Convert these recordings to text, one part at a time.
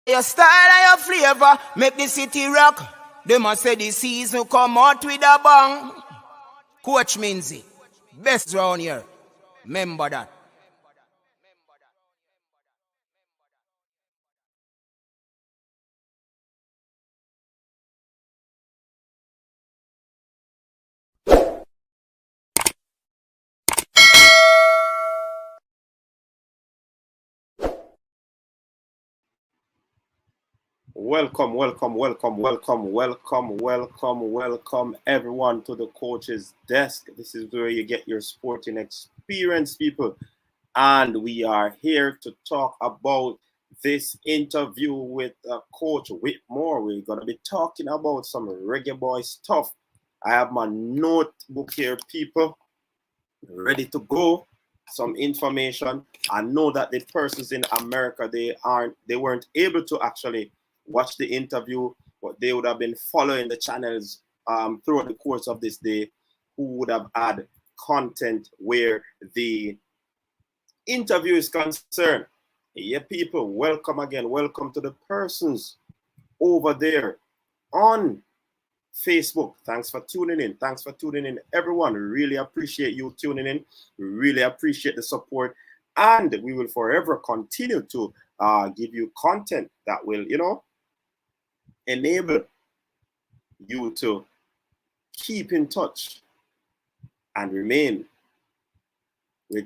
Your style and your flavor make the city rock. They must say the season come out with a bang. Coach Minzy, best round here. Remember that. Welcome, everyone to the coach's desk. This is where you get your sporting experience, people. And we are here to talk about this interview with Coach Whitmore. We're going to be talking about some Reggae Boyz stuff. I have my notebook here, people, ready to go. Some information. I know that the persons in America, they weren't able to actually watch the interview, but they would have been following the channels throughout the course of this day, who would have had content where the interview is concerned. Yeah, people, welcome again. Welcome to the persons over there on Facebook. Thanks for tuning in. Thanks for tuning in, everyone. Really appreciate you tuning in. Really appreciate the support. And we will forever continue to give you content that will, enable you to keep in touch and remain with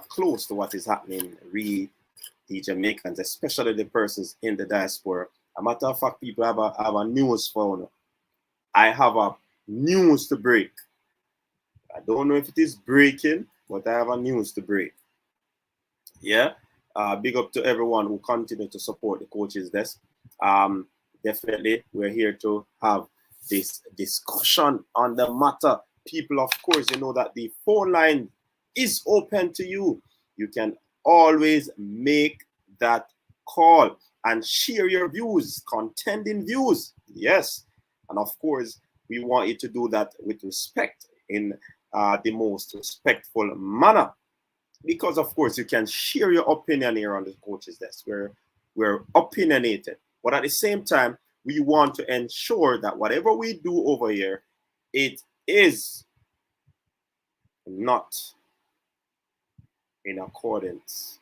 close to what is happening with the Jamaicans, especially the persons in the diaspora. A matter of fact, people have a news phone. I have a news to break. I don't know if it is breaking, but I have a news to break. Yeah. Big up to everyone who continue to support the coach's desk. Definitely, we're here to have this discussion on the matter. People, of course, you know that the phone line is open to you. You can always make that call and share your views, contending views. Yes. And of course, we want you to do that with respect, in the most respectful manner. Because, of course, you can share your opinion here on the coach's desk. We're opinionated. But at the same time, we want to ensure that whatever we do over here, it is not in accordance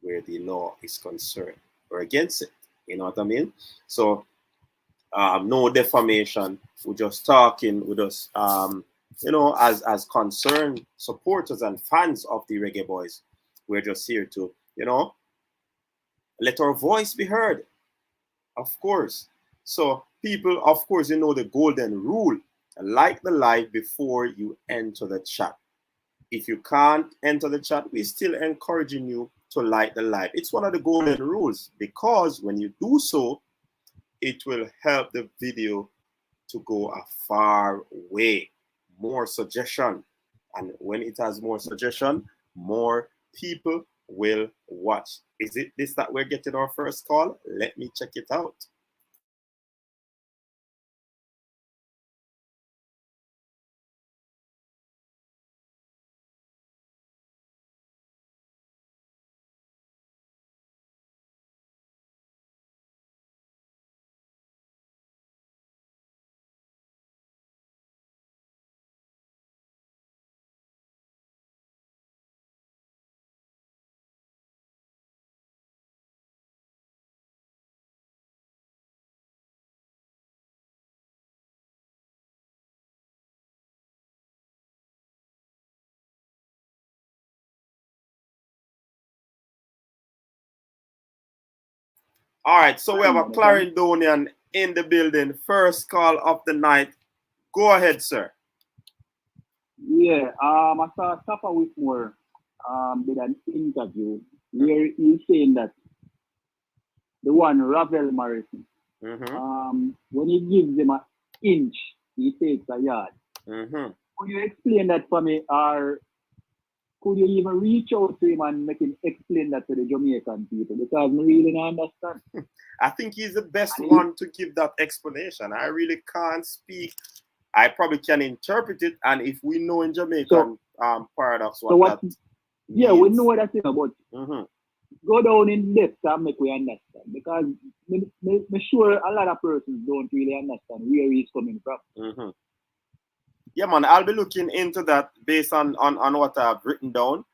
where the law is concerned or against it. You know what I mean? So, no defamation. We're just talking. We're just, as concerned supporters and fans of the Reggae Boyz, we're just here to, let our voice be heard. Of course. So, people, of course, you know the golden rule. Like the live before you enter the chat. If you can't enter the chat, we're still encouraging you to like the live. It's one of the golden rules, because when you do so, it will help the video to go a far way. More suggestion. And when it has more suggestion, more people will watch. Is it this that we're getting our first call? Let me check it out. All right, so we have a Clarendonian in the building. First call of the night. Go ahead, sir. Yeah, I saw Papa Whitmore did an interview where he's saying that the one Ravel Morrison, when he gives him an inch, he takes a yard. Could you explain that for me, or could you even reach out to him and make him explain that to the Jamaican people? Because I really don't understand. I think he's the best one to give that explanation. I really can't speak. I probably can interpret it, and if we know in Jamaican paradox what that yeah, means. we know what that's about. go down in depth and make we understand. Because me sure a lot of persons don't really understand where he's coming from. Mm-hmm. Yeah, man, I'll be looking into that based on what I've written down.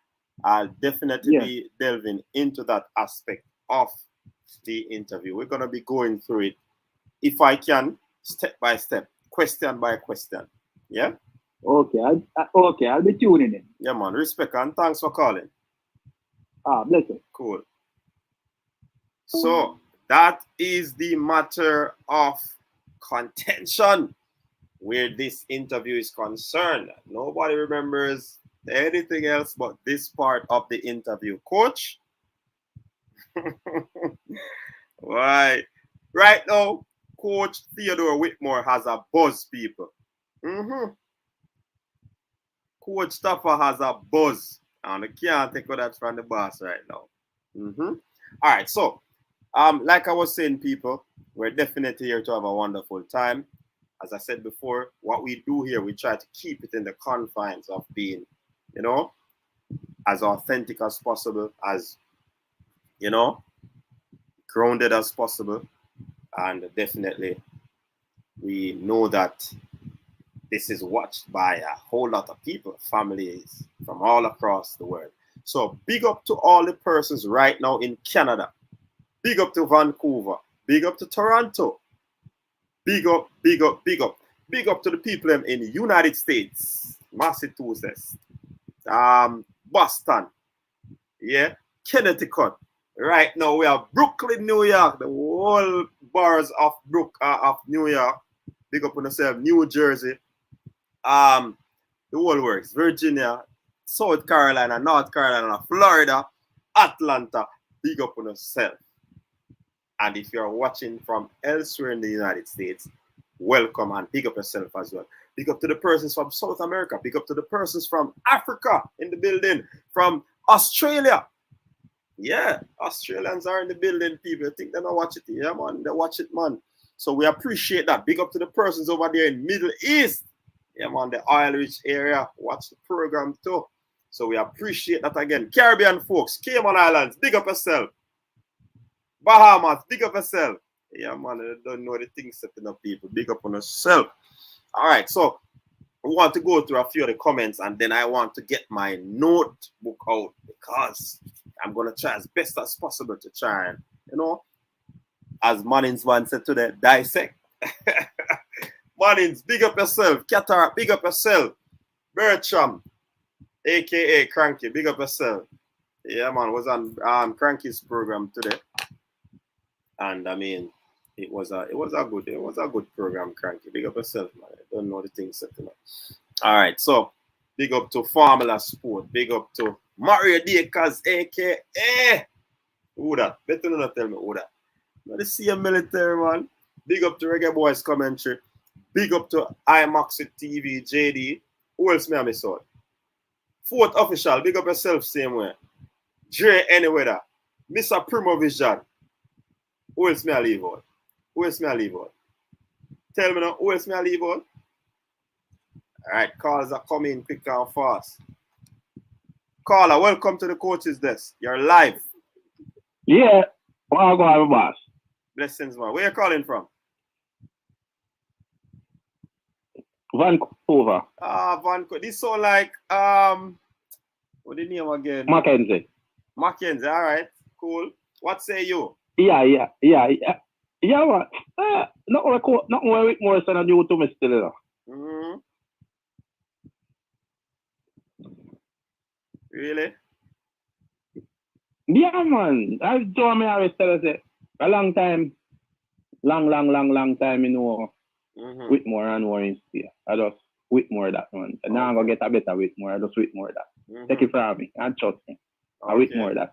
I'll definitely be delving into that aspect of the interview. We're going to be going through it, if I can, step by step, question by question. Yeah? Okay, I'll be tuning in. Yeah, man. Respect and thanks for calling. Bless you. Cool. So, that is the matter of contention where this interview is concerned. Nobody remembers anything else but this part of the interview. Coach? Right now, Coach Theodore Whitmore has a buzz, people. Coach Staffer has a buzz. And I can't take that from the boss right now. All right, so like I was saying, people, we're definitely here to have a wonderful time. As I said before, what we do here, we try to keep it in the confines of being, as authentic as possible, as, grounded as possible. And definitely, we know that this is watched by a whole lot of people, families from all across the world. So big up to all the persons right now in Canada. Big up to Vancouver. Big up to Toronto. Big up, big up, big up. Big up to the people in the United States, Massachusetts, Boston, Connecticut. Right now we have Brooklyn, New York, the whole boroughs of New York. Big up on yourself, New Jersey, the whole works, Virginia, South Carolina, North Carolina, Florida, Atlanta. Big up on yourself. And if you're watching from elsewhere in the United States, welcome and big up yourself as well. Big up to the persons from South America. Big up to the persons from Africa in the building, from Australia. Yeah, Australians are in the building, people. I think they don't watch it. Yeah, man, they watch it, man. So we appreciate that. Big up to the persons over there in Middle East. Yeah, man, the oil-rich area. Watch the program too. So we appreciate that again. Caribbean folks, Cayman Islands, big up yourself. Bahamas, big up yourself. Yeah, man, I don't know the things setting up, people. Big up on yourself. All right, so we want to go through a few of the comments and then I want to get my notebook out because I'm going to try as best as possible to try and, as Mannings one said today, dissect. Mannings, big up yourself. Cataract, big up yourself. Bertram, a.k.a. Cranky, big up yourself. Yeah, man, was on Cranky's program today. And I mean, it was a good program, Cranky. Big up yourself, man. I don't know the things setting up. All right, so big up to Formula Sport. Big up to Mario Dakers, aka who that? Better not tell me who that. Now the CM military, man. Big up to Reggae Boyz commentary. Big up to IMAX TV, JD. Who else may I miss out? Fourth official. Big up yourself, same way. Dre Anyweather. Mr. Primo Vision. Who else may I leave out? Tell me now, who else may I leave out? Alright, calls are coming quick and fast. Caller, welcome to the coach's desk. You're live. Yeah, I'll go have a boss. Blessings, man. Where you calling from? Vancouver. Vancouver. This sound like what the name again? Mackenzie. Mackenzie, alright. Cool. What say you? Yeah, man. Not more Whitmore than you to me still. Really? Yeah, man. I told me I tell us a long time, Whitmore and Warren here. I just Whitmore that one. And now I'm gonna get a better Whitmore. I just Whitmore that. Take it from me and trust me. I Whitmore that.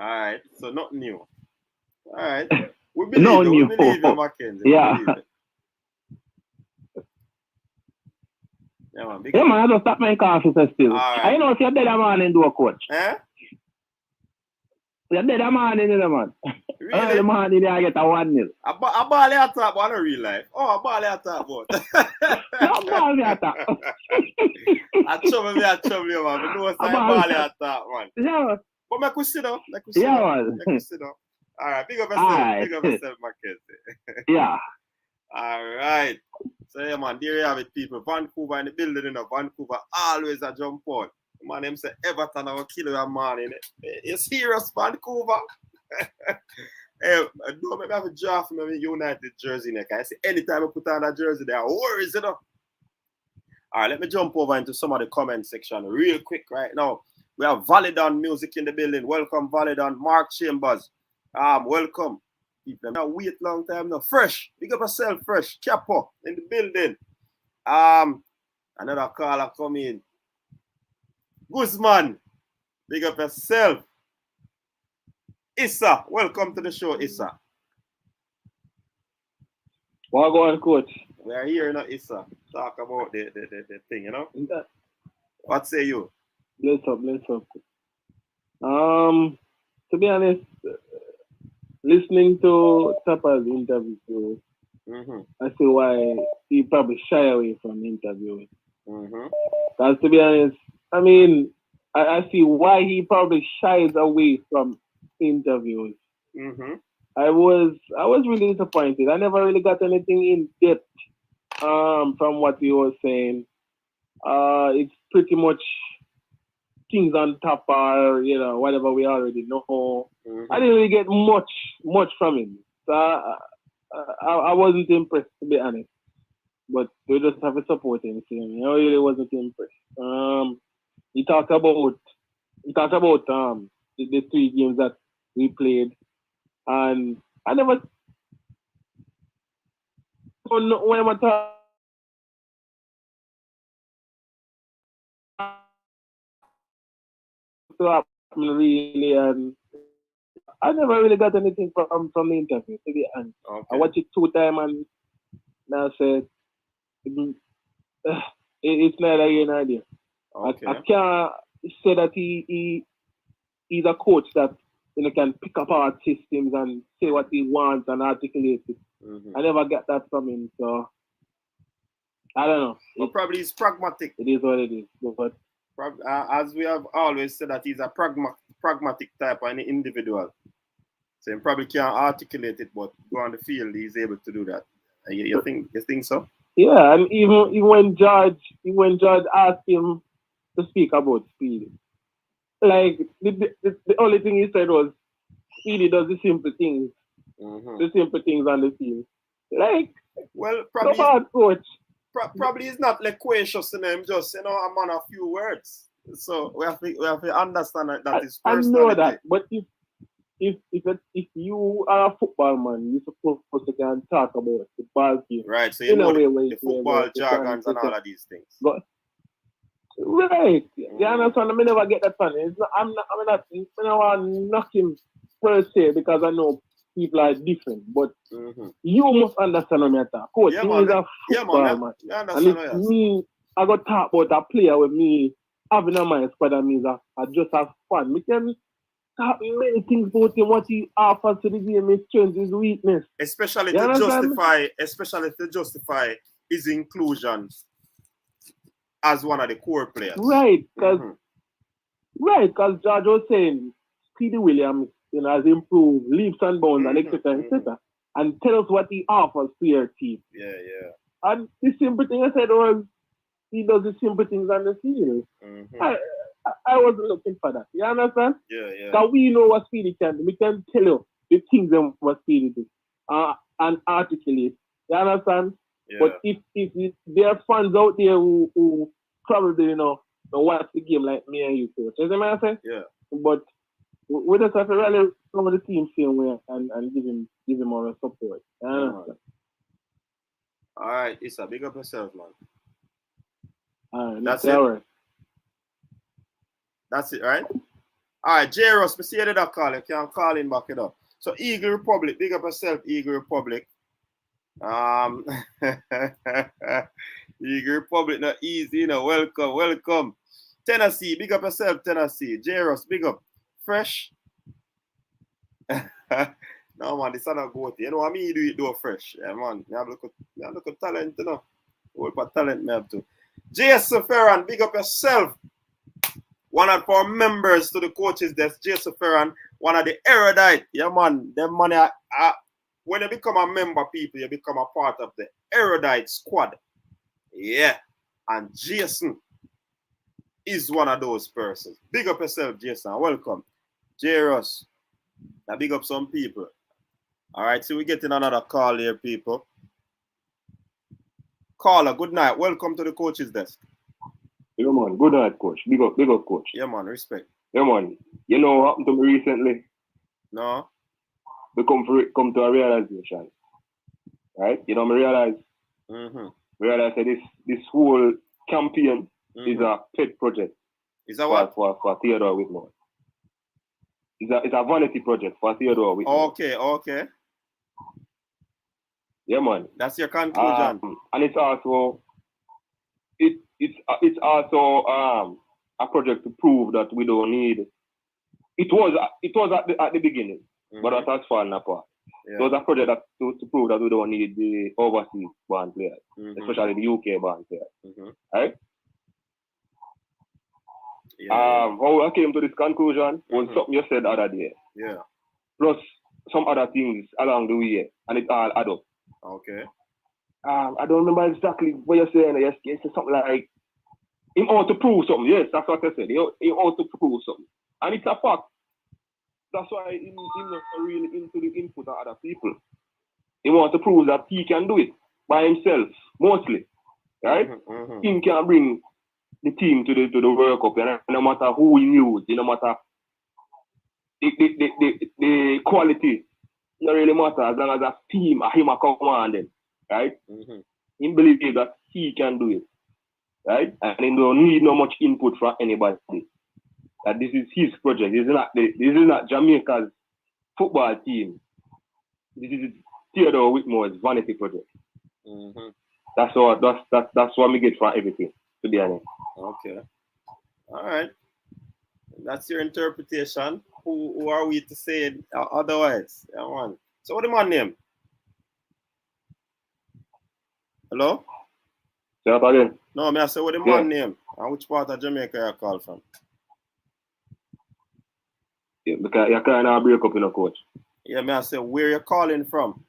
Alright, so not new. Alright. We believe you, Mackenzie. Yeah. Yeah, man. I just stop my coffee still. Right. I know if you're dead a man and do a coach. You're dead a man in the man. Really? Early morning I get a 1-0. A ball attack, but not real life. Oh, a ball attack, but. No ball attack. I trouble you, man. But no, it's a ball attack, man. Yeah. But make we sit down. Make we sit Yeah, down. man. Make we sit down. All right, big up yourself. Alright. Big up yourself, Mackenzie. Yeah. All right. So yeah, man, there you have it, people. Vancouver in the building, you know. Vancouver always a jump out. Man, them say Everton will kill you, man. You serious, Vancouver? Hey, don't make me have a draft for me United jersey neck. I see anytime I put on that jersey, there are worries, you know. All right, let me jump over into some of the comment section real quick right now. We have Validon Music in the building. Welcome, Validon. Mark Chambers. Welcome. People now wait long time now. Fresh. Big up yourself, Fresh. Capo in the building. Another caller come in. Guzman. Big up yourself. Issa. Welcome to the show, Issa. What go on, coach? We are here, you know, Issa. Talk about the thing, you know. What say you? Bless up. To be honest, listening to Tapper's interview, I see why he probably shy away from interviewing. Because to be honest, I mean, I see why he probably shies away from interviews. I was really disappointed. I never really got anything in depth from what he was saying. It's pretty much things on top or, you know, whatever we already know. I didn't really get much from him. So I wasn't impressed, to be honest. But we just have to support him. I really wasn't impressed. He talked about the 3 games that we played, and I never when I talk to happen really, and I never really got anything from the interview, to be honest. Okay. I watched it 2 times and now said it's neither here nor there. Okay. I can't say that he's a coach that, you know, can pick apart systems and say what he wants and articulate it. I never got that from him, so I don't know. Well, probably he's pragmatic. It is what it is. But as we have always said, that he's a pragmatic type of an individual. So he probably can't articulate it, but go on the field, he's able to do that. You think so? Yeah, and even when George asked him to speak about Speedy, like the only thing he said was Speedy does the simple things, the simple things on the field. Like, well, coach. Probably he's not loquacious in him, just, you know, a man of few words. So we have to understand that is personality. I know that, but if you are a football man, you're supposed to can talk about the ball game. Right, so you know the football jargons and all of these things. But, right, you understand? I may never get that from him. I'm not knock him per se because I know people are different, but you must understand what I'm talking. Coach, he is a football man. And if me, I got talk about a player with me having a mind squad, that means I just have fun. We can talk many things about him, what he offers to the game, his strength, his weakness. Especially to justify his inclusion as one of the core players. Right, because George was saying Speedy Williams, you know, has improved leaps and bounds and etc. And tell us what he offers to your team. Yeah. And the simple thing I said was he does the simple things on the field. I wasn't looking for that. You understand? Yeah. Because we know what Speedy can do. We can tell you the things that what Speedy do and articulate. You understand? Yeah. But if there are fans out there who probably, you know, watch the game like me and you, coach. You know what I'm saying? Yeah. But we just have to rally some of the team same way and give him more support. All right, Issa, big up yourself, man. All right, that's it. That's it, right? All right, J-Ross, I see that call. You can call him back it up. So Eagle Republic, big up yourself, Eagle Republic. Eagle Republic, not easy, you know. Welcome. Tennessee, big up yourself, Tennessee. J-Ross, big up. Fresh. No, man, this is not good. You know what I mean? You do it fresh. Yeah, man. You have a look at talent, you know. What talent you have to. Jason Ferran, big up yourself. one of our members to the coaches, that's Jason Ferran, one of the erudite. Yeah, man. Them money when you become a member, people, you become a part of the erudite squad. Yeah. And Jason is one of those persons. Big up yourself, Jason. Welcome. J-Ross. Now big up some people. All right, so we're getting another call here, people. Caller, good night. Welcome to the coach's desk. Yeah, man. Good night, coach. Big up, coach. Yeah, man. Respect. Yeah, man. You know what happened to me recently? No. We come to a realization. Right? You know, me realize. Realize that this whole campaign is a pet project. Is that what? For Theodore Whitmore. It's a vanity project for Theodore Whitmore. Okay. Yeah, man. That's your conclusion. And it's also it's also a project to prove that we don't need. It was at the beginning, but that has fallen apart. Yeah. It was a project to prove that we don't need the overseas band players, especially the UK band players. Right? Yeah. How I came to this conclusion was something you said the other day. Yeah. Plus some other things along the way, and it all add up. Okay. I don't remember exactly what you're saying. You said something like, in order to prove something. Yes, that's what I said. In order to prove something. And it's a fact. That's why he's not really into the input of other people. He wants to prove that he can do it by himself, mostly. Right? He can bring the team to the World Cup, and no matter who he uses, no matter the quality, it doesn't really matter as long as a team, him a commanding. Right? He believes that he can do it. Right? And he don't need no much input from anybody. That this is his project. This is not Jamaica's football team. This is Theodore Whitmore's vanity project. That's what we get from everything, to be honest. Okay. All right. That's your interpretation. Who are we to say it otherwise? Yeah, man. So what the man name? Hello? Say that again. No, I say what the man name? And which part of Jamaica you call from? Yeah, because you can't break up in a coach. Yeah, I say where you calling from?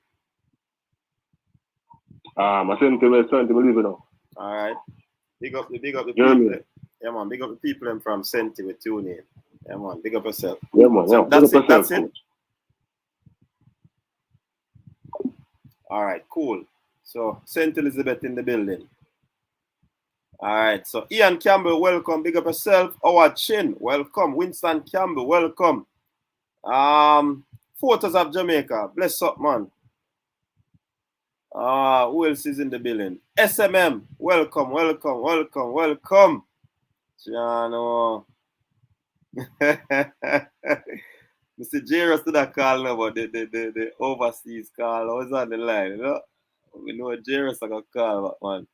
I sent him leave now. All right. Big up the people. Yeah, man. Big up the people and from Senti with two names. Yeah, man. Big up yourself. Yeah, man. So yeah. That's it. All right. Cool. So St. Elizabeth in the building. All right. So Ian Campbell, welcome. Big up yourself. Howard Chin, welcome. Winston Campbell, welcome. Photos of Jamaica. Bless up, man. Who else is in the building? SMM, welcome. Jano. Mr. Jairus to that call now, but the overseas call. I was on the line, you know? We know Jairus I got call, man.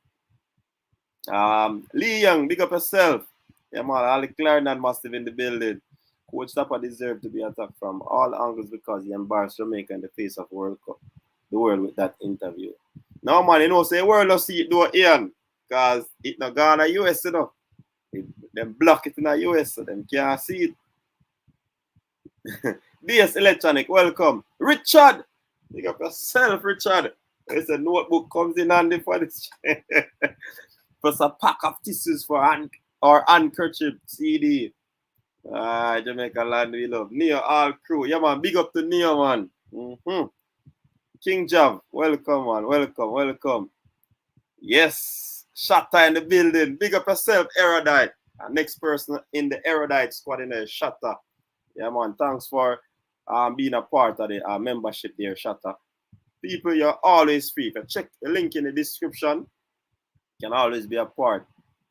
Lee Young, big up yourself. Yeah, man, Ali Clarendon massive in the building. Coach Tapper deserved to be attacked from all angles because he embarrassed Jamaica in the face of World Cup. The world with that interview. No, man, you know, say world will see it do Ian. Because it not gone to US, you know. Them block it in the US, so them can't see it. DS Electronic, welcome. Richard, big up yourself, Richard. It's a notebook comes in handy for this. Plus a pack of tissues for handkerchief CD. Jamaica land we love. Neo all crew. Yeah, man, big up to Neo, man. King Jav, welcome, man. Welcome. Yes, Shatta in the building. Big up yourself, Erudite. Next person in the Erudite squad in there, Shatta. Yeah, man, thanks for being a part of the membership there, Shatta. People, you're always free. If you check the link in the description, you can always be a part.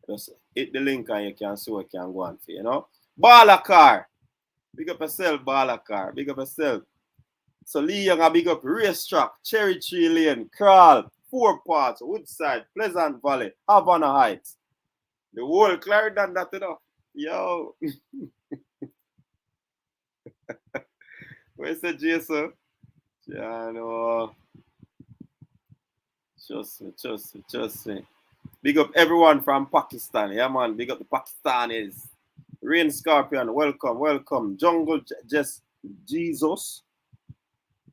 Just hit the link and you can see what you can go on for, you know. Balakar. Big up yourself, Balakar. Big up yourself. So Lee Young, big up Racetrack, Cherry Tree Lane, Crawl, Four Parts, Woodside, Pleasant Valley, Havana Heights. The whole Clarendon that, you know. Yo. Where's the Jason? Yeah, no. Trust me. Big up everyone from Pakistan. Yeah, man. Big up the Pakistanis. Rain Scorpion, welcome, welcome. Jungle Jesus.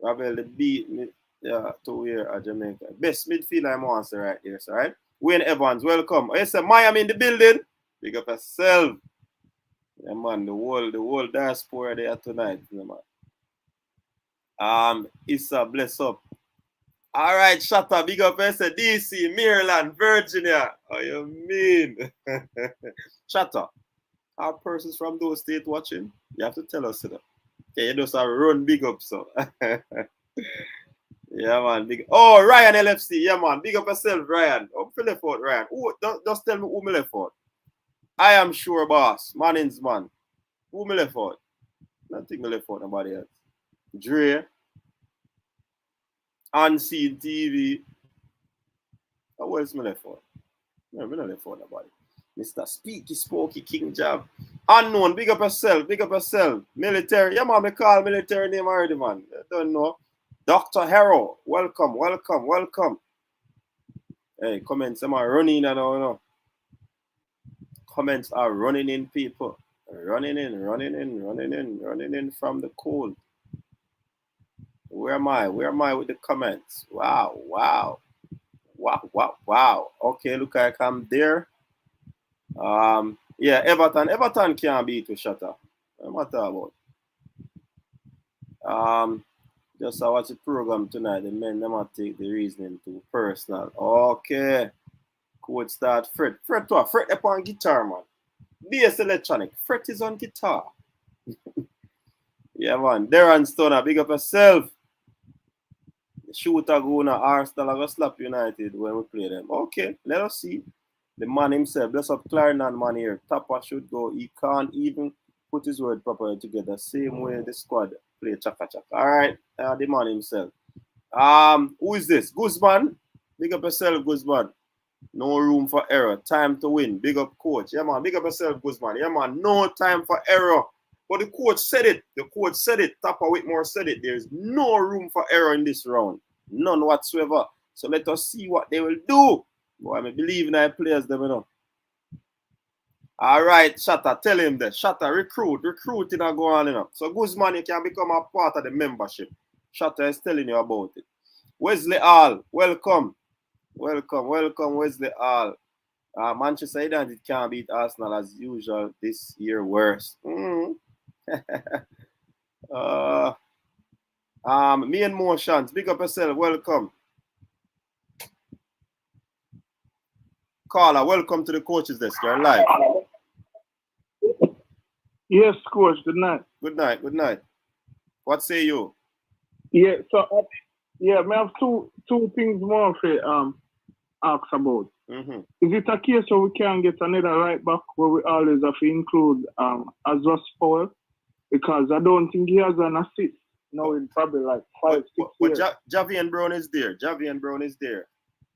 Ravel the beat to here at Jamaica. Best midfielder I'm on right here, so right? Wayne Evans, welcome. I say Miami in the building. Big up yourself. Yeah, man, the whole diaspora there tonight, man. Issa, bless up. All right, shut up. Big up yourself. DC, Maryland, Virginia. Oh, you mean? Shut up. Our persons from those states watching, you have to tell us that. Okay, you just run big up, so. Yeah, man. Oh, Ryan LFC. Yeah, man. Big up yourself, Ryan. Oh, left out, Ryan. Oh, just tell me who me left out. I am sure, boss. Manning's man. Who me left out? Nothing me left out, nobody else. Dre. Unseen TV. Who else me left out? No, me not left out, nobody. Mr. Speaky, Spooky, King Jab. Unknown. Big up yourself. Big up yourself. Military. Yeah, man. Me call military name already, man. I don't know. Dr. Harrow, welcome, welcome, welcome. Hey, comments am I running? I don't know. Comments are running in, people. Running in from the cold. Where am I? Where am I with the comments? Wow. Okay, look like I'm there. Yeah, Everton can't beat to Shatter. What am I talking about? Just I watch the program tonight. The men never take the reasoning too personal. Okay. Coach start Fred. Fred upon guitar, man. Bass electronic. Fred is on guitar. Yeah, man. Darren Stoner, big up yourself. The shooter go na Arsenal. I go slap United when we play them. Okay, let us see. The man himself, bless up Clarendon man here. Tapper should go. He can't even put his word properly together. Same way the squad play chaka. All right, the man himself. Who is this? Guzman. Big up yourself, Guzman. No room for error. Time to win. Big up coach. Yeah, man. Big up yourself, Guzman. Yeah, man. No time for error. But the coach said it. The coach said it. Tapper Whitmore said it. There's no room for error in this round. None whatsoever. So let us see what they will do. Boy, I believe in our players, them, you know. All right, Shatter, tell him that. Shatter, recruiting are going on, you know. So Guzman, you can become a part of the membership. Shatter is telling you about it. Wesley Hall, welcome. Welcome, Wesley Hall. Manchester United can't beat Arsenal as usual this year worse. Me and Motions, big up yourself, welcome. Carla, welcome to the coaches desk. You're live. Yes, coach. Good night. Good night. What say you? Yeah, so I have two things more to ask about. Mm-hmm. Is it a case where we can get another right back where we always have to include Azos Powell? Because I don't think he has an assist now in probably like 5-6 years. But Javian Brown is there.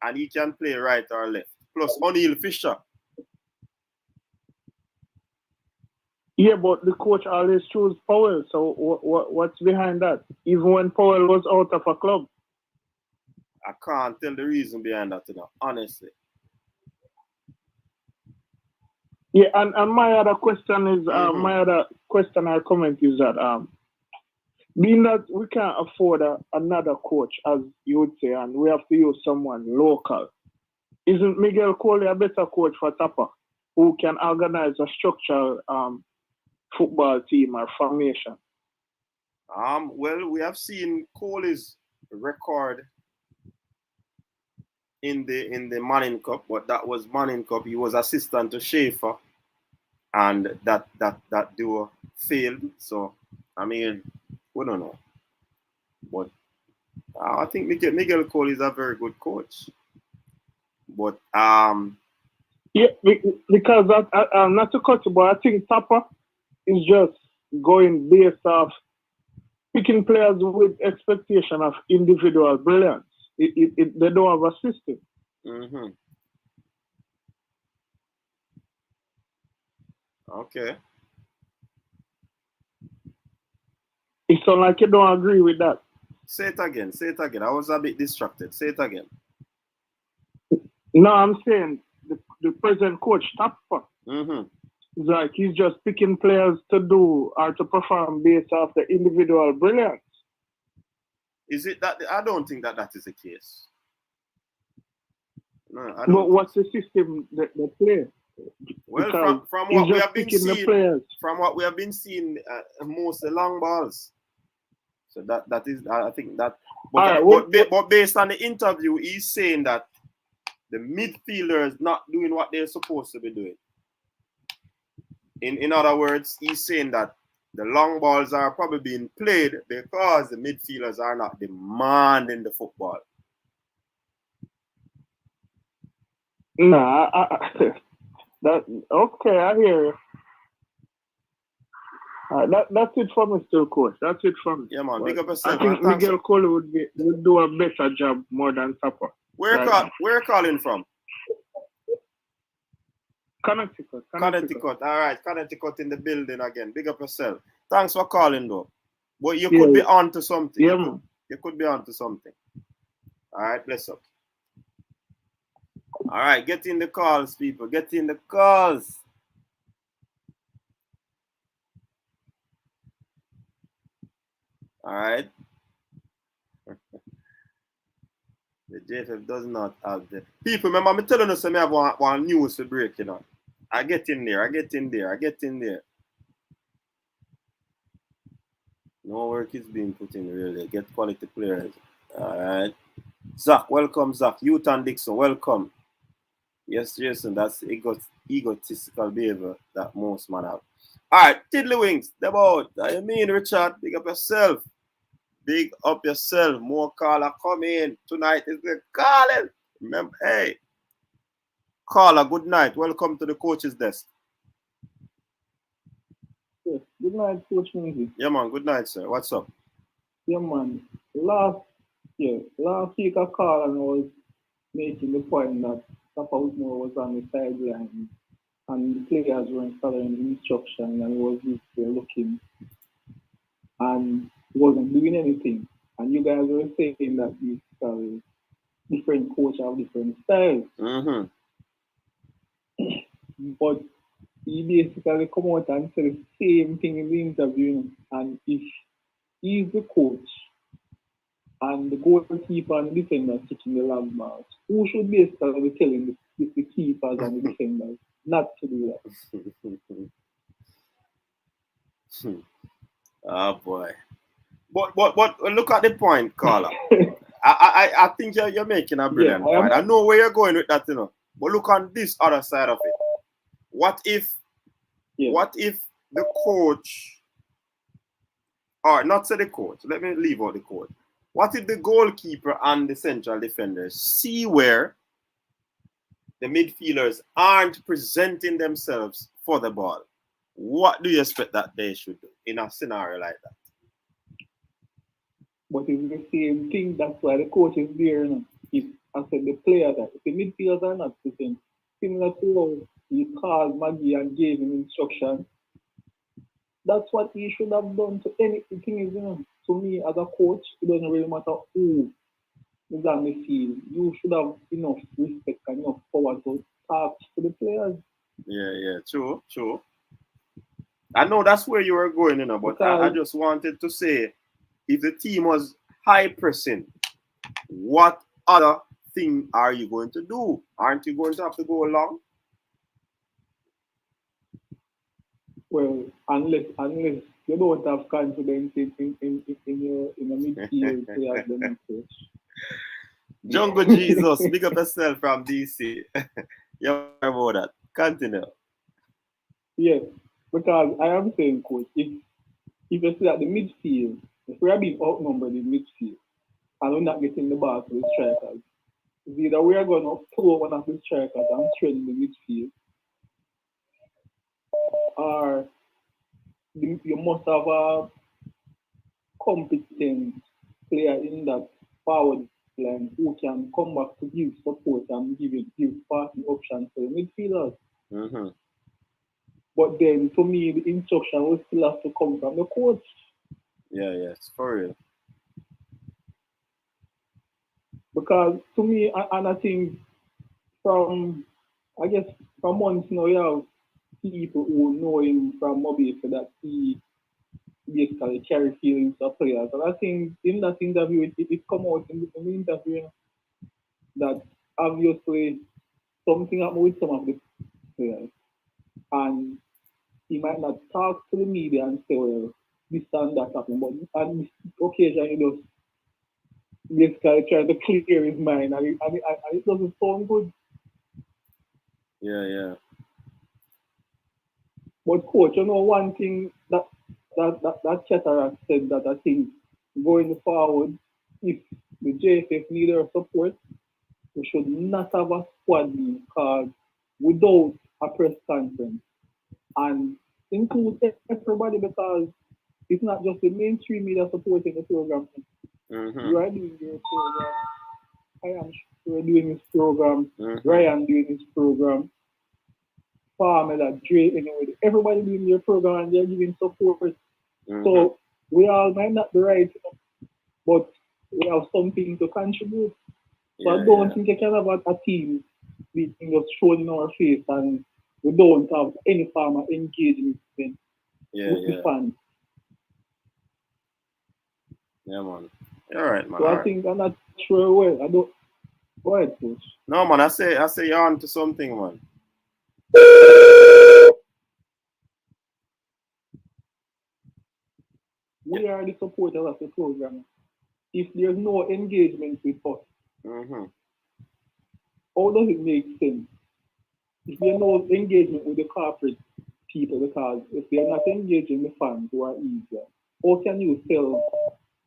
And he can play right or left. Plus O'Neal Fisher. Yeah, but the coach always chose Powell. So what's behind that? Even when Powell was out of a club. I can't tell the reason behind that, you know, honestly. Yeah, and my other question is, my other question or comment is that, being that we can't afford another coach, as you would say, and we have to use someone local, isn't Miguel Coley a better coach for Tapper, who can organize a structural football team or formation? Well, we have seen Coley's record in the Manning Cup, but that was Manning Cup. He was assistant to Schaefer, and that duo failed. So I mean, we don't know, but I think Miguel Coley is a very good coach. But yeah, because not to cut you, but I think Tapper is just going based off picking players with expectation of individual brilliance. They don't have a system. Mm-hmm. Okay. It sounds like you don't agree with that. Say it again. I was a bit distracted. Say it again. No, I'm saying the present coach, Tapper. Mm-hmm. It's like he's just picking players to do or to perform based off the individual brilliance. Is it that? I don't think that is the case. No, I don't. But what's the system that they play? Well, from what we have been seeing, mostly long balls. So that is, I think that. But based on the interview, he's saying that the midfielders not doing what they're supposed to be doing. In other words, he's saying that the long balls are probably being played because the midfielders are not demanding the football. Nah, okay, I hear you. That's it from me still, coach. That's it from me. Yeah, man. Big up yourself. I think Miguel Cole would do a better job more than Sapa. Where you calling from? Connecticut. All right. Connecticut in the building again. Big up yourself. Thanks for calling, though. But you could be on to something. Yeah, man. You could be on to something. All right, bless up. All right, get in the calls, people. Get in the calls. All right. The JFF does not have the people. Remember, I'm telling us, I have one news to break, you know. I get in there. No work is being put in, really. Get quality players. All right. Zach, welcome, Zach. Utan Dixon, welcome. Yes, Jason, that's egotistical behavior that most man have. All right, Tiddlywinks, about. I mean, Richard, big up yourself. Big up yourself. More caller come in. Tonight is the calling. Remember, hey. Caller, good night. Welcome to the coach's desk. Yes. Good night, Coach Minzy. Yeah, man. Good night, sir. What's up? Yeah, man. Last week I called and I was making the point that Papa Whitmore was on the sideline and the players weren't following the instruction and he was looking and wasn't doing anything. And you guys were saying that these different coaches have different styles. Mm-hmm. But he basically come out and said the same thing in the interview. And if he's the coach and the goalkeeper and the defender kicking the long balls, who should basically be telling the keepers and the defenders not to do that? Oh boy. But look at the point, Carla. I think you're making a brilliant point. I know where you're going with that, you know. But look on this other side of it. What if the coach, or not say the coach, let me leave out the coach. What if the goalkeeper and the central defenders see where the midfielders aren't presenting themselves for the ball? What do you expect that they should do in a scenario like that? But it's the same thing. That's why the coach is there. You know? If I said the player that if the midfielders are not present, similar to how he called Maggie and gave him instruction, that's what he should have done to anything. Is, you know, to me as a coach, it doesn't really matter who is on the field. You should have enough respect and enough power to talk to the players. Yeah, true. I know that's where you were going, you know, but I just wanted to say, if the team was high pressing, what other thing are you going to do? Aren't you going to have to go along? Well, unless you don't have confidence in your midfield players, then coach. Jungle Jesus, big up yourself from DC. You about that. Continue. Yes, because I am saying, coach, if you see that the midfield, if we are being outnumbered in midfield and we're not getting the ball to the strikers, it's either we are going to pull one of the strikers and strengthen the midfield, or you must have a competent player in that forward line who can come back to give support and give passing options to the midfielders. Mm-hmm. But then, to me, the instruction will still have to come from the coach. Yeah, it's for real. Because to me, and I think from months now, you have people who know him from Mobile so that he basically carry feelings of players. And I think in that interview, it come out in the interview that obviously something happened with some of the players. And he might not talk to the media and say, well, this and that happened, but on occasion he does basically trying to clear his mind, and it doesn't sound good. Yeah. But coach, you know one thing that Chatterat said that I think going forward, if the JFF need our support, we should not have a squad because without a press conference and include everybody, because it's not just the mainstream media supporting the program. You are doing your program. I am sure doing his program. Ryan doing his program. Pamela, Dre, anyway, everybody doing their program and they're giving support. So we all might not be right, but we have something to contribute. So I don't think you can have a team being just shown in our face and we don't have any form of engagement with the fans. Yeah, man. All right, man. So I think I'm not sure where. I don't. Go ahead, coach. No, man. I say you're on to something, man. We are the supporters of the program. If there's no engagement with us, how does it make sense? If there's no engagement with the corporate people, because if they're not engaging the fans who are easier, how can you sell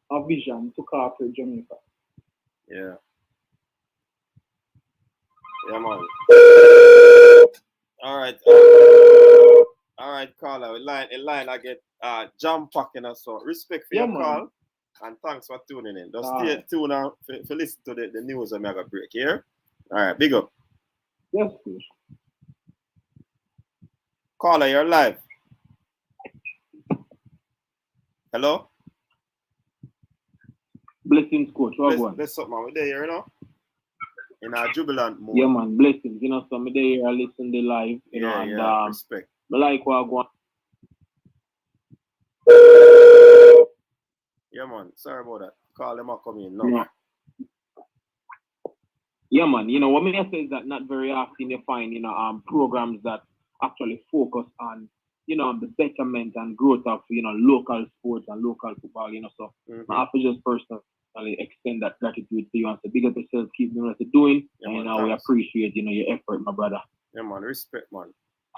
a vision to corporate Jamaica? Yeah. Yeah, man. All right, caller. In line, I get jam packing us. So respect for your call and thanks for tuning in. Just stay tuned out for listen to the news I'm gonna break here. All right, big up. Yes, please. Caller, you're live. Hello? Blessings, coach. Bless up, man. We're there, you know? In our jubilant mode. Yeah, man. Blessings. You know, so I'm there here, listen to live. You know, and respect. I like what I want. Yeah, man. Sorry about that. Call them up come in. No. Yeah, man. You know, what I say is that not very often you find, you know, programs that actually focus on, you know, the betterment and growth of, you know, local sports and local football, you know. So I have to just personally extend that gratitude to you and say, big up yourself, keep doing what you're doing. Yeah, and, man, we appreciate, you know, your effort, my brother. Yeah, man. Respect, man.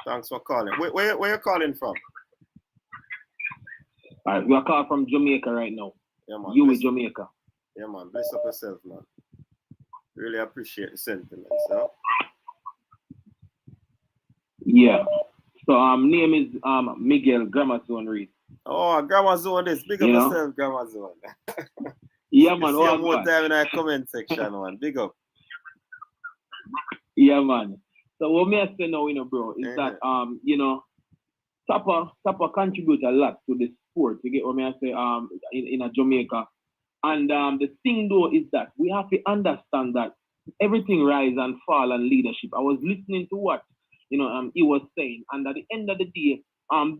Thanks for calling. Where you calling from? All right, we are calling from Jamaica right now. Yeah, man. You in Jamaica. Yeah, man. Bless up yourself, man. Really appreciate the sentiments, huh? Yeah. So name is Miguel Grammar Zone Reed. Oh, Grammar Zone this. Big up yourself, Grammar Zone. Yeah, man. See more time in our comment section, man. Big up. Yeah, man. So what me I say now, you know, bro, is that you know, Tapper contribute a lot to the sport. You get what me I say in a Jamaica. And the thing though is that we have to understand that everything rise and fall and leadership. I was listening to what he was saying, and at the end of the day,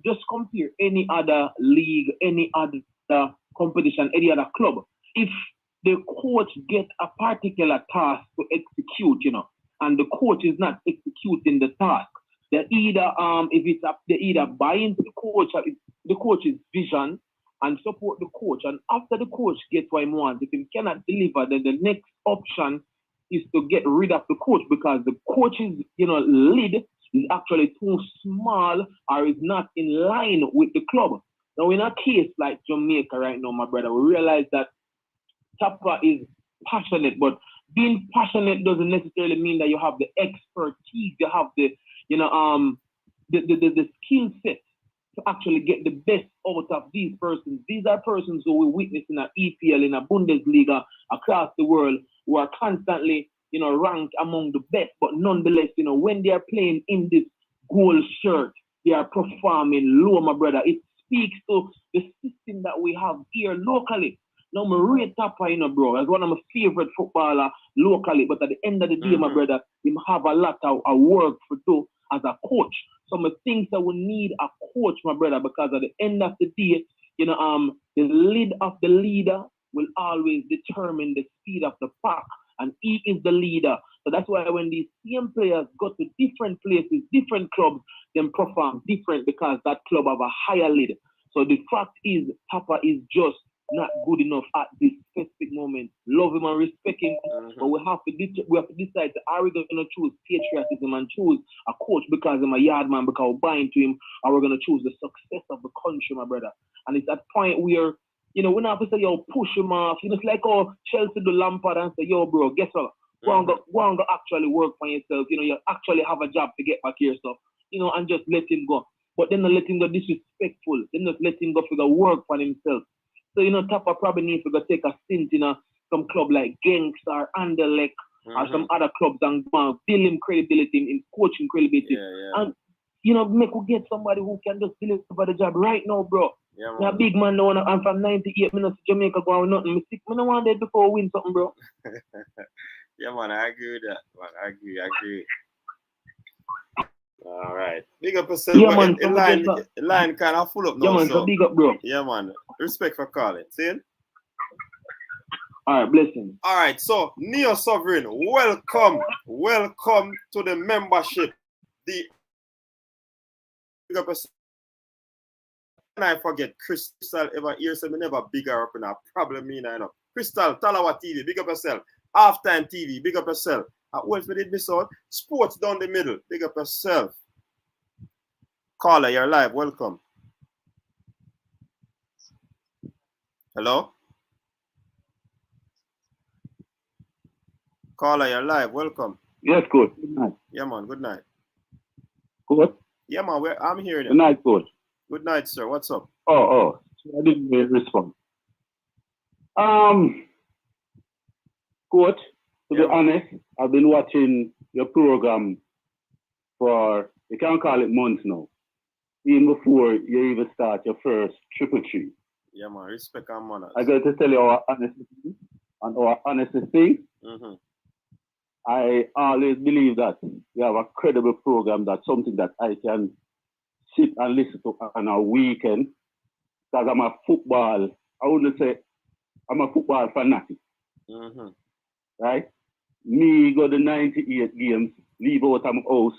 just compare any other league, any other competition, any other club. If the coach gets a particular task to execute, you know, and the coach is not executing the task, they either they either buy into the coach's vision and support the coach, and after the coach gets what he wants, if he cannot deliver, then the next option is to get rid of the coach, because the coach's lid is actually too small or is not in line with the club. Now, in a case like Jamaica right now, my brother, we realize that Tapper is passionate, but being passionate doesn't necessarily mean that you have the expertise, you have the skill set to actually get the best out of these persons. These are persons who we witness in an EPL, in a Bundesliga, across the world, who are constantly, ranked among the best, but nonetheless, when they are playing in this gold shirt, they are performing low, my brother. It speaks to the system that we have here locally. Now, my rate Tapper, bro, as one of my favorite footballer locally, but at the end of the day, my brother, he have a lot of work to do as a coach. So I think that we need a coach, my brother, because at the end of the day, the lead of the leader will always determine the speed of the pack, and he is the leader. So that's why when these same players go to different places, different clubs, then perform different because that club have a higher lead. So the fact is, Papa is just not good enough at this specific moment. Love him and respect him, but we have to decide, are we going to choose patriotism and choose a coach because I'm a yard man, because we're buying to him, or we're going to choose the success of the country, my brother. And it's that point where, we don't have to say, yo, push him off. It's like, oh, Chelsea do Lampard and say, yo, bro, guess what? Go and go actually work for yourself. You actually have a job to get back here, stuff. And just let him go. But then not let him go disrespectful. Then not let him go for the work for himself. So, Tapa probably needs to go take a stint in some club like Genks or Anderlecht or some other clubs and build him credibility, in coaching credibility. And, make we get somebody who can just deliver the job right now, bro. Yeah, a big man, no, I'm from 98 minutes to Jamaica going nothing. I don't want that before we win something, bro. Yeah, man, I agree with that. Man, I agree. All right. Big up yourself. Yeah, man. The line kind of full up now. Yeah, man. So big up, bro. Yeah, man. Respect for calling. See? All right, blessing. All right. So, Neo Sovereign, welcome. Welcome to the membership. Big up yourself. And I forget, Crystal ever here, so me never bigger up in a problem, Crystal, Talawa TV, big up yourself. Halftime TV, big up yourself. What else we did miss out? Sports down the middle, big up yourself. Caller, you're live, welcome. Hello? Caller, you're live, welcome. Yes, coach. Good night. Yeah, man, good night. Coach? Yeah, man, I'm here. Good night, coach. Good night, sir. What's up? Oh, I didn't respond. Coach, to be honest, I've been watching your program for, you can't call it months now, even before you even start your first TripleTreat. Yeah, man, respect and manners. I got to tell you our honesty and our honest thing. I always believe that we have a credible program, that's something that I can sit and listen to on a weekend, because I'm a football fanatic. Right? Me go to 98 games, leave out of my house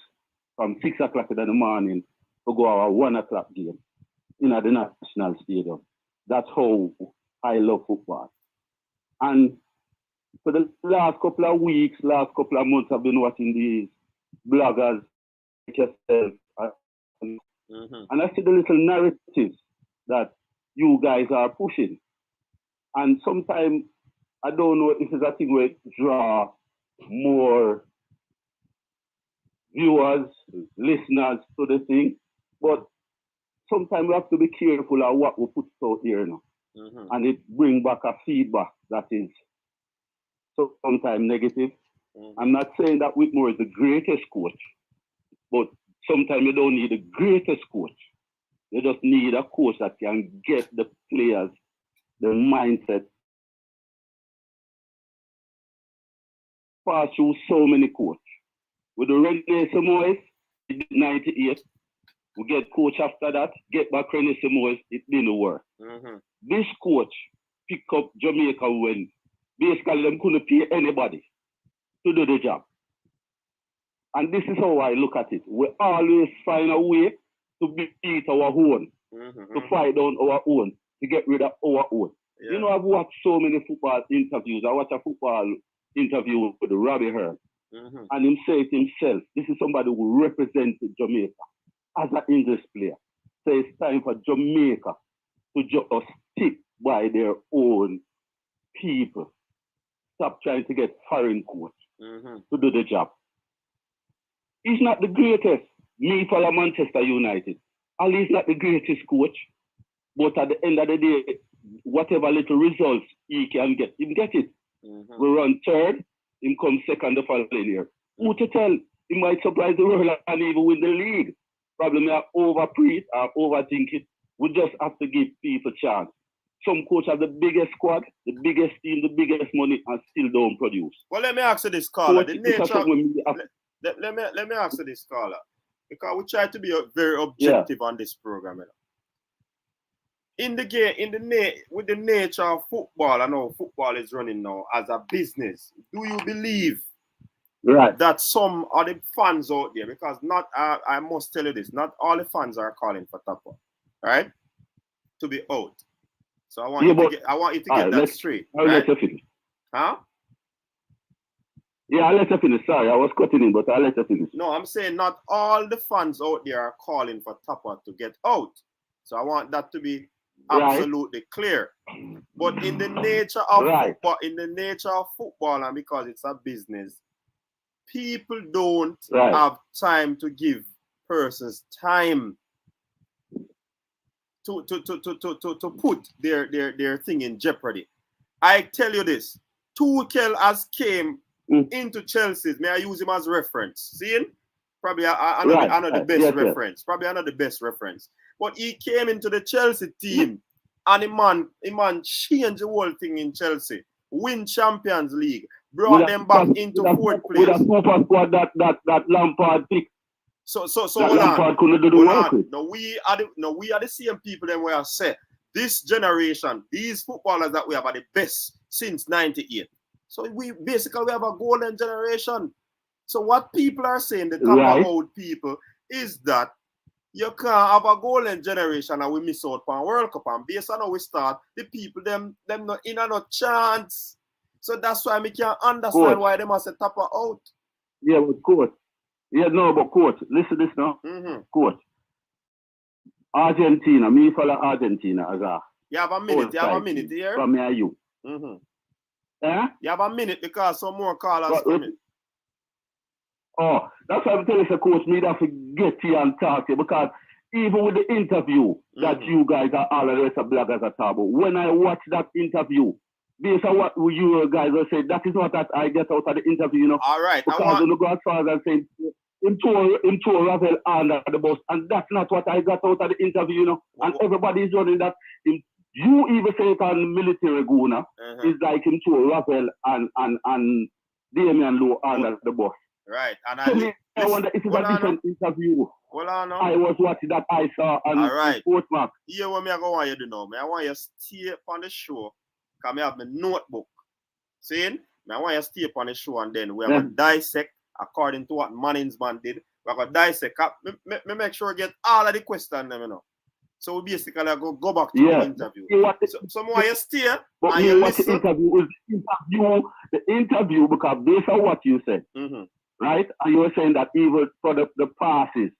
from 6 o'clock in the morning to go our 1 o'clock game in the National Stadium. That's how I love football. And for the last couple of weeks, last couple of months, I've been watching these bloggers like yourself. And I see the little narratives that you guys are pushing. And sometimes I don't know if it's a thing where it draw more viewers, listeners to the thing, but sometimes we have to be careful of what we put out here now. And it brings back a feedback that is sometimes negative. I'm not saying that Whitmore is the greatest coach, but sometimes you don't need the greatest coach. You just need a coach that can get the players, the mindset. Pass through so many coaches. With the Reggae Boyz, 98, we get coach after that, get back Reggae Boyz, it didn't work. This coach pick up Jamaica when basically them couldn't pay anybody to do the job. And this is how I look at it. We always find a way to beat our own, to fight down our own, to get rid of our own. Yeah. I've watched so many football interviews. I watched a football interview with Robbie Hearn. And him say it himself, this is somebody who represents Jamaica as an English player. So it's time for Jamaica to just stick by their own people. Stop trying to get foreign coach to do the job. He's not the greatest. Me follow Manchester United. Ali is not the greatest coach. But at the end of the day, whatever little results he can get, he get it. We run third, he comes second the following year. Who to tell? He might surprise the world and even win the league. Probably we are overpreach or overthink it. We just have to give people a chance. Some coach have the biggest squad, the biggest team, the biggest money, and still don't produce. Well, let me ask you this, caller. Let me ask you this, caller. because we try to be very objective on this program. You know. In the game, with the nature of football, I know football is running now as a business. Do you believe that some of the fans out there, because not I must tell you this, not all the fans are calling for Tapa, right? To be out. So I want you to get that straight. I'll let you finish. Huh? Yeah, I'll let you finish. Sorry, I was cutting in, but I'll let you finish. No, I'm saying not all the fans out there are calling for Tapa to get out. So I want that to be absolutely clear. But in the nature of football, and because it's a business, people don't have time to give persons time to put their thing in jeopardy. I tell you this, Tuchel has came into Chelsea. May I use him as reference? See? Probably another best reference. Probably another best reference. But he came into the Chelsea team and the man changed the whole thing in Chelsea. Win Champions League. Brought them back into fourth place. With a super squad that Lampard picked. So hold on. No, we are the same people that we are say this generation, these footballers that we have are the best since '98. So we have a golden generation. So what people are saying, the top old people, is that you can't have a golden generation and we miss out on World Cup. And based on how we start, the people them not in no chance. So that's why we can't understand why they must say Tapa out. Yeah, but coach. Yeah, no, but coach, listen to this now. Coach. Argentina, me follow Argentina as a. You have a minute here. From me and you. You have a minute because some more callers coming. Oh, that's why I'm telling you, coach, me have to get here and talk to you because even with the interview that you guys are all the rest of bloggers are talking about, when I watch that interview, based on what you guys are saying, that is what I get out of the interview, you know. All right. Because when you go as far as I'm saying, him tore Ravel under the bus, and that's not what I got out of the interview, you know. And everybody is running that. You even say it on military guna, is like him tore Ravel and Damian Lowe under the bus. Right. And I wonder if it's a different interview. I was watching that I saw on Sportsmark. Here what I want you to do now. I want you to stay on the show. Because I have my notebook. See? I want you to stay on the show and then we're going to dissect according to what Manningsman did. We're going to dissect. Me make sure I get all of the questions, you know. So we basically go back to the interview. So more you stay and you listen. The interview, because based on what you said, right? And you were saying that even for the passes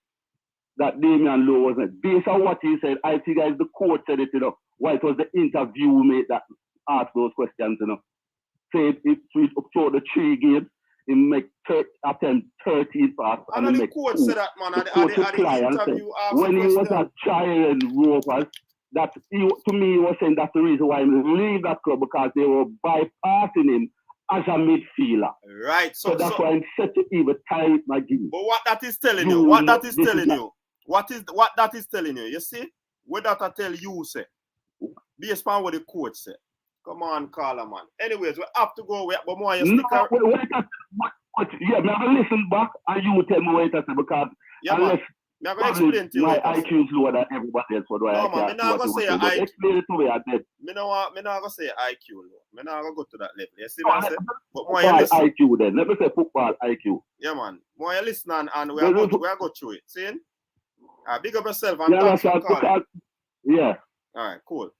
that Damian Lowe wasn't. Based on what you said, I think as the coach said it, you know, why it was the interview mate that asked those questions, you know. Say it through the 3 games, he make 13 passes. And the coach said that, man, at the interview when he was at Giant Rovers, that to me he was saying that's the reason why he leave that club, because they were bypassing him as a midfielder. Right. So that's why I'm such an evil tight McGee. But what that is telling you, what that is telling you, you see? What that I tell you, say, based on what the coach said. Come on, caller, man. Anyways, we have to go. But more you stick around. Yeah, I'm going to listen back and you tell me what it is, because unless I'm going to explain to you. My IQ is lower than everybody else. No, man, I'm not going to say IQ. Explain it to me, I did. I'm not going to say IQ low. I'm not going to go to that level. You see what I say? But more you listen. IQ then. Let me say football IQ. Yeah, man. More you listen and we are going to go through it. See? Big up yourself and thanks for calling. Yeah. All right, cool.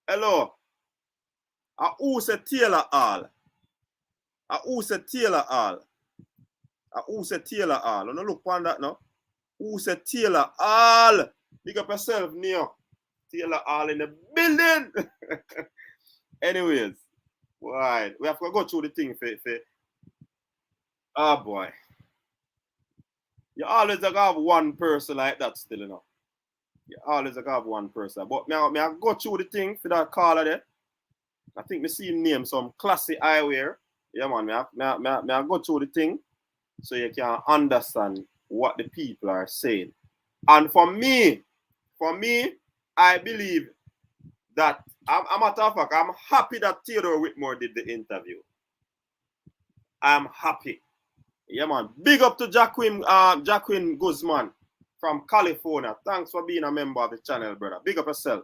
Hello. Who said Taylor Hall? Who said Taylor Hall? Who said Taylor Hall? No look on that now. Who said Taylor Hall? Big up yourself, Neo. Taylor Hall in the building. Anyways, right. We have to go through the thing for oh boy. You always have one person like that still, you know. You always have one person. But may I go through the thing for that caller there? I think me see him name some classy eyewear. Yeah, man. May I go through the thing so you can understand what the people are saying. And for me, I believe that I'm a tough fact. I'm happy that Theodore Whitmore did the interview. I'm happy. Yeah, man. Big up to Jacqueline Guzman from California. Thanks for being a member of the channel, brother. Big up yourself.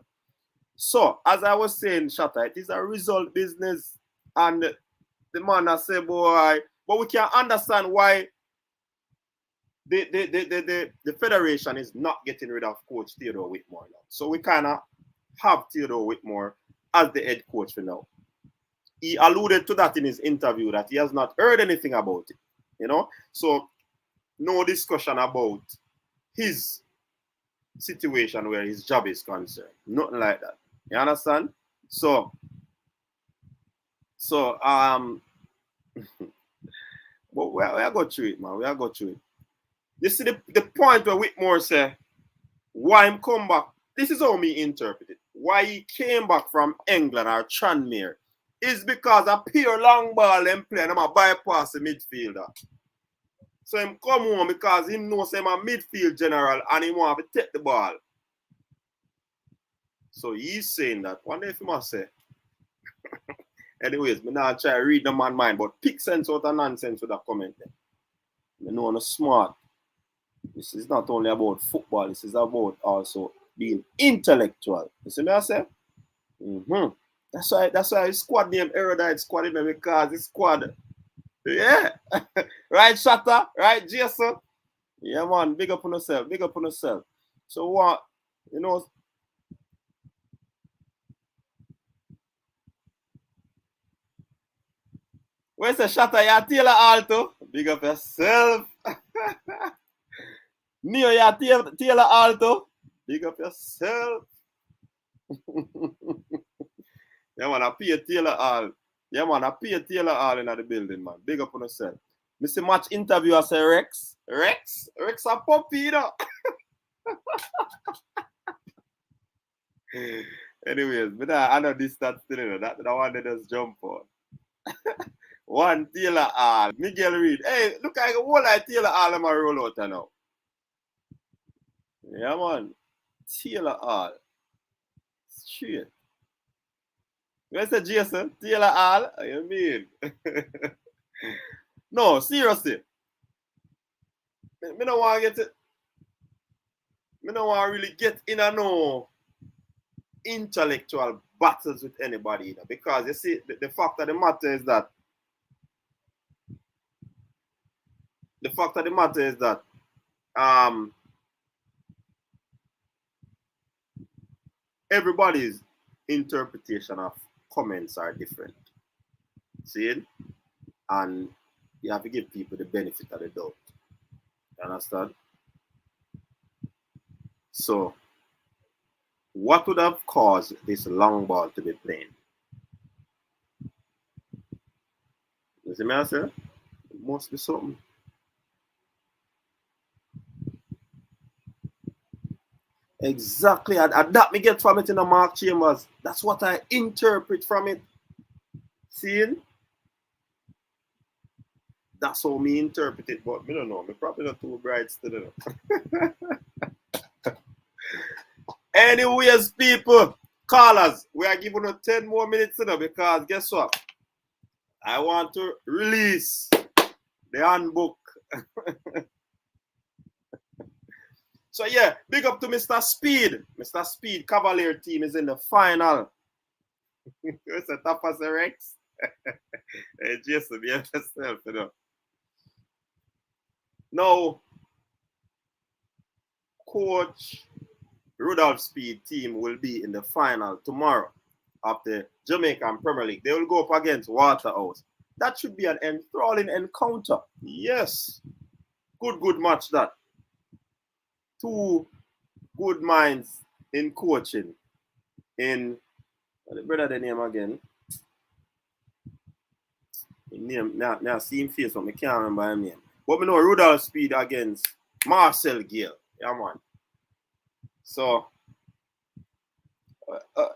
So, as I was saying, Shatta, it is a result business. And the man I say, boy, but we can understand why the federation is not getting rid of Coach Theodore Whitmore now. So we kind of have Theodore Whitmore as the head coach for now. He alluded to that in his interview that he has not heard anything about it, you know. So no discussion about his situation where his job is concerned. Nothing like that. You understand? So but we are go through it, man. We are go through it. You see the point where Whitmore said, why him come back? This is how me interpret it. Why he came back from England or Tranmere is because a pure long ball them play and I'm a bypass the midfielder. So him come home because he knows him a midfield general and he want to take the ball. So he's saying that. One day if he must say. Anyways, me not try to read the man's mind, but pick sense out of nonsense with that comment there. Me know I'm smart. This is not only about football, this is about also being intellectual. You see me I say? That's why his squad name Erudite Squad, because his squad. Yeah. Right, Shatta? Right, Jason? Yeah, man. Big up on yourself. Big up on yourself. So what, you know, where's the Shatta? You Taylor Alto? Big up yourself. Neo, you Taylor Alto? Big up yourself. Yeah, man, I pay Taylor All. Yeah, man, I pay Taylor All in the building, man. Big up on yourself. Mr. Match interview, I say Rex. Rex a puppy, you know. Anyways, but I know this that still, you know. That one that just jump on. One Taylor All. Miguel Reed. Hey, look like a whole like Taylor All in my roll out now. Yeah, man. Taylor All. Straight. Where's the Jason? Taylor All? What you mean? No, seriously. Me don't want to get it. Me don't want to really get in a no intellectual battles with anybody, you know, because you see, the fact of the matter is that everybody's interpretation of comments are different. See? And you have to give people the benefit of the doubt. You understand? So, what would have caused this long ball to be played? You see me I say? It must be something. Exactly. And that me get from it in the Mark Chambers. That's what I interpret from it. Seeing? That's how me interpret it, but me don't know. Me probably not too bright still. You know. Anyways, people, callers, we are giving you 10 more minutes you know, because guess what? I want to release the handbook. So yeah, big up to Mr. Speed. Mr. Speed Cavalier team is in the final. It's a top as a Rex. Hey, Jason, be yourself, you know. Now, Coach Rudolph Speed team will be in the final tomorrow of the Jamaican Premier League. They will go up against Waterhouse. That should be an enthralling encounter. Yes. Good match that. Two good minds in coaching. In what the brother the name again? His name now see him face, but I can't remember his name. But we know Rudolph Speed against Marcel Gale. Yeah, man. So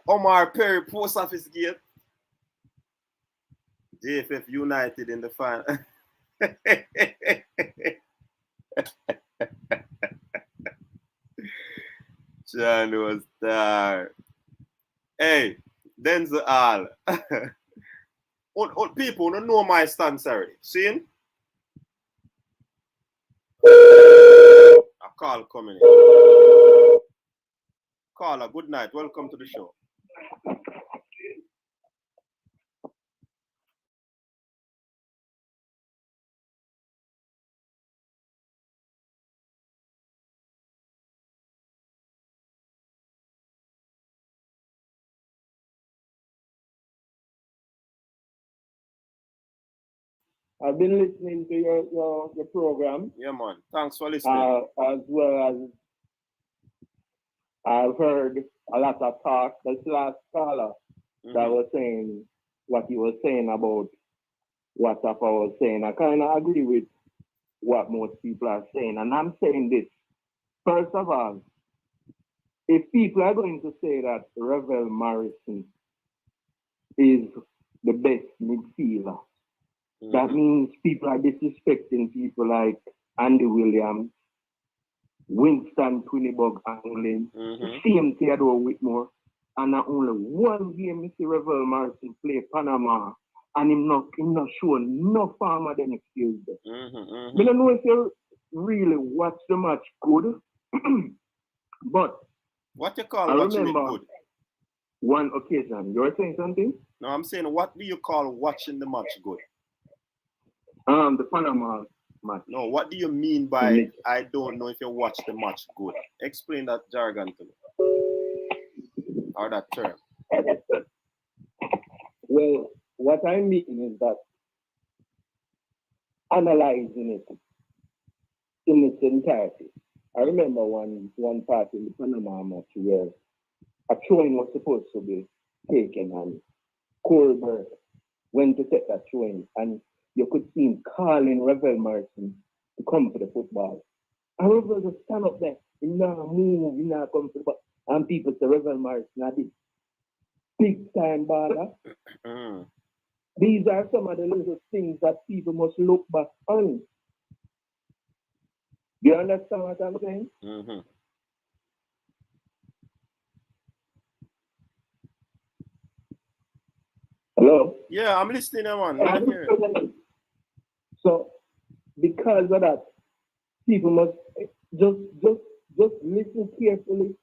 Omar Perry Post Office Gate. JFF United in the final. John was there. Hey, Denzel All. People don't know my stance already. See? A call coming in. Caller, good night. Welcome to the show. I've been listening to your program. Yeah, man. Thanks for listening. As well as I've heard a lot of talk. This last caller that was saying what he was saying about what Tafa was saying. I kind of agree with what most people are saying. And I'm saying this. First of all, if people are going to say that Revel Morrison is the best midfielder, that means people are disrespecting people like Andy Williams, Winston Twillibug Anglin, same Theodore Whitmore, and not only one game Mr. Revel Morrison play Panama, and him not showing no form of them skills there. I don't know if you really watch the match good, but what you call watching it good? One occasion. You're saying something? No, I'm saying what do you call watching the match good? The Panama match. No, what do you mean by I don't know if you watch the match good? Explain that jargon to me. Or that term. Well, what I mean is that analyzing it in its entirety. I remember one part in the Panama match where a throwing was supposed to be taken and Colbert went to take that throwing and you could see him calling Revel Morrison to come for the football. And Revel just stand up there, he not move, he not come for the football. And people say Revel Morrison are this big time baller. These are some of the little things that people must look back on. Do you understand what I'm saying? Hello? Yeah, I'm listening, man. So, because of that, people must just listen carefully.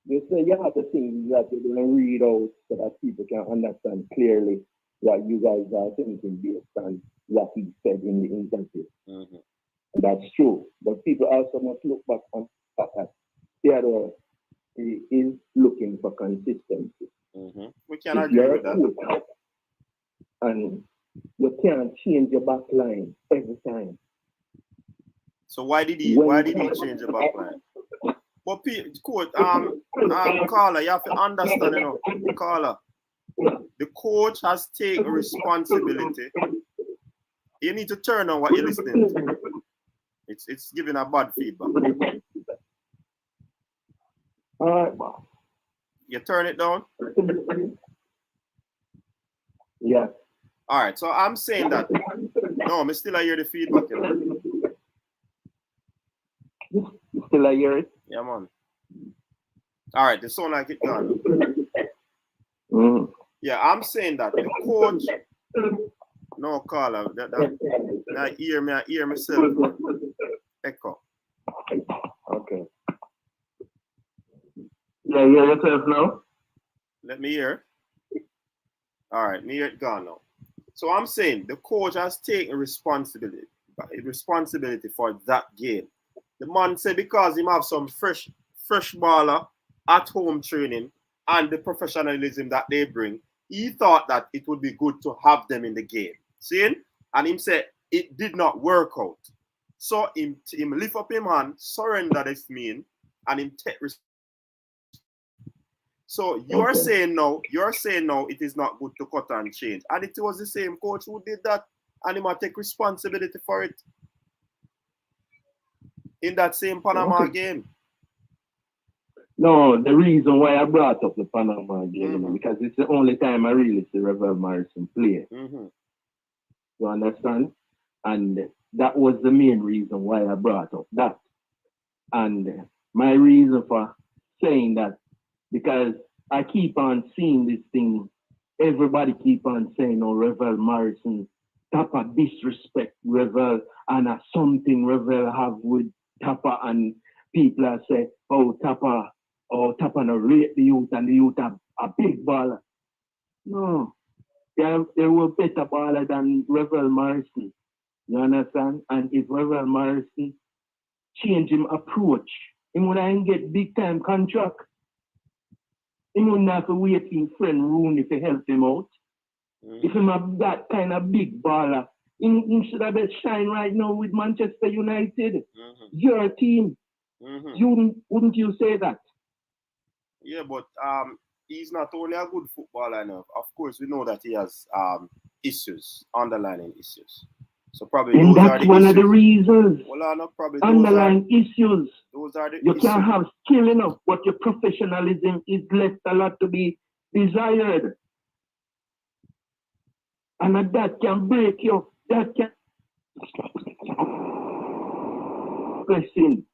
They say you have the things that you're going to read out so that people can understand clearly what you guys are thinking based on what he said in the interview. And that's true. But people also must look back on the fact that Theodore is looking for consistency. We can agree with that. And you can't change your back line every time. So why did he change the back line? But coach, caller, you have to understand, caller. The coach has taken responsibility. You need to turn on what you're listening to. It's giving a bad feedback. All right, boss. You turn it down? Yeah. All right, so I'm saying that. No, I'm still hear the feedback. You still hear it? Yeah, man. All right, the sound like it gone. Yeah, I'm saying that the coach. No, caller. I hear myself. Echo. Okay. Yeah, you hear yourself now? Let me hear. All right, me hear it gone now. So I'm saying the coach has taken responsibility for that game. The man said because he have some fresh baller at home training and the professionalism that they bring, he thought that it would be good to have them in the game. See? And him said it did not work out. So him lift up him hand, surrender this mean, and him take responsibility. So you're saying now it is not good to cut and change. And it was the same coach who did that, and he might take responsibility for it in that same Panama game. No, the reason why I brought up the Panama game because it's the only time I really see Revel Morrison play. You understand? And that was the main reason why I brought up that. And my reason for saying that, because I keep on seeing this thing, everybody keep on saying, oh, Revel Morrison Tapa disrespect Revel and something Revel have with Tapa and people are say, Tapa no rate the youth and the youth are a big baller. No, they were better baller than Revel Morrison. You understand? And if Revel Morrison change him approach, he wouldn't get big time contract. He wouldn't have to wait in friend room if he help him out. If him have that kind of big baller, he should have been shine right now with Manchester United. Your team. Wouldn't you say that? Yeah, but he's not only a good footballer enough. Of course, we know that he has issues, underlying issues. So probably and those that's are the one issues. of the reasons. Well, not probably underlying issues. Those are the you issues. Can have skill enough, but your professionalism is left a lot to be desired. And that can break you. That can question.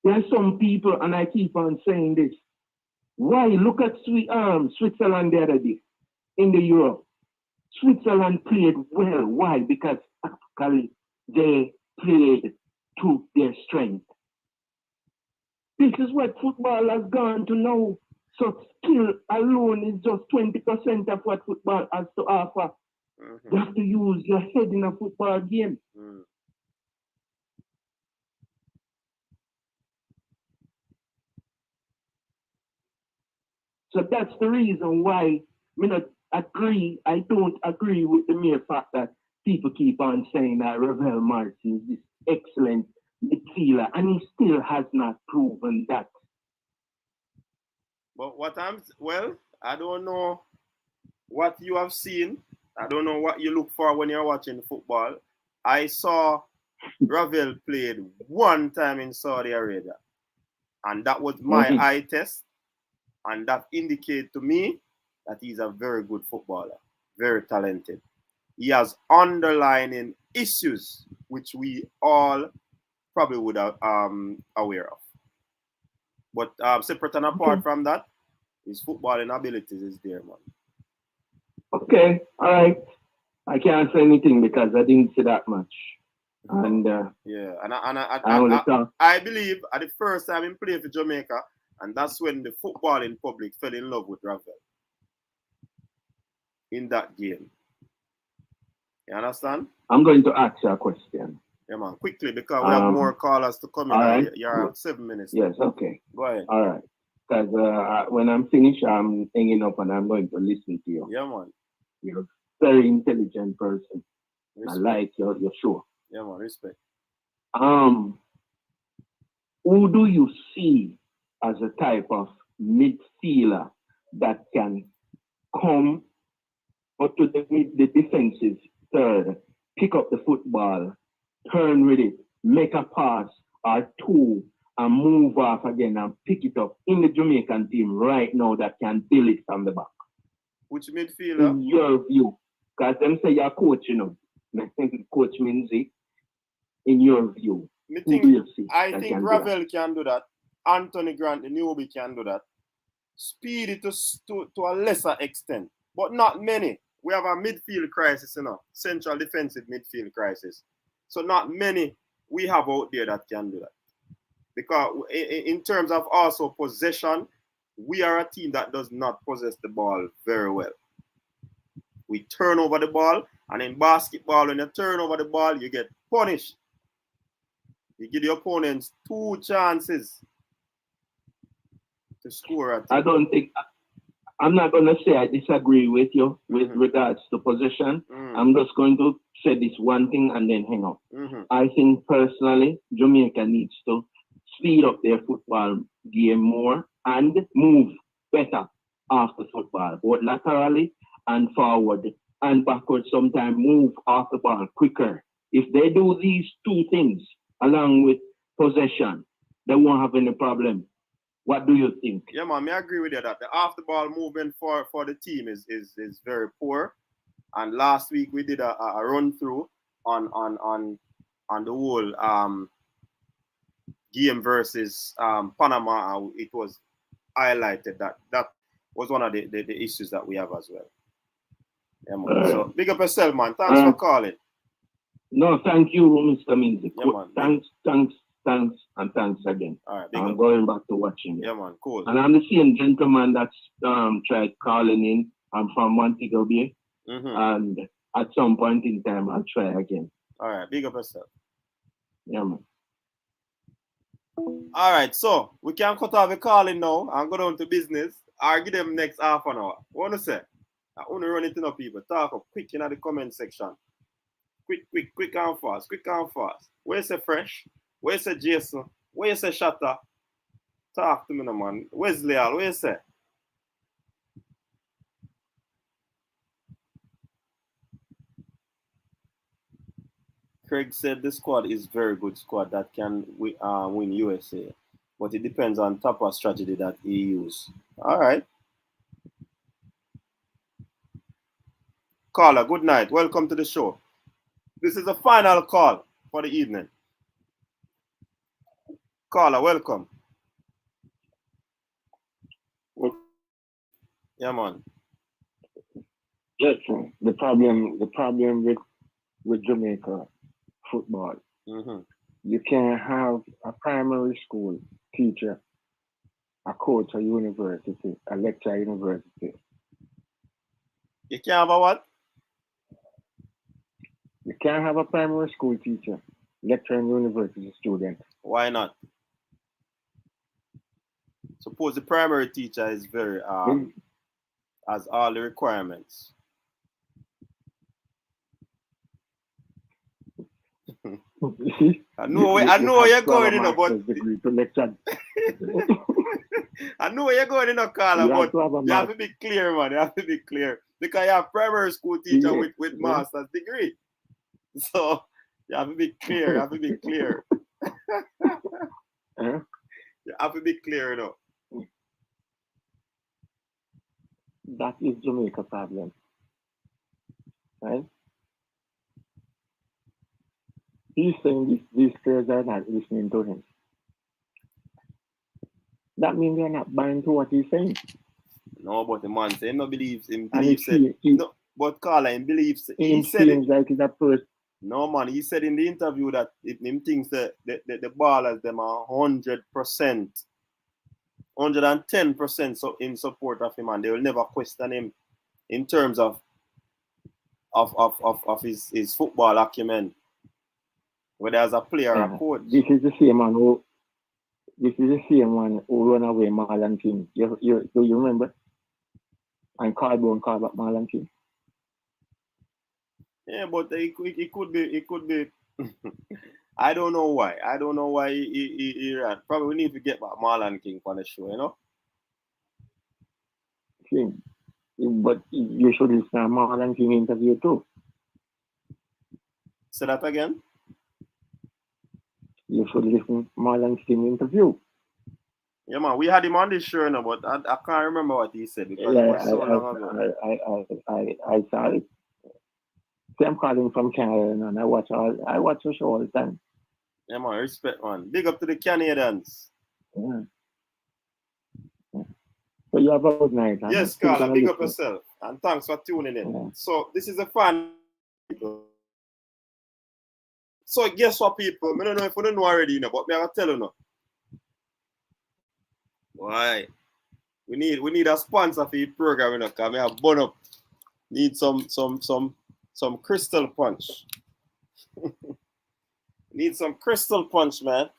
There are some people, and I keep on saying this. Why? Look at Switzerland the other day in the Euro. Switzerland played well. Why? Because tactically they played to their strength. This is what football has gone to now. So skill alone is just 20% of what football has to offer. You have to use your head in a football game. So that's the reason why I don't agree with the mere fact that people keep on saying that Revel Martin is this excellent midfielder, and he still has not proven that. But I don't know what you have seen. I don't know what you look for when you're watching football. I saw Ravel played one time in Saudi Arabia, and that was my eye test, and that indicated to me that he's a very good footballer, very talented. He has underlying issues, which we all probably would have aware of. But separate and apart from that, his footballing abilities is there, man. Okay, all right. I can't say anything because I didn't see that much. And I believe at the first time he played for Jamaica, and that's when the footballing public fell in love with Ravel in that game. You understand? I'm going to ask you a question. Yeah, man. Quickly, because we have more callers to come in. Right. You're 7 minutes. Yes, okay. Go ahead. All right. Because when I'm finished, I'm hanging up and I'm going to listen to you. Yeah, man. You're a very intelligent person. Respect. I like your show. Yeah, man. Respect. Who do you see as a type of midfielder that can come up to the defensive third, pick up the football, turn with it, make a pass or two, and move off again and pick it up in the Jamaican team right now that can build it from the back? Which midfielder? In your view. Because them say you're coach, I think Coach Minzy. In your view, I think Ravel can do that. Anthony Grant, the newbie, can do that. Speedy to a lesser extent, but not many. We have a midfield crisis, central defensive midfield crisis. So not many we have out there that can do that. Because in terms of also possession, we are a team that does not possess the ball very well. We turn over the ball, and in basketball, when you turn over the ball, you get punished. You give the opponents 2 chances to score. I'm not going to say I disagree with you with regards to possession. I'm just going to say this one thing and then hang up. I think personally, Jamaica needs to speed up their football game more and move better off the football, both laterally and forward and backward. Sometimes move off the ball quicker. If they do these 2 things along with possession, they won't have any problem. What do you think? Yeah, man, I agree with you that the off the ball movement for the team is very poor. And last week we did a run through on the whole game versus Panama. It was highlighted that was one of the issues that we have as well. Yeah, man. So big up yourself, man. Thanks for calling. No, thank you, Mr. Music. Yeah, man. Thanks, and thanks again. All right, I'm going back to watching. Yeah, man. Cool. And I'm the same gentleman that's tried calling in. I'm from Montego Bay. And at some point in time, I'll try again. All right, big up yourself. Yeah, man. All right, so we can cut off the calling now and go down to business. I'll give them next half an hour. What want to say? I want to run it to people. Talk up quick in the comment section. Quick and fast. Quick and fast. Where's the Fresh? Where's the Jason? Where's the Shatter? Talk to me, no, man. Where's Leal? Where's the? Craig said the squad is very good squad that can win USA, but it depends on type of strategy that he use. All right. Caller, good night. Welcome to the show. This is the final call for the evening. Caller, welcome. Yeah, man. Yes, the problem with Jamaica football. You can't have a primary school teacher, a coach at university, a lecturer at university. You can't have a what? You can't have a primary school teacher, lecturer and university student. Why not? Suppose the primary teacher is very has all the requirements. I know where you're going in, but I know where you're going in, Carla, but you have to be clear, man. You have to be clear because you have primary school teacher with master's degree. So you have to be clear. You have to be clear. You have to be clear, you know. That is Jamaica problem, right? He's saying these players are not listening to him. That means they're not buying to what he's saying. No, but the man say no believes him. No, but Carla, him believes. He said it like it's a person. No, man. He said in the interview that him thinks that the ballers them are 100%, 110% so in support of him, and they will never question him in terms of his football acumen, whether as a player or a coach. This is the same man who run away Marlon King. Do you remember? And Carbone called back Marlon King. Yeah, but it could be. I don't know why. I don't know why he ran. Probably we need to get back Marlon King on the show, you know. But you should listen to Marlon King interview too. Say that again. You should listen to Marlon King interview. Yeah, man. We had him on this show, you know, but I can't remember what he said because it was so long ago. I saw it. I'm calling from Canada and I watch the show all the time. Yeah, man, respect, man. Big up to the Canadians. Yeah. So you have a good night. Huh? Yes, Carla, big up yourself. And thanks for tuning in. Yeah. So this is a fan. So guess what, people? I don't know if you don't know already, you know, but I'm going to tell you now. Why? We need a sponsor for the program, you know, because we have burn up. Need some Crystal Punch. Need some Crystal Punch, man.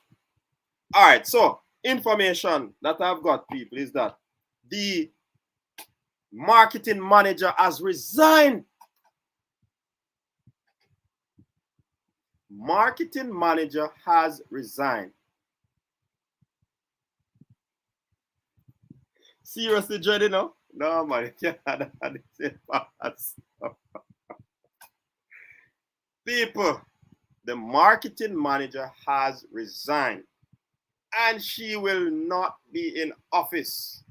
All right, so information that I've got, people, is that the marketing manager has resigned. Marketing manager has resigned. Seriously, Jody, no? No, man. People, the marketing manager has resigned and she will not be in office.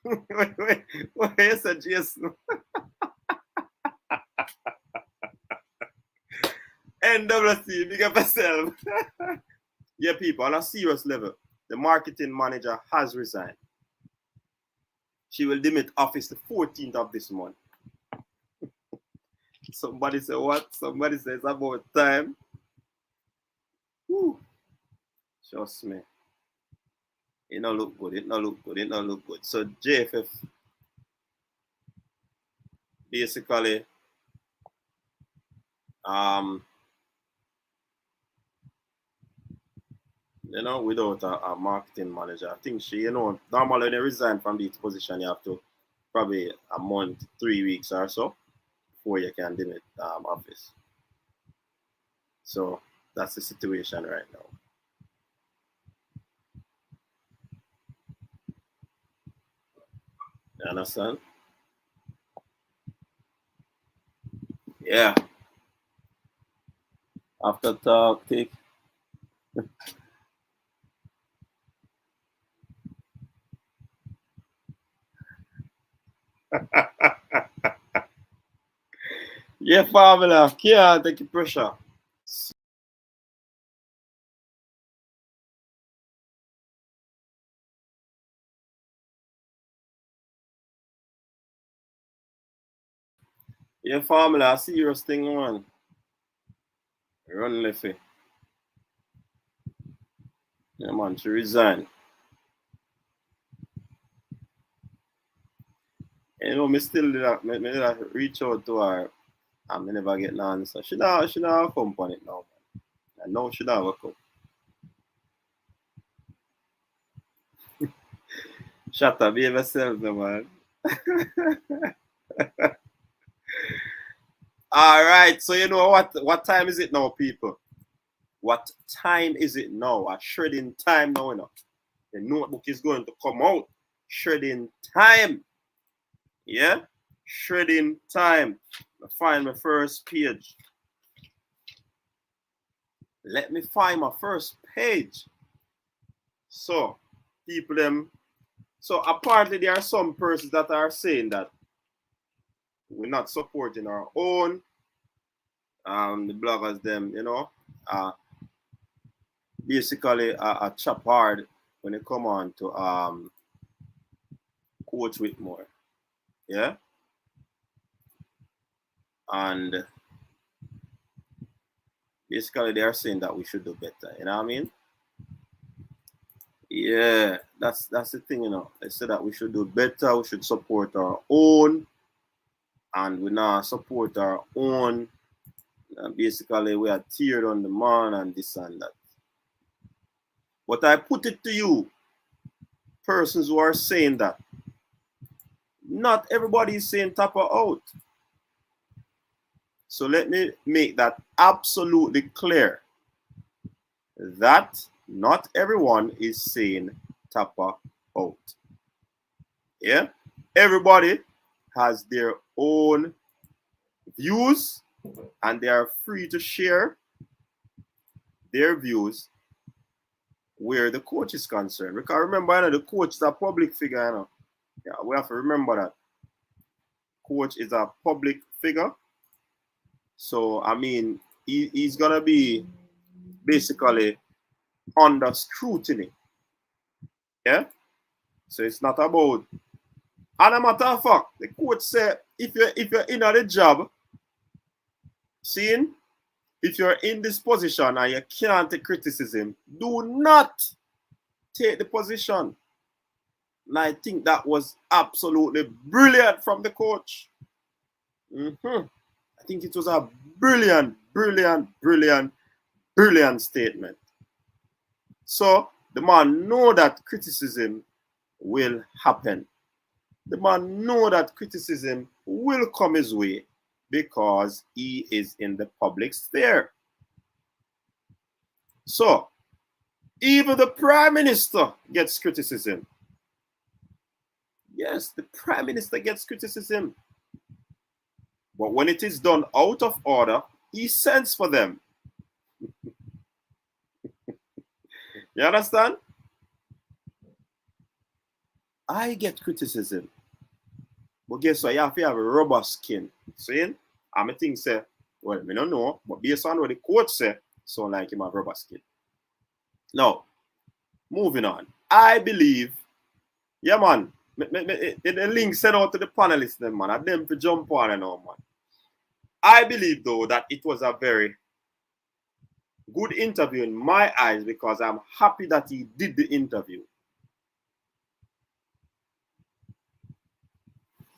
Where's the Jason? NWC, big up yourself. Yeah, people, on a serious level, the marketing manager has resigned. She will demit office the 14th of this month. Somebody say what? Somebody says about time. Whew. Trust me. It don't look good. It don't look good. It don't look good. So JFF basically without a marketing manager. I think she, normally when you resign from this position, you have to probably a month, 3 weeks or so before you can limit office. So that's the situation right now. You understand? Yeah. After talk, take. Yeah, formula. Can't take the pressure. Yeah, formula. Serious thing, man. Run Leffy. Yeah, man. She resign. Me still did that. Me did that reach out to her. And me never get an answer. She not come on it now. I know she not come. Shut up, behave yourself, no, man. All right, so you know what time is it now, people? What time is it now? A shredding time now, The notebook is going to come out. Shredding time. Yeah? Shredding time. I find my first page. Let me find my first page. So, people them. So apparently there are some persons that are saying that we're not supporting our own. The bloggers them, basically a chop hard when it come on to Coach Whitmore. Yeah. And basically they are saying that we should do better. You know what I mean? Yeah, that's the thing, They say that we should do better, we should support our own, and we not support our own. Basically, we are tiered on the man and this and that. But I put it to you, persons who are saying that, not everybody is saying Tapper out. So let me make that absolutely clear, that not everyone is saying Tapper out. Yeah? Everybody has their own views and they are free to share their views where the coach is concerned. Because remember, the coach is a public figure, Yeah, we have to remember that. Coach is a public figure. So, I mean, he's going to be basically under scrutiny. Yeah? So it's not about, and a matter of fact, the coach said, if you're in the job, seeing, if you're in this position and you can't take criticism, do not take the position. And I think that was absolutely brilliant from the coach. I think it was a brilliant statement. So the man know that criticism will happen. The man know that criticism will come his way because he is in the public sphere. So even the Prime Minister gets criticism. Yes, the Prime Minister gets criticism. But when it is done out of order, he sends for them. You understand? I get criticism. But guess what? You have to have a rubber skin. See? I think say, well, I don't know, but based on what the coach say, so like him have rubber skin. Now, moving on. I believe, yeah, man, the link sent out to the panelists, then, man. I them to jump on and all, man. I believe, though, that it was a very good interview in my eyes because I'm happy that he did the interview.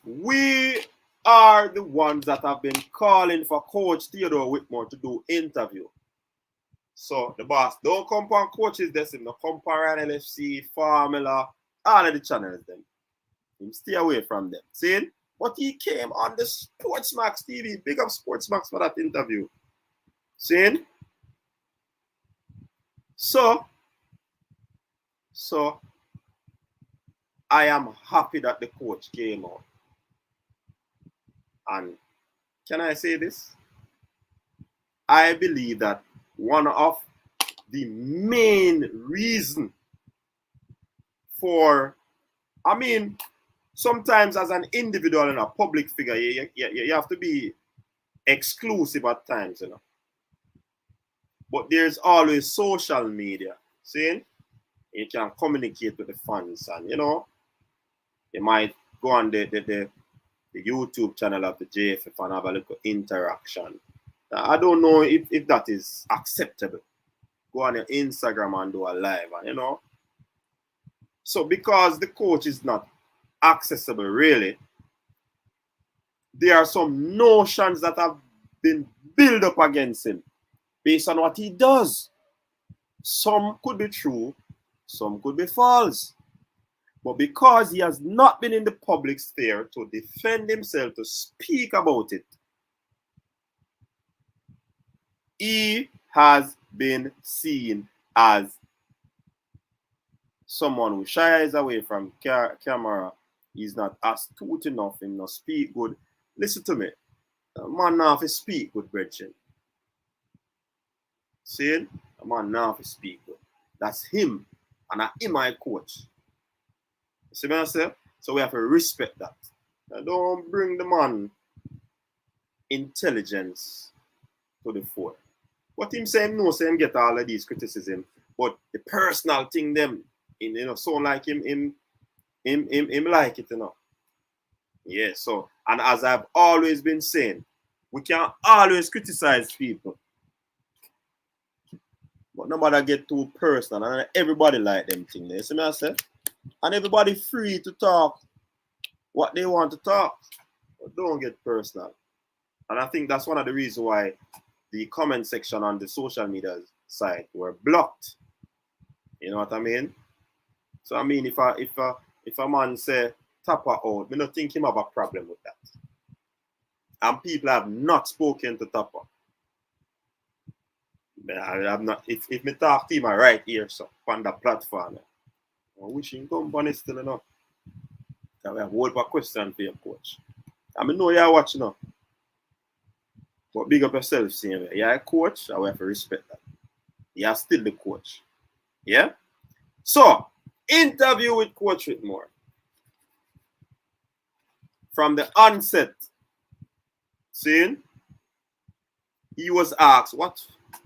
We are the ones that have been calling for Coach Theodore Whitmore to do interview. So the boss don't come on coaches, this him, no come on LFC, Formula, all of the channels them. Him stay away from them. See? But he came on the Sportsmax TV. Big up Sportsmax for that interview. See? So I am happy that the coach came out. And can I say this? I believe that one of the main reason for, I mean, sometimes as an individual and a public figure, you have to be exclusive at times, you know. But there's always social media, see? You can communicate with the fans and, you know, you might go on the YouTube channel of the JFF and have a little interaction. I don't know if that is acceptable. Go on your Instagram and do a live, and you know. So because the coach is not accessible really, there are some notions that have been built up against him based on what he does. Some could be true, some could be false. But because he has not been in the public sphere to defend himself, to speak about it, he has been seen as someone who shies away from camera. He's not astute enough, he not speak good. Listen to me. A man now have to speak good, brethren. See? A man now have to speak good. That's him. And him my coach. See what I say? So we have to respect that. Now don't bring the man intelligence to the fore. What him say him know, say him get all of these criticism, but the personal thing them, you know, sound like him like it, you know. Yeah, so, and as I've always been saying, we can always criticize people, but nobody get too personal, and everybody like them things. You see me I say? And everybody free to talk what they want to talk, but don't get personal. And I think that's one of the reasons why the comment section on the social media side were blocked. You know what I mean? So I mean, if a man say Tapper out, I don't think him have a problem with that. And people have not spoken to Tapper. I have not. If me talk to him right here, so on the platform, I wish him company still enough. We have a whole question for your coach. I mean, know you're watching now. But big up yourself, same way. You're a coach, I will have to respect that. You're still the coach. Yeah? So, interview with Coach Whitmore. From the onset, seeing, he was asked, what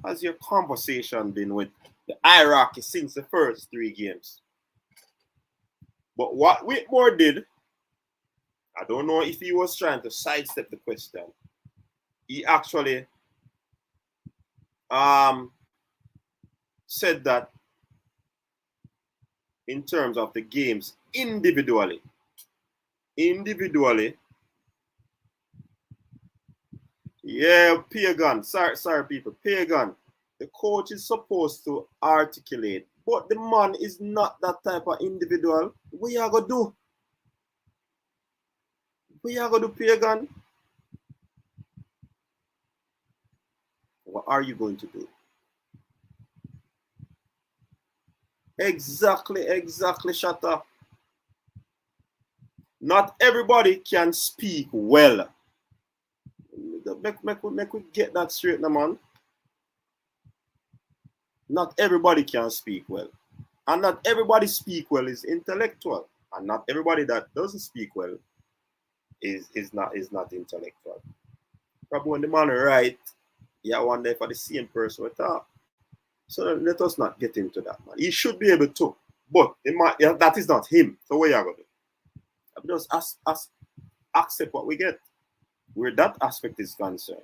has your conversation been with the hierarchy since the first 3 games? But what Whitmore did, I don't know if he was trying to sidestep the question. He actually said that in terms of the games individually, yeah, Pagan, sorry people, Pagan, the coach is supposed to articulate, but the man is not that type of individual. What you gonna do? What you gonna do, Pagan? What are you going to do? Exactly, Shatta. Not everybody can speak well. Make we get that straight now, man. Not everybody can speak well. And not everybody speak well is intellectual. And not everybody that doesn't speak well is not intellectual. Probably when the man right, yeah, one day for the same person we talk. So let us not get into that, man. He should be able to, but that is not him. So what you gonna do? I just accept what we get. where that aspect is concerned.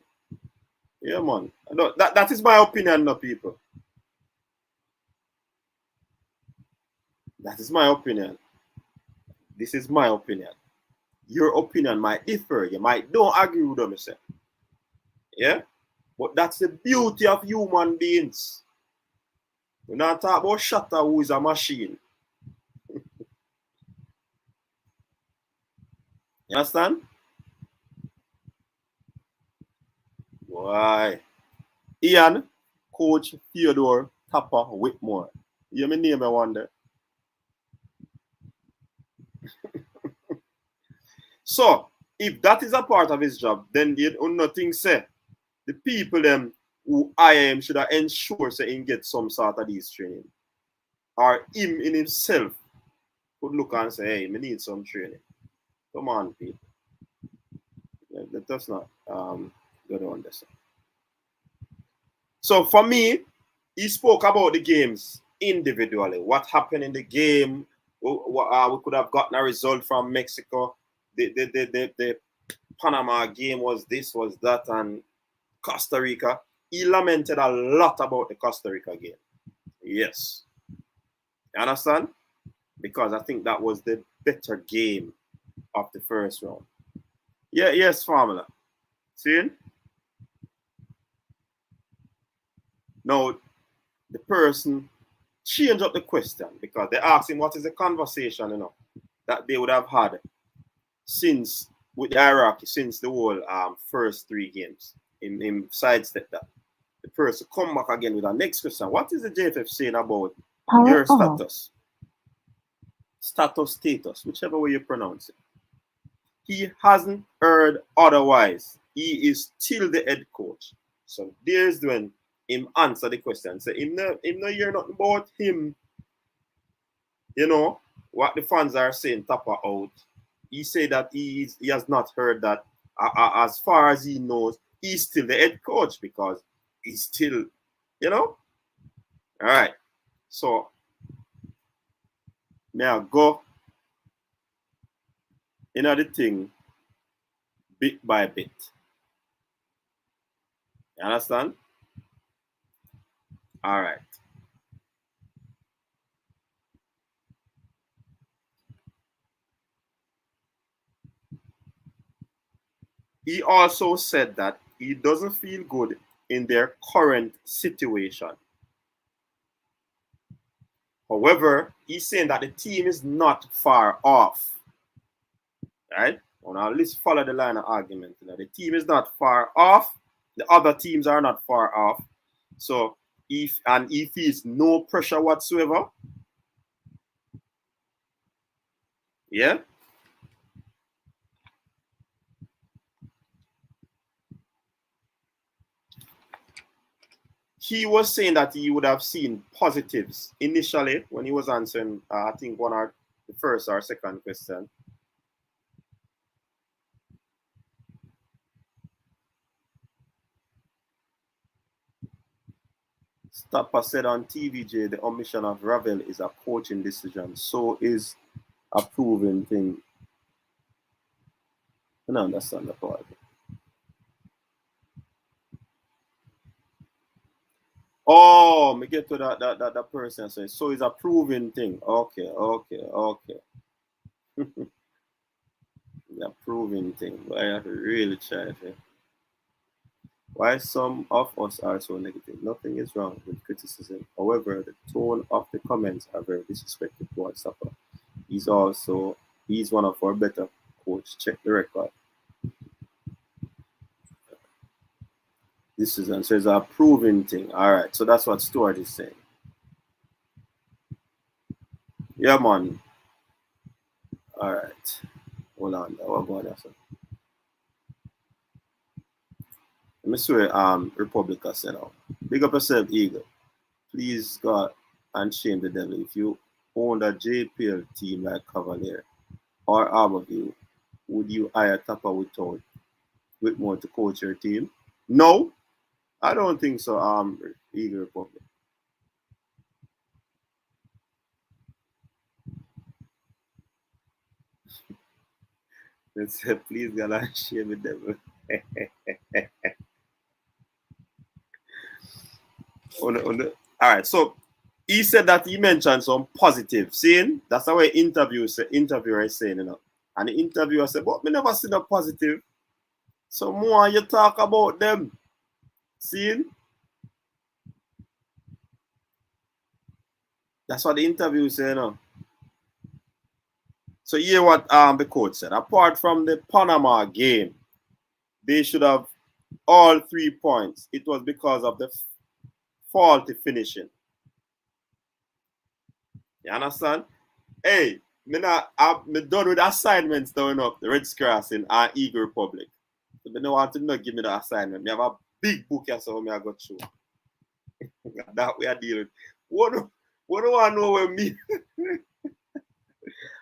Yeah, man. That is my opinion, no people. That is my opinion. This is my opinion. Your opinion might differ. You might don't agree with them, say. Yeah? But that's the beauty of human beings. We're not talking about Shatter, who is a machine. You understand? Why? Ian, Coach Theodore, Tapper, Whitmore. You may name I wonder. So, if that is a part of his job, then you nothing say. The people them who I am should have ensure say he get some sort of these training. Or him in himself could look and say, hey, we need some training. Come on, people. Yeah, that's not good to understand. So for me, he spoke about the games individually. What happened in the game? We could have gotten a result from Mexico. The Panama game was this, was that, and Costa Rica. He lamented a lot about the Costa Rica game. Yes. You understand? Because I think that was the better game of the first round. Yeah, yes, Formula. See? Now, the person changed up the question because they asked him what is the conversation, that they would have had since with the Iraqi, since the whole first three games. In sidestep that. The person come back again with our next question. What is the JFF saying about your status? Status, whichever way you pronounce it. He hasn't heard otherwise. He is still the head coach. So there's when him answer the question. Say him no hear nothing about him. What the fans are saying, Tapper out. He said that he has not heard that. As far as he knows, he's still the head coach because he's still, All right. So now go the thing bit by bit. You understand? All right. He also said that he doesn't feel good in their current situation. However, he's saying that the team is not far off. Right? Well, now let's follow the line of argument. The team is not far off. The other teams are not far off. So if he feels no pressure whatsoever, yeah. He was saying that he would have seen positives initially when he was answering, I think, the first or second question. Stopper said on TVJ, the omission of Ravel is a coaching decision. So is a proven thing. I don't understand the part. Oh, me get to that person saying, so it's a proven thing. Okay. The proven thing. But I have to really try to. Why some of us are so negative? Nothing is wrong with criticism. However, the tone of the comments are very disrespectful towards Stopper. He's one of our better coach. Check the record. This is a proven thing. All right, so that's what Stuart is saying. Yeah, man. All right. Hold on. What going on? Let me see Republica said out. Big up yourself, Eagle. Please, God, and shame the devil. If you owned a JPL team like Cavalier or Arborview, would you hire Tapper without Whitmore to coach your team? No, I don't think so. Eagle Republic. Let's say, please, God, and shame the devil. All right, so he said that he mentioned some positive. Seeing that's the way interviewer is saying, And the interviewer said, but me never seen a positive. So more you talk about them. Seeing? That's what the interview said, So hear what the coach said. Apart from the Panama game, they should have all 3 points. It was because of the faulty finishing. You understand? Hey, I'm done with assignments down up the Red Crossing and Eagle Republic. So I don't want to not give me the assignment. I have a big book here, so I got through. That we are dealing. What do I know what me?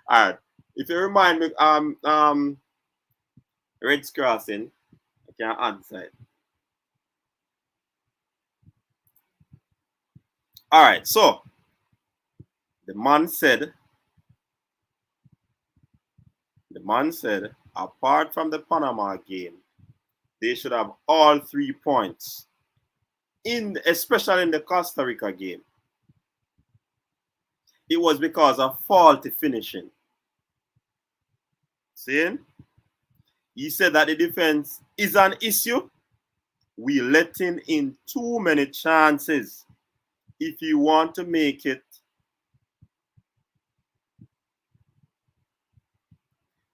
All right. If you remind me, Red Crossing, I can answer it. All right. So the man said, apart from the Panama game, they should have all 3 points. Especially in the Costa Rica game. It was because of faulty finishing. See? He said that the defense is an issue. We letting in too many chances. If you want to make it,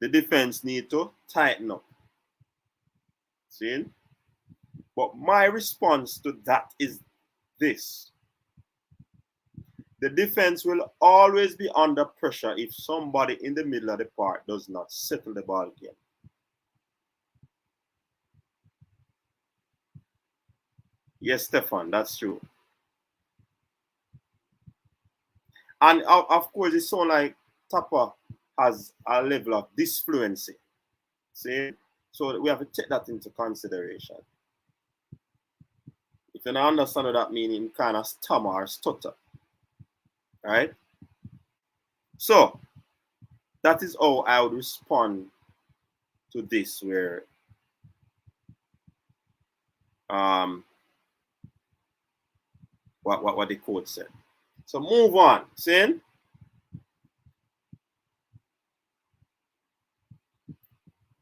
the defense need to tighten up. See? But my response to that is this. The defense will always be under pressure if somebody in the middle of the park does not settle the ball game. Yes, Stefan, that's true. And of course, it sounds like Tapa has a level of disfluency. See? So we have to take that into consideration. If you don't understand what that means, you kind of stammer or stutter. Right? So that is how I would respond to this, where what the coach said. So move on. See?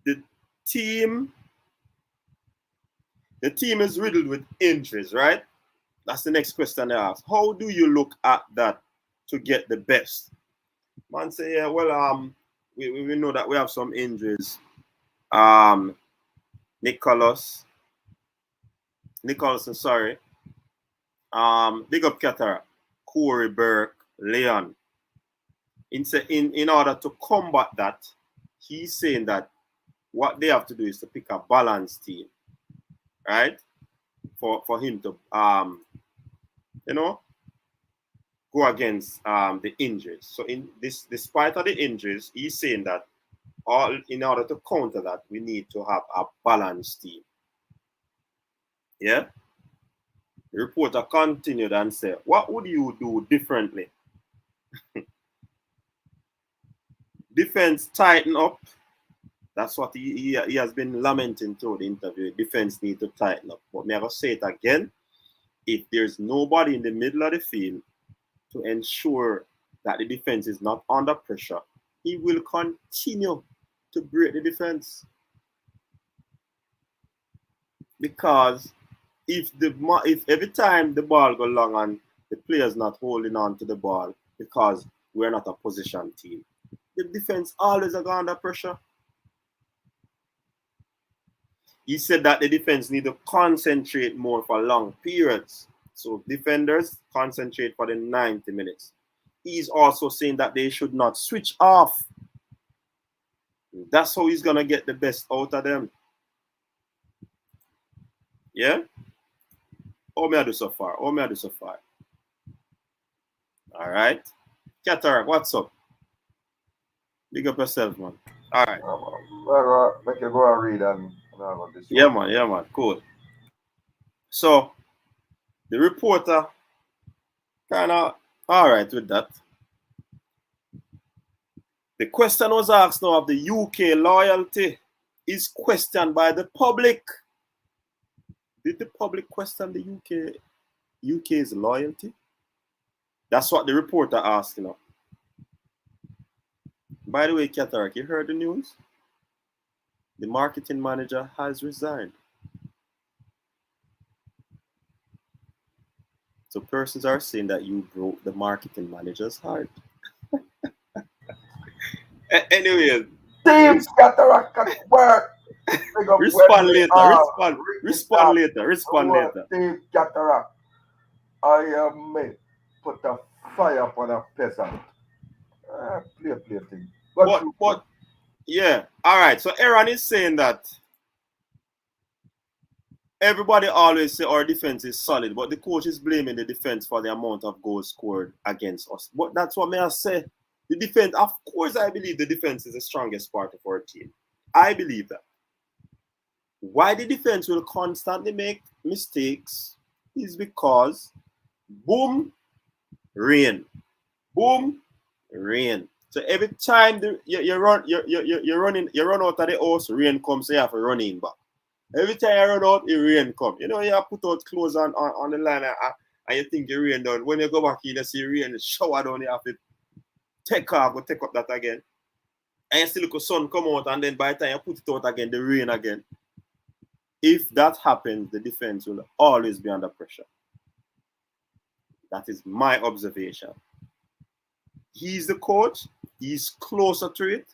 The team is riddled with injuries, right? That's the next question I ask. How do you look at that to get the best? Man say, yeah, well, we know that we have some injuries. Nicholson, sorry. Big up Catara, Corey Burke, Leon. In order to combat that, he's saying that what they have to do is to pick a balanced team, right? For him to go against the injuries. So despite of the injuries, he's saying that in order to counter that, we need to have a balanced team. Yeah. The reporter continued and said, "What would you do differently?" Defense tighten up. That's what he has been lamenting through the interview. Defense need to tighten up. But me I go say it again. If there's nobody in the middle of the field to ensure that the defense is not under pressure, he will continue to break the defense. Because if every time the ball go long and the player's not holding on to the ball because we're not a possession team, the defense always are under pressure. He said that the defense need to concentrate more for long periods. So defenders concentrate for the 90 minutes. He's also saying that they should not switch off. That's how he's going to get the best out of them. Yeah? How may I do so far? All right. Cataract, what's up? Big up yourself, man. All right. Well, make you go and read and this. Yeah, man. Cool. So, the reporter kind of all right with that. The question was asked now of the UK loyalty is questioned by the public. Did the public question the UK's loyalty? That's what the reporter asked, you know. By the way, Cataract, you heard the news? The marketing manager has resigned. So persons are saying that you broke the marketing manager's heart. Anyway, Team Cataract at work. Respond later. Respond later. Team Cataract. I am put a fire upon a peasant. Play thing. But yeah. All right. So Aaron is saying that everybody always say our defense is solid, but the coach is blaming the defense for the amount of goals scored against us. But that's what may I say. The defense, of course, I believe the defense is the strongest part of our team. I believe that. Why the defense will constantly make mistakes is because boom, rain. Boom, rain. So every time you run out of the house, rain comes, so you have to run in back. Every time you run out, the rain comes. You know, you have to put out clothes on the line and you think the rain done. When you go back in, you see rain, shower down, you have to take off, take up that again. And you still look the sun come out, and then by the time you put it out again, the rain again. If that happens, the defense will always be under pressure. That is my observation. He's the coach, he's closer to it,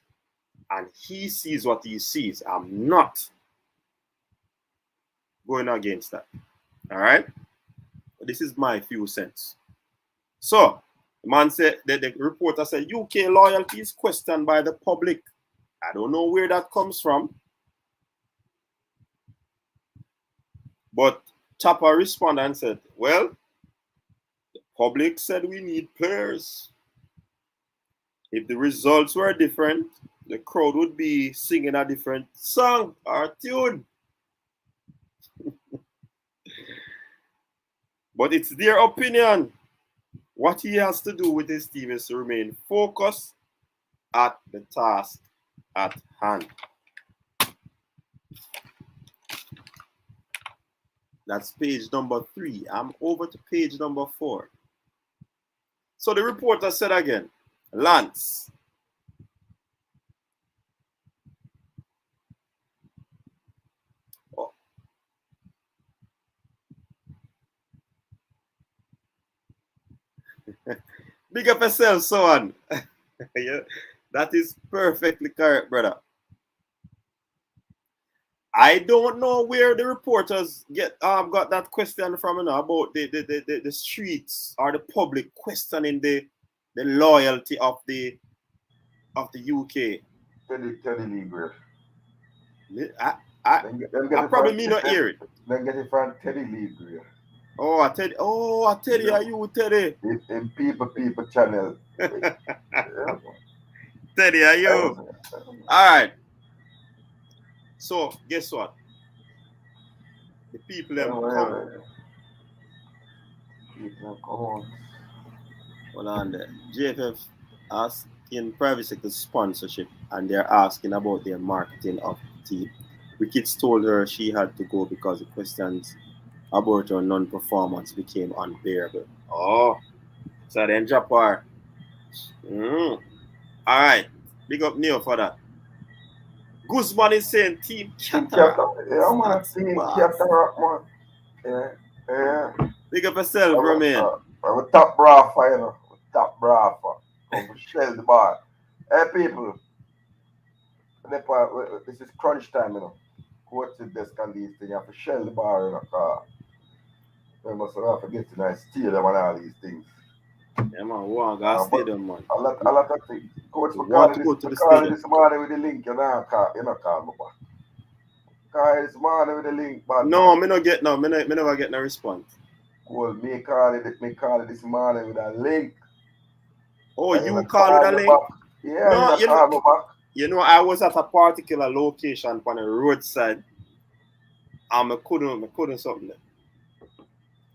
and he sees what he sees. I'm not going against that. All right? This is my few cents. So, the man said, the reporter said, UK loyalty is questioned by the public. I don't know where that comes from. But Chapa responded and said, well, the public said we need players. If the results were different, the crowd would be singing a different song or tune. But it's their opinion. What he has to do with his team is to remain focused at the task at hand. That's page number 3. I'm over to page number 4. So the reporter said again, Lance, big up yourself, son. Yeah, that is perfectly correct, brother. I don't know where the reporters got that question from, you know, about the streets or the public questioning the loyalty of the UK. Teddy Lee Griff. I probably may not hear it. Then get it from Teddy Lee Griff. Oh, Teddy, are you Teddy? In People channel. Teddy, are you? All right. So, guess what? The people have come. People come on. Hold on there. JFF asking private sector sponsorship, and they're asking about their marketing of the team. Ricketts told her she had to go because the questions about her non-performance became unbearable. Oh, so then drop her. All right. Big up Neo for that. Guzman is saying Team Cataract. Yeah, man. Team Cataract, man. Yeah. Big up yourself, bro, man. We're top brava, you know. We're top brava. Come shell the bar. Hey, people. This is crunch time, you know. Go to the desk and these things. You have to shell the bar in a car. We must have to get to nice steal them and all these things. Yeah, man. We want to go stay them, man. A lot of things. Coach, we call it this morning with the link. You know, call me back. Call this morning with the link, but no, me no get no. Me never get no response. Well, me call it this morning with a link. Oh, and you call it a link? Back. Yeah, you call me back. You know, I was at a particular location on the roadside, and I couldn't something there.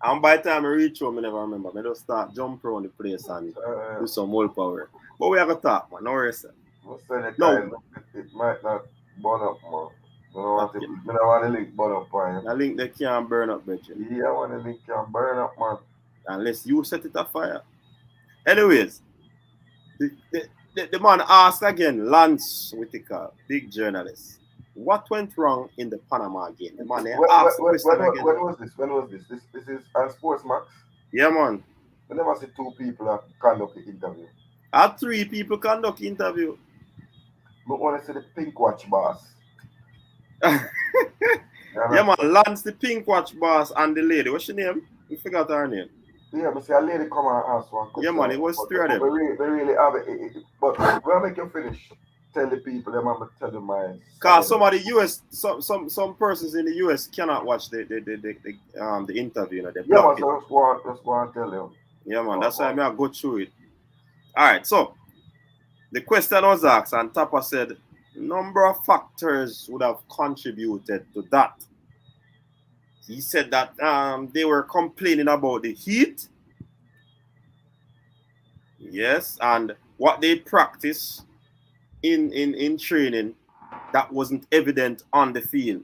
And by the time I reach home, I never remember. I just start jump around the place and do some more power. But we have a talk, man. No worries. No, it might not burn up, man. I don't want the link burn up on The link they can't burn up, bitch. Yeah, I want the link can burn up, man. Unless you set it afire. Anyways, the man asked again, Lance Whitaker, big journalist, what went wrong in the Panama game? The man asked the question again. When was this? This is on Sportsmax? Yeah, man. I never see 2 people that conduct the interview. I 3 people conduct interview. But want to see the Pink Watch boss. Yeah, man. Lance, the Pink Watch boss, and the lady. What's your name? You forgot her name. Yeah, but see a lady come and ask one question. Yeah, man. It was 3 of them. They really have it. But when I make you finish, tell the people, I'm going to tell them mine. Because some of the US, some persons in the US cannot watch the interview. You know, yeah, man. So let's go and tell them. Yeah, man. That's why I go through it. All right. So the question was asked, and Tapper said, number of factors would have contributed to that. He said that they were complaining about the heat. Yes, and what they practice in training that wasn't evident on the field.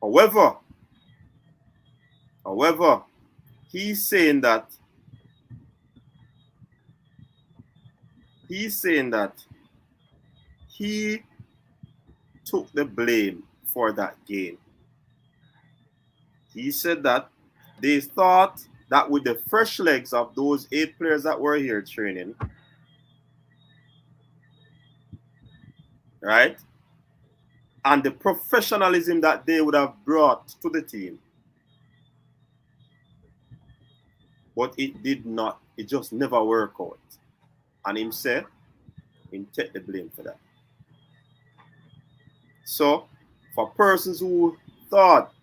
However, he's saying that he took the blame for that game. He said that they thought that with the fresh legs of those 8 players that were here training, right, and the professionalism that they would have brought to the team, but it did not, it just never worked out. And him said, him take the blame for that. So, for persons who thought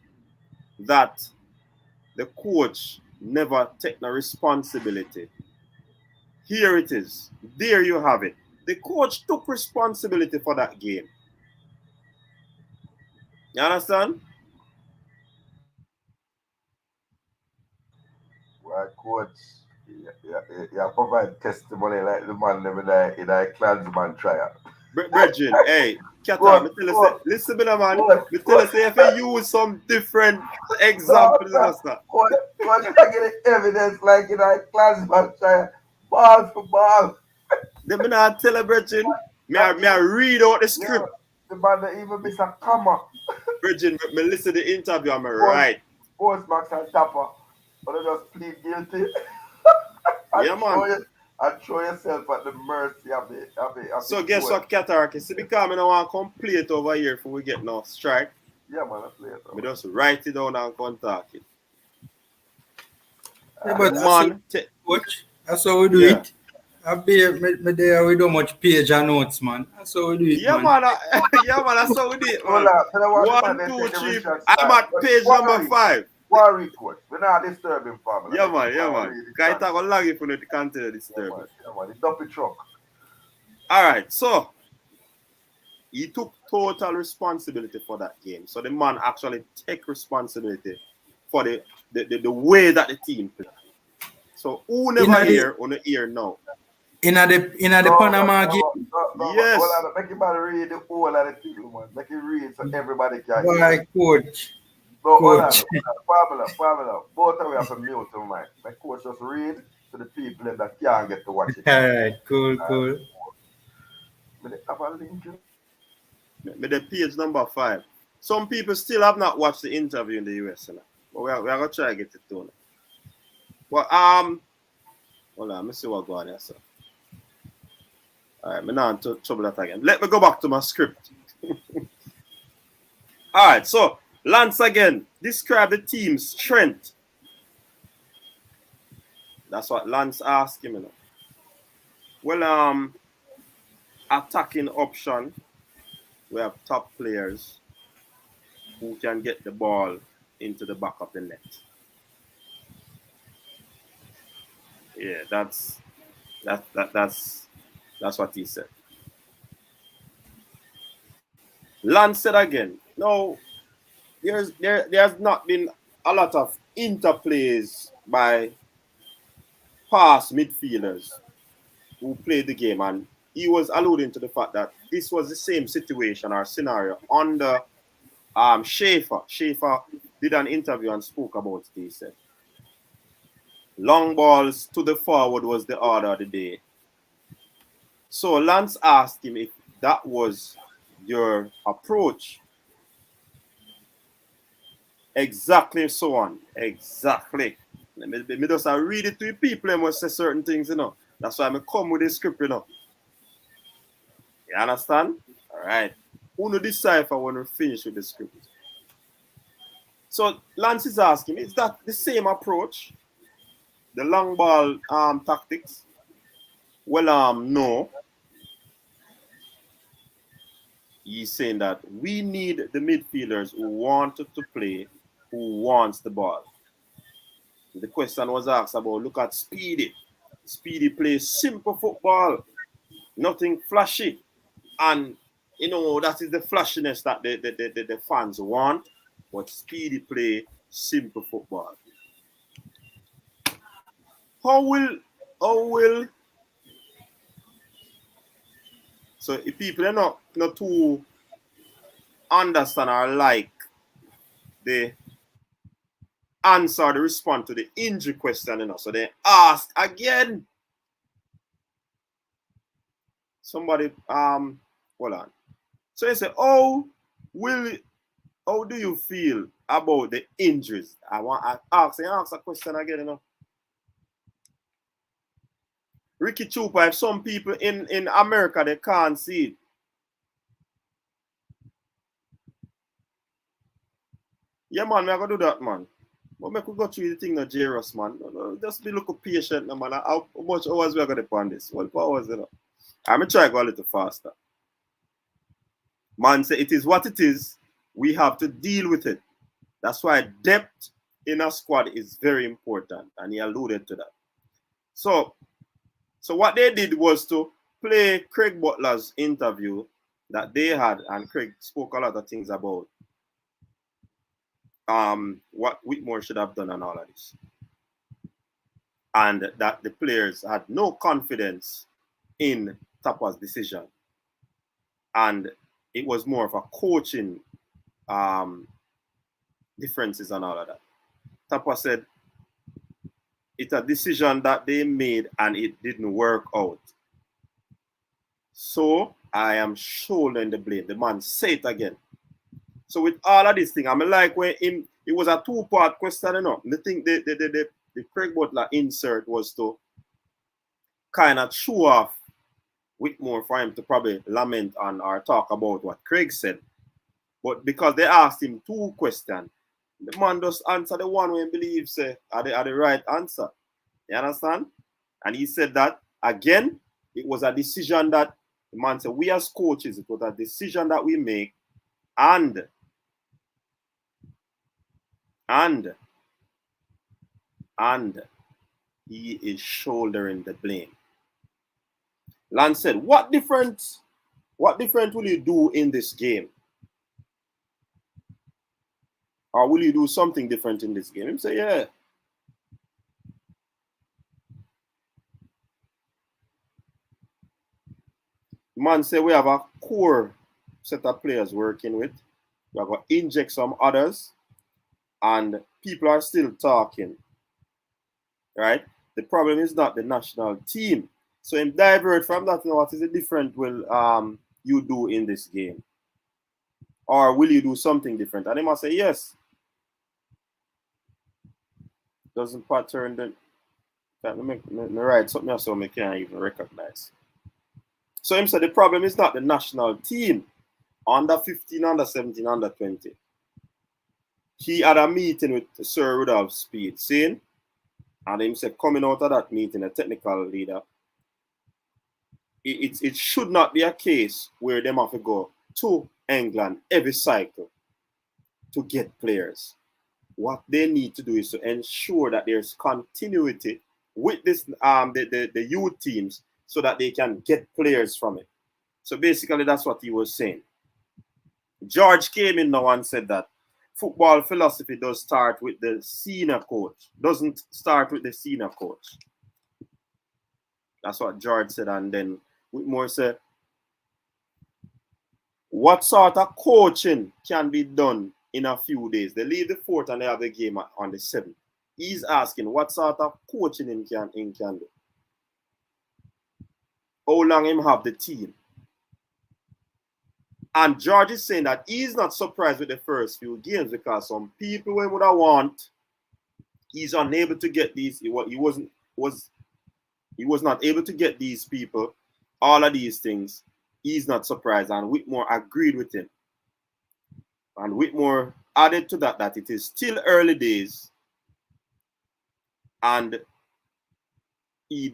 that the coach never take the responsibility, here it is. There you have it. The coach took responsibility for that game. You understand? Well, coach, you provide testimony like the man in a Klansman trial. Bridget, hey, listen to me, man. Me tell us if you use some different examples. What I get evidence like in a Klansman trial, ball for ball. Then me not tell her, Bridget. Me I read out the script. The man even miss a comma. Bridget, me listen to the interview, I'm right. Sportsmax and Tapper, but I just plead guilty. Yeah, man. And show yourself at the mercy of the so guess what, Cataracts? See, because I don't want to complete over here before we get no strike. Yeah, man, I play it. We just write it down and contact it. Yeah, but coach, that's how we do it. I be me there we do much page and notes, man. That's how we do it. Yeah, man. That's how we do it, man. 1, 2, 3. I'm at page number 5. Worry, coach. We're not disturbing family. Yeah, man. Guy talk a lag if you can't disturb. Yeah, man. The dumpy truck. All right, so he took total responsibility for that game. So the man actually take responsibility for the way that the team played. So who never hear on the ear now? In the Panama game. Yes. Make him read the whole of the people, man. Make him read so everybody can hear. Why, coach? No, coach. Pamela. Both of you have to mute to mine. My coach just read to the people that can't get to watch it. All right, cool. With the page number 5. Some people still have not watched the interview in the US, but we are gonna try to get it done. Well, hold on, let me see what's going on here, sir. All right, me now to trouble that again. Let me go back to my script. All right, so Lance again, describe the team's strength. That's what Lance asked him. Well, attacking option, we have top players who can get the ball into the back of the net. Yeah, that's what he said. Lance said again, no, there has not been a lot of interplays by past midfielders who played the game, and he was alluding to the fact that this was the same situation or scenario under Schaefer. Schaefer did an interview and spoke about it. He said, long balls to the forward was the order of the day. So Lance asked him if that was your approach. Exactly so on. Exactly. Me just read it to you people and must say certain things, you know. That's why I come with this script, you know. You understand? All right. Who know decipher when we finish with the script? So Lance is asking, is that the same approach? The long ball tactics? Well, no. He's saying that we need the midfielders who wanted to play, who wants the ball. The question was asked about, look at Speedy. Speedy plays simple football, nothing flashy. And, you know, that is the flashiness that the fans want. But Speedy play simple football. How will so if people are not too understand or like the answer, the response to the injury question, you know, so they ask again. Somebody hold on. So they say, how do you feel about the injuries? I ask a question again, you know. Ricky Chupa, if some people in America they can't see it. Yeah, man, I'm gonna do that, man. But make we go through the thing, no Jairus, man. No, just be a little patient, no, man. How much hours we are gonna on this? What hours, you know? I'm gonna try to go a little faster. Man say it is what it is. We have to deal with it. That's why depth in a squad is very important, and he alluded to that. So what they did was to play Craig Butler's interview that they had, and Craig spoke a lot of things about what Whitmore should have done and all of this. And that the players had no confidence in Tapa's decision. And it was more of a coaching differences and all of that. Tapa said it's a decision that they made and it didn't work out. So I am shouldering the blame. The man say it again. So with all of this thing, I mean, like when it was a two-part question, you know. The thing the Craig Butler insert was to kind of show off Whitmore for him to probably lament on or talk about what Craig said. But because they asked him two questions, the man just answer the one we believe say are the right answer. You understand? And he said that again, it was a decision that the man said, we as coaches, it was a decision that we make, and he is shouldering the blame. Lance said, what different will you do in this game? Or will you do something different in this game? He said, yeah. Man said, we have a core set of players working with. We are going to inject some others. And people are still talking. Right? The problem is not the national team. So him divert from that, you know, what is the different will you do in this game? Or will you do something different? And he must say yes. Doesn't pattern the right something else so I can't even recognize. So him said the problem is not the national team. Under 15, under 17, under 20. He had a meeting with Sir Rudolph Speed, saying, and him said coming out of that meeting, a technical leader, it should not be a case where them have to go to England every cycle to get players. What they need to do is to ensure that there's continuity with this the youth teams so that they can get players from it. So basically that's what he was saying. George came in now and said that football philosophy does start with the senior coach. Doesn't start with the senior coach. That's what George said, and then Whitmore said, what sort of coaching can be done in a few days? They leave the 4th and they have the game on the 7th. He's asking what sort of coaching him can do. How long him have the team? And George is saying that he's not surprised with the first few games because some people would have want, he's unable to get these. He was not able to get these people, all of these things. He's not surprised, and Whitmore agreed with him. And Whitmore added to that it is still early days, and he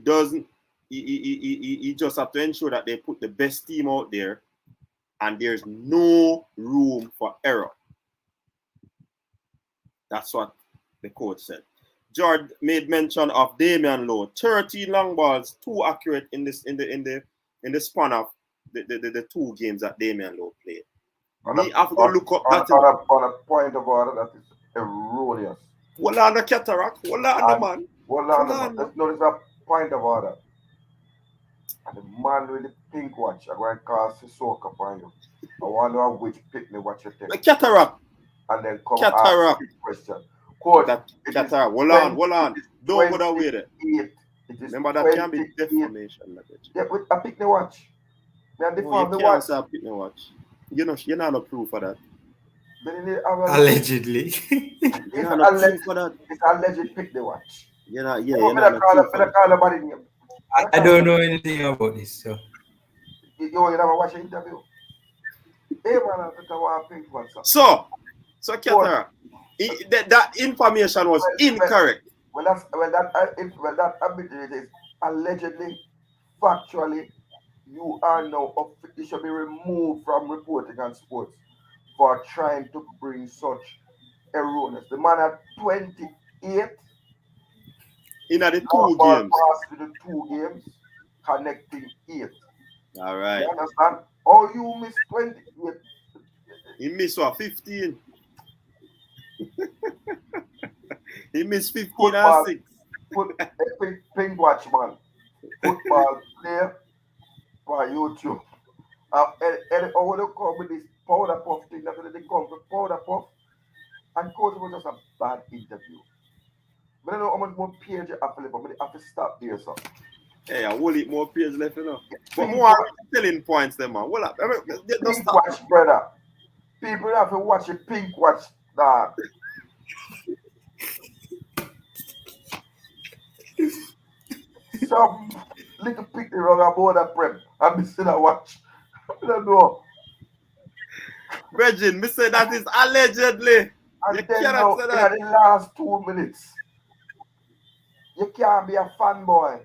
just have to ensure that they put the best team out there, and there's no room for error. That's what the coach said. George made mention of Damian Lowe, 13 long balls, too accurate in the span of the 2 games that Damian Lowe played. We have to go look up that. On a point of order, that is erroneous. Hold on the cataract. Hold on, man. Hold on. Let's notice a point of order. And the man with the pink watch, I'm going to call Sissoko upon you. I wonder which pick me watch you take. The cataract. And then come cataract. Ask the question. Coach, cataract. Hold on. Don't go that way there. Remember, that can be defamation. Yeah, with a pick the watch. No, you can't say a pick the watch. You're not a proof for that. Allegedly. It's alleged pick the watch. You're not a proof for that. I don't know anything about this, so. You never watch an interview? Hey, man, I pick one. So Cataract, that information was incorrect. That ability is allegedly, factually, you are now you should be removed from reporting on sports for trying to bring such erroneous. The man had 28 in the 2 games. The 2 games, connecting 8. All right. You understand? Oh, you missed 28. He missed what? 15. He missed 15 football, and 6. Pink watch, man. Football player for YouTube. And I want to come with this powder puff thing. That's what they come with powder puff. And coach was just a bad interview. I don't know how much more page you have to live, but I have to stop there, so. Hey, I will eat more page left, you know. But more selling points, them, man. Well, pink watch, brother. People have to watch a pink watch, dog. Some little picture on a board of prep. I'm missing a watch. I don't know. Reggie, me say that is allegedly. And you then now, in the last 2 minutes, you can't be a fanboy.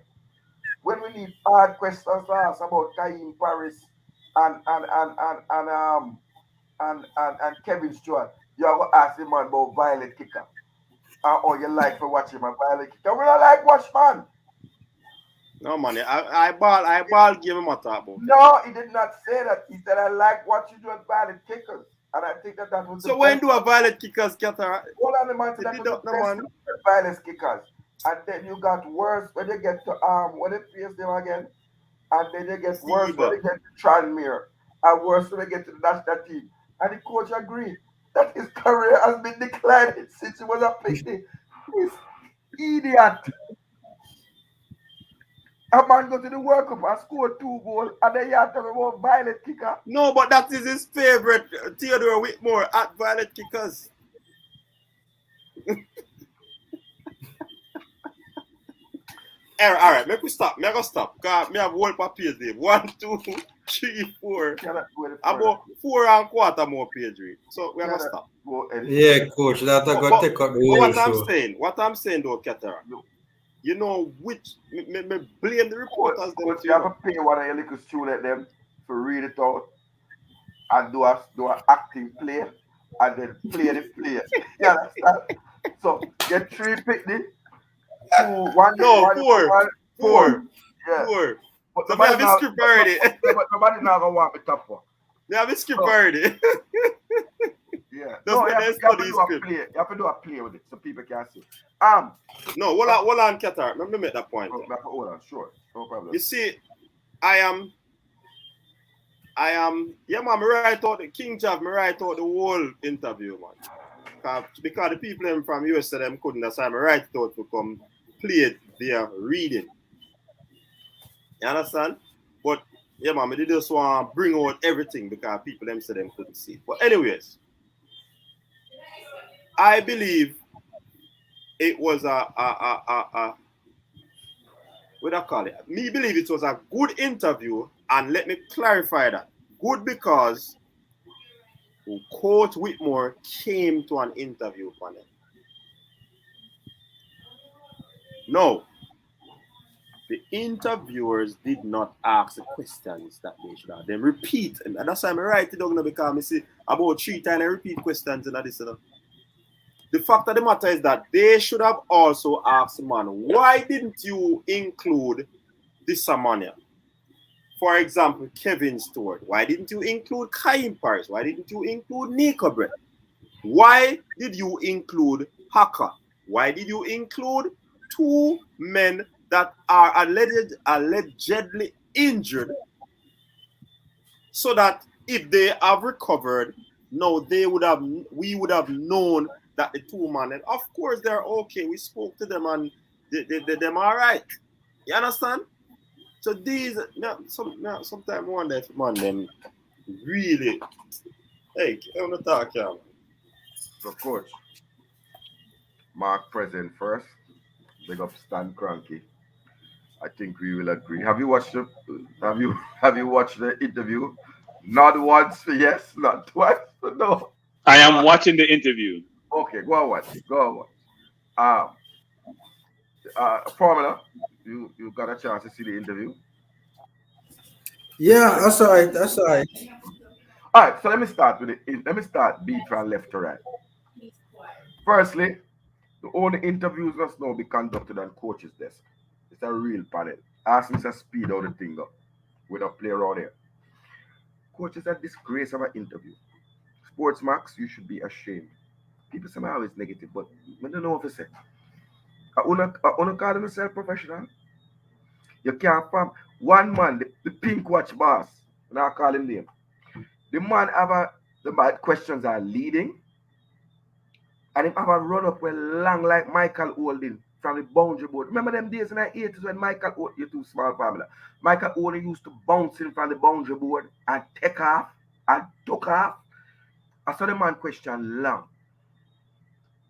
When we need hard questions to ask about Kaim Paris and Kevin Stewart, you have to ask him about Violet Kicker. Or you like for watching my Violet Kicker. We don't like watch, man. No, man. I ball game him a talk about. No, he did not say that. He said, I like what you do at Violet Kickers. And I think that was so when do a Violet Kickers get a... Hold on, man. That was the best Violet Kickers. And then you got worse when you get to what they face them again. And then you get worse when you get to Tranmere. And worse when you get to the national team. And the coach agreed that his career has been declining since he was a picnic. He's idiot. A man go to the World Cup and score 2 goals, and then you have to talk about Violet Kicker. No, but that is his favorite, Theodore Whitmore at Violet Kickers. All right, make we stop. Me go stop. Cause me have whole papiers there. 1, 2, 3, 4. About 4 and quarter more page read. So we are gonna stop. Yeah, coach. That's gonna take up the what I'm saying though, Cataract. You know which me blame the reporters. You have to pay one of your little students them to read it out and do an acting play and then play the play. You understand? So get 3 picnic. 4. Yeah. 4. But so I have a script already. But nobody's not gonna want the top one. You have a script already. Yeah. No, you have to do a play with it so people can see. No, hold on, Qatar. Let me make that point. Hold on, sure. No problem. You see, I am I am, yeah, man, me write out the King Jav, me write out the whole interview, man. Because the people them from US them couldn't, that's why me write it out to come play it via reading. You understand? But yeah, man, they just want to bring out everything because people them said them couldn't see it. But anyways, I believe it was what do I call it? Me believe it was a good interview, and let me clarify that. Good because Coach Whitmore came to an interview panel. No, the interviewers did not ask the questions that they should have. They repeat, and that's why I write it down because I see about 3 times I repeat questions in this. The fact of the matter is that they should have also asked the man, why didn't you include this man? For example, Kevin Stewart. Why didn't you include Kaim Paris? Why didn't you include Nico Brett? Why did you include Haka? Why did you include 2 men that are allegedly injured, so that if they have recovered, no, we would have known that the 2 men, and of course they're okay. We spoke to them and them all right. You understand? So these sometimes I wonder if man them really, hey, I want to talk, yeah. So, coach, Mark present first. Big up Stan Cranky. I think we will agree. Have you watched the have you watched the interview? Not once for yes, not twice for no. I am watching the interview. Okay, go on watch. Go on watch. Formula, you got a chance to see the interview. Yeah, that's all right. That's all right. All right, so let me start with it. Let me start beat from left to right. Firstly, the only interviews must now be conducted on coach's desk. It's a real panel. Ask Mr. Speed how the thing up. We don't play around here. Coach is a disgrace of an interview. Sports Max, you should be ashamed. People say I'm always negative, but I don't know what to say. I wanna call myself professional. You can't farm. One man, the pink watch boss, and I call him name. The man the bad questions are leading, and him have a run up well long like Michael Holding from the boundary board. Remember them days in the 80s when you're too small formula. Michael Holding used to bounce in from the boundary board and take off and took off. I saw the man question long.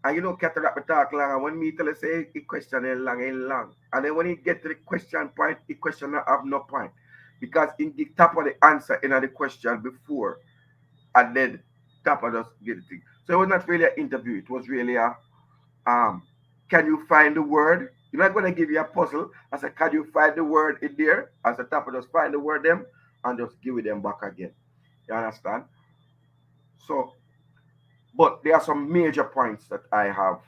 And you know, Cataract talk long, and when me tell you say he question is long, ain't long. And then when he get to the question point, the question not have no point. Because in the top of the answer in the question before, and then top of just get the thing. So it was not really an interview, it was really a can you find the word? You're not gonna give you a puzzle. I said, can you find the word in there? As the top of just find the word them and just give it them back again. You understand? So but there are some major points that I have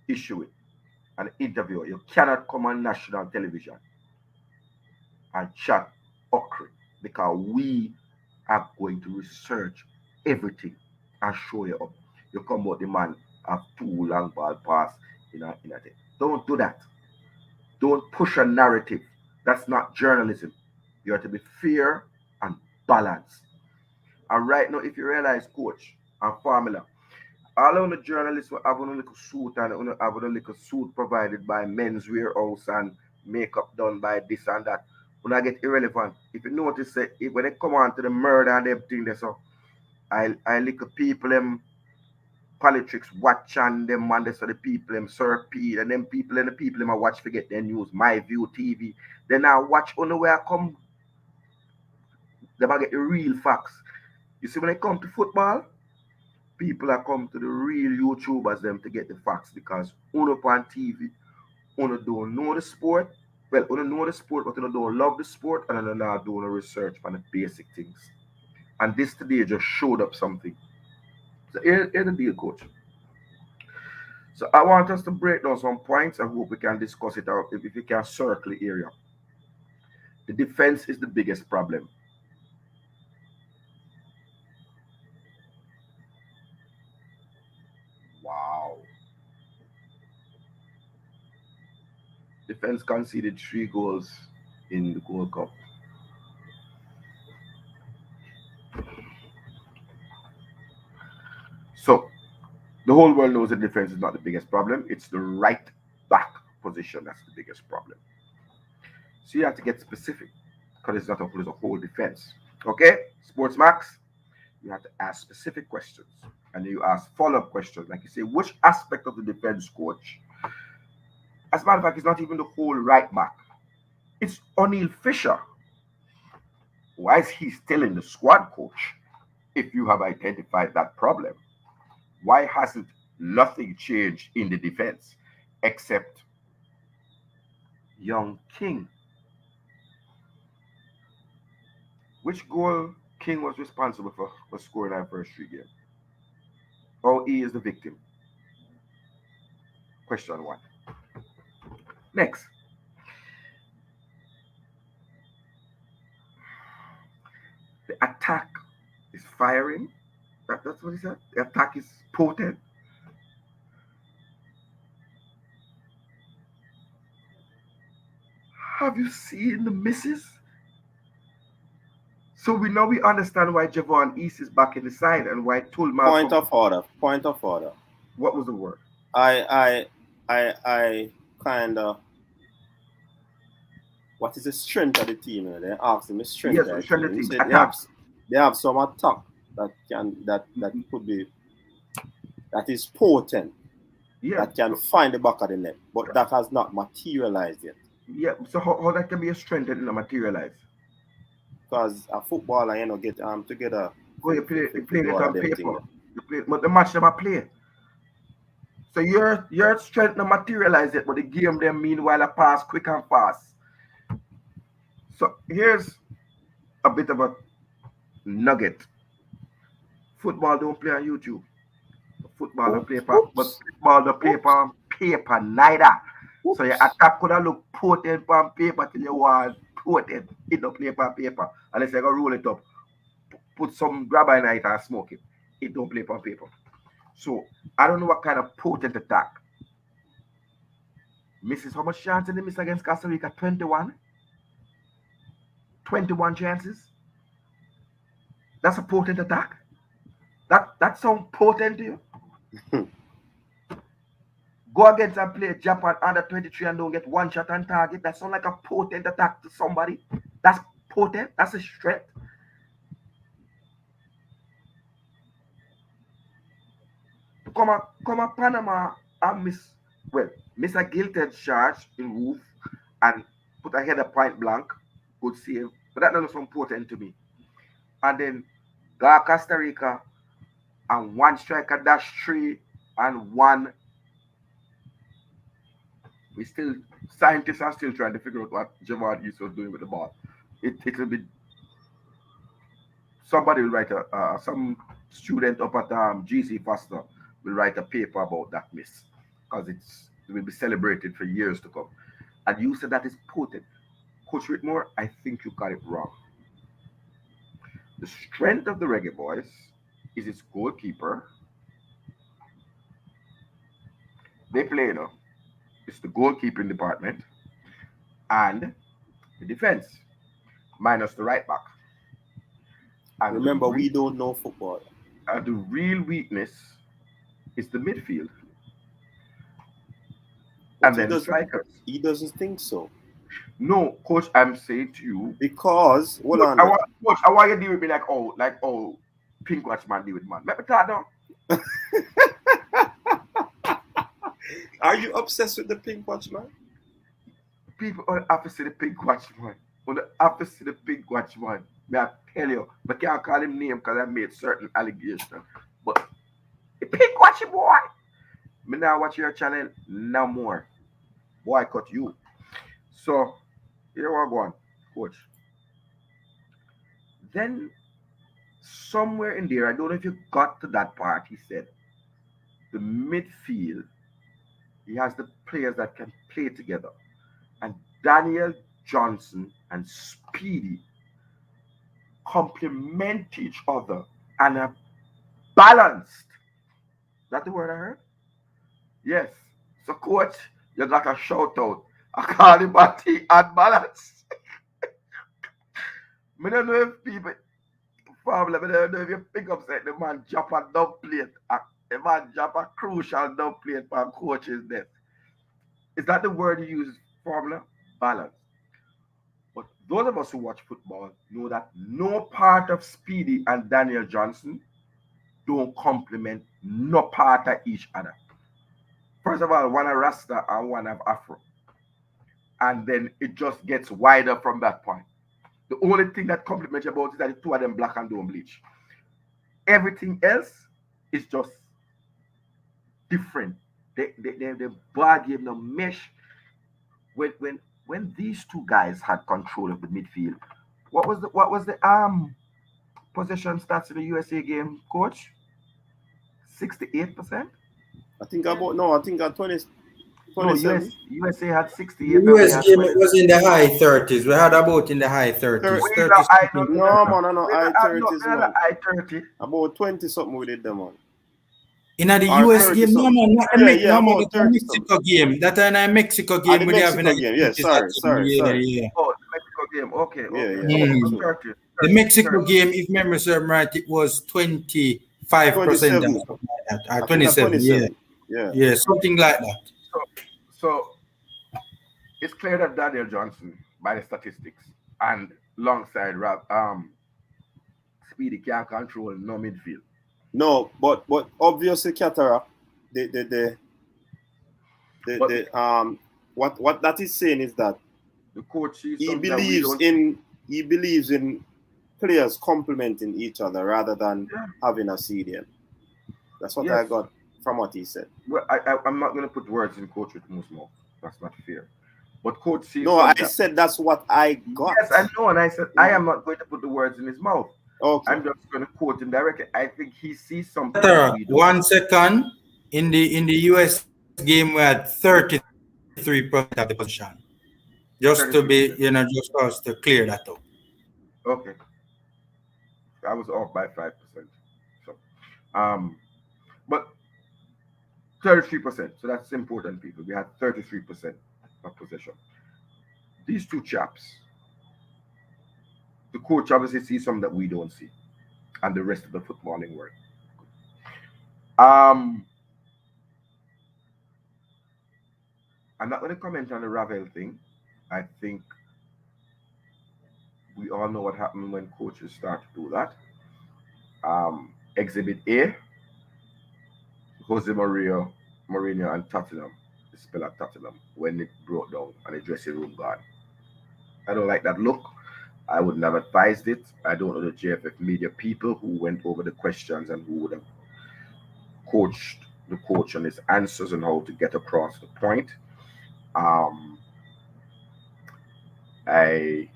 issue with an interview. You cannot come on national television and chat okra because we are going to research everything and show you up. You come out the man have 2 long ball pass in a thing. Don't do that. Don't push a narrative. That's not journalism. You have to be fair and balanced. And right now, if you realize, coach and formula, all of the journalists will have a little suit and have a little suit provided by Men's Warehouse and makeup done by this and that. When I get irrelevant, if you notice that when they come on to the murder and everything, they so I look people them politics watch and them and they so the people them Sir P and them people and the people them I watch forget their news, My View TV. Then I watch on the way I come, them I get the real facts. You see when it come to football, people are come to the real YouTubers them to get the facts because on up on TV, uno don't know the sport. Well, uno know the sport, but uno don't love the sport and uno not doing a research on the basic things. And this today just showed up something. So here's the deal, coach. So I want us to break down some points. I hope we can discuss it out if we can circle the area. The defense is the biggest problem. Wow. Defense conceded 3 goals in the Gold Cup. So the whole world knows the defense is not the biggest problem. It's the right back position that's the biggest problem. So you have to get specific because it's not a whole defense. Okay, Sports Max, you have to ask specific questions and you ask follow-up questions. Like you say, which aspect of the defense, coach? As a matter of fact, it's not even the whole right back. It's O'Neil Fisher. Why is he still in the squad, coach? If you have identified that problem, why hasn't nothing changed in the defense except young King? Which goal King was responsible for scoring our first 3 games? Or he is the victim? Question 1. Next. The attack is firing. That's what he said. The attack is potent. Have you seen the misses? So we understand why Javon East is back in the side and why Tulma. Point of order. What was the word? I kind of. What is the strength of the team? They ask him the strength. Yes, of the strength of the team. They have some attack that could be that is potent. Yeah. That can find the back of the net, but that has not materialized yet. Yeah. So how that can be a strength that didn't materialize? Because a footballer, get together. Oh, you play it on paper. You play, but the match never play. So your strength not materialize yet, but the game them meanwhile a pass quick and fast. So here's a bit of a nugget. Football don't play on YouTube. Football don't play but football don't play on paper neither. So your attack could have look potent on paper till you want potent. It don't play on paper. Unless you go roll it up, put some grabber in it and smoke it. It don't play on paper. So I don't know what kind of potent attack. Misses how much chance did they miss against Costa Rica? 21. 21 chances. That's a potent attack. That sounds potent to you. Go against and play Japan under 23 and don't get one shot on target. That sounds like a potent attack to somebody. That's potent. That's a strength. Come on, Panama and miss a guilty charge in roof and put a header point blank. Good save. But that doesn't sound potent to me. And then go Costa Rica and one striker dash 3 and one. Scientists are still trying to figure out what Javon East was doing with the ball. It'll be somebody will write some student up at GC Foster will write a paper about that miss because it will be celebrated for years to come. And you said that is potent. Coach Whitmore, I think you got it wrong. The strength of the Reggae Boyz is its goalkeeper. They play, it's the goalkeeping department and the defense, minus the right back. And remember, we don't know football. And the real weakness is the midfield. But and then the strikers. He doesn't think so. No, coach, I'm saying to you because coach, I want you to deal with me like Pink Watch man deal with man. Let me talk now. Are you obsessed with the Pink Watch man? People are opposite the Pink Watch man. On the opposite the Pink Watch man. May I tell you, I can't call him name because I made certain allegations. But the Pink Watch boy. Me now watch your channel no more. Boycott you. So here we go on, coach. Then somewhere in there, I don't know if you got to that part, he said the midfield, he has the players that can play together. And Daniel Johnson and Speedy complement each other and are balanced. Is that the word I heard? Yes. So, coach, you got a shout out. I call him a team and balance. I don't know if people, I don't know if you pick up say the man jump and don't play it. The man drop a crucial dub plate for coach's desk. Is that the word you use, formula? Balance. But those of us who watch football know that no part of Speedy and Daniel Johnson don't complement no part of each other. First of all, one a Rasta and one have Afro. And then it just gets wider from that point. The only thing that complements you about is that the two of them black and don't bleach. Everything else is just different. The bar game, the mesh. When these two guys had control of the midfield, what was the possession stats in the USA game, coach? 68%? I think at 20. No, USA had 68. The US game was in the high 30s. We had about in the high 30s. No, high 30s, man. High 30. About 20 something we did them on. In the US game, no man, not the Mexico game. That in a Mexico game we have in the game. Yeah, sorry. Yeah. Oh, the Mexico game. Okay. Yeah. The Mexico game, if memory serves right, it was 25%. 27. Yeah, something like that. So it's clear that Daniel Johnson, by the statistics, and alongside Speedy can't control no midfield. No, but obviously Cataract, what that is saying is that the coach he believes in players complementing each other rather than having a CDM. That's what I got from what he said. Well, I'm not going to put words in Coach Whitmore's mouth. That's not fair. But Coach sees. No, I said that's what I got. Yes, I know, and I said I am not going to put the words in his mouth. Okay. I'm just going to quote him directly. I think he sees something. 1 second. In the US game, we had 33% of the position. Just 33%. To be, just for us to clear that up. Okay. I was off by 5%. So, but 33%. So that's important, people. We had 33% of possession. These two chaps, the coach obviously sees something that we don't see, and the rest of the footballing world. I'm not going to comment on the Ravel thing. I think we all know what happened when coaches start to do that. Exhibit A, Jose Mourinho and Tottenham, the spell at Tottenham, when it broke down and the dressing room gone. I don't like that look. I wouldn't have advised it. I don't know the JFF media people who went over the questions and who would have coached the coach on his answers and how to get across the point. I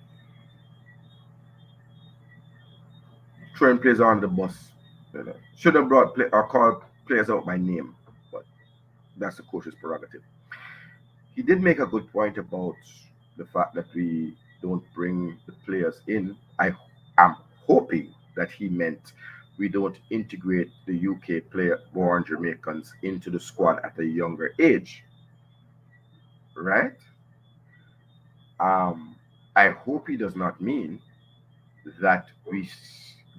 throwing players on the bus. Should have brought or called players out by name, but that's the coach's prerogative. He did make a good point about the fact that we don't bring the players in. I am hoping that he meant we don't integrate the UK player-born Jamaicans into the squad at a younger age, right? I hope he does not mean that we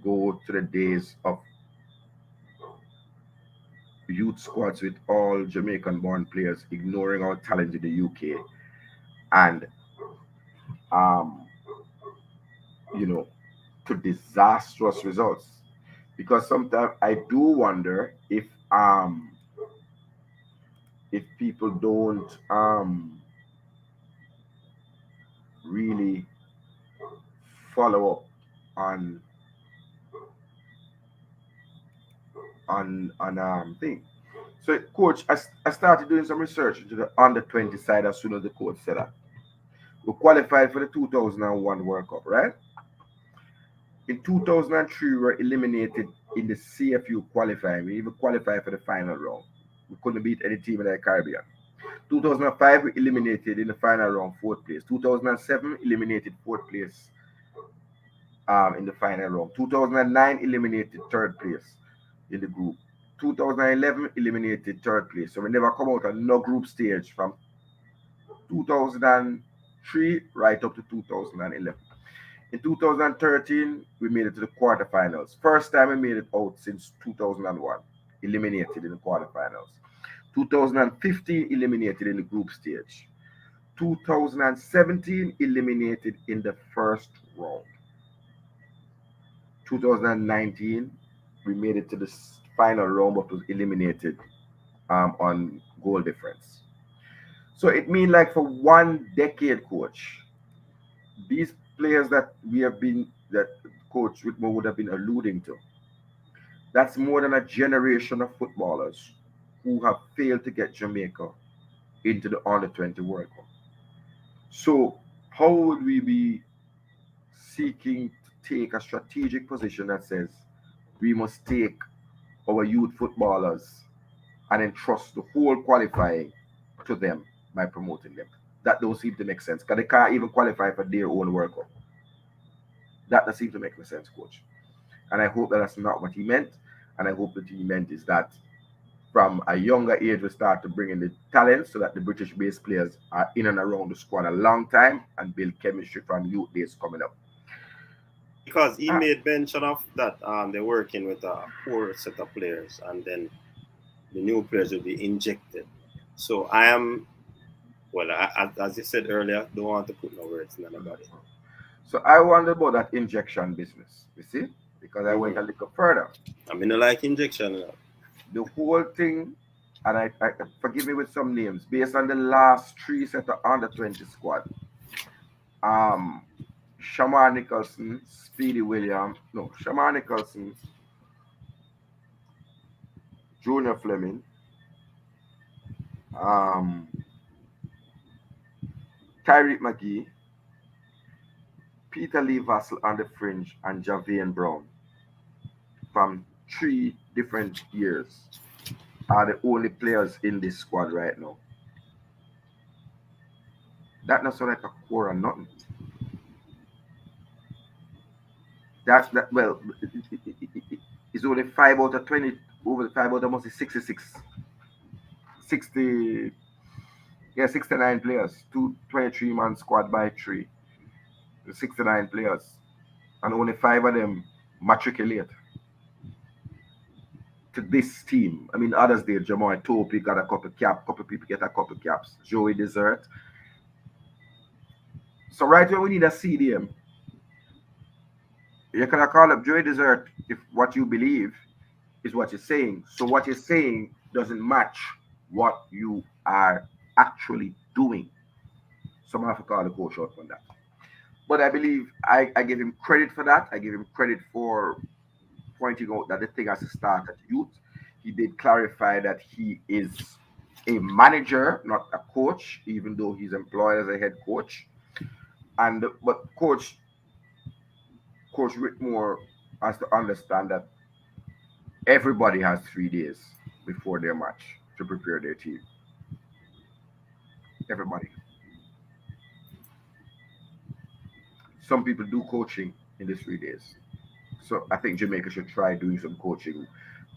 go to the days of youth squads with all Jamaican-born players, ignoring our talent in the UK, and to disastrous results. Because sometimes I do wonder if people don't really follow up on thing. So, coach, I started doing some research into the under 20 side as soon as the coach said that. We qualified for the 2001 World Cup, right? In 2003, we were eliminated in the CFU qualifying. We even qualified for the final round. We couldn't beat any team in the Caribbean. 2005, we eliminated in the final round, 4th place. 2007, eliminated 4th place in the final round. 2009, eliminated 3rd place in the group. 2011, eliminated 3rd place. So we never come out on no group stage from 2003 right up to 2011. In 2013, we made it to the quarterfinals. First time we made it out since 2001. eliminated in the quarterfinals. 2015 eliminated in the group stage. 2017 eliminated in the first round. 2019 we made it to the final round but was eliminated on goal difference. So it means like for 1 decade, coach, these players that that Coach Whitmore would have been alluding to, that's more than a generation of footballers who have failed to get Jamaica into the under 20 World Cup. So how would we be seeking to take a strategic position that says we must take our youth footballers and entrust the whole qualifying to them by promoting them? That don't seem to make sense because they can't even qualify for their own World Cup. That doesn't seem to make no sense, coach. And I hope that that's not what he meant. And I hope that he meant is that from a younger age, we start to bring in the talent so that the British-based players are in and around the squad a long time and build chemistry from youth days coming up. Because he made mention of that they're working with a poor set of players and then the new players will be injected. So I am, well, as you said earlier, don't want to put no words in anybody. So I wonder about that injection business, you see? Because I went a little further. I mean, I like injection. The whole thing, and I forgive me with some names, based on the last 3 set of under 20 squad. Shamar Nicholson, Speedy Williams, Shamar Nicholson, Junior Fleming, Tyreek McGee, Peter Lee Vassell on the fringe, and Javian Brown from 3 different years are the only players in this squad right now. That not sound like a core or nothing. Well, it's only 5 out of 20, over 5 out of mostly 66, 60, 69 players, 23-man squad by 3, 69 players, and only 5 of them matriculate to this team. I mean, others did. Jamal Topi got a couple people get a couple caps. Joey Desert. So right when we need a CDM, you can call up Joey Desert if what you believe is what you're saying. So what you're saying doesn't match what you are actually doing. So I'm going to have to call the coach out on that. But I believe I give him credit for that. I give him credit for pointing out that the thing has to start at youth. He did clarify that he is a manager, not a coach, even though he's employed as a head coach. But Coach Whitmore has to understand that everybody has 3 days before their match to prepare their team. Everybody. Some people do coaching in the 3 days. So I think Jamaica should try doing some coaching.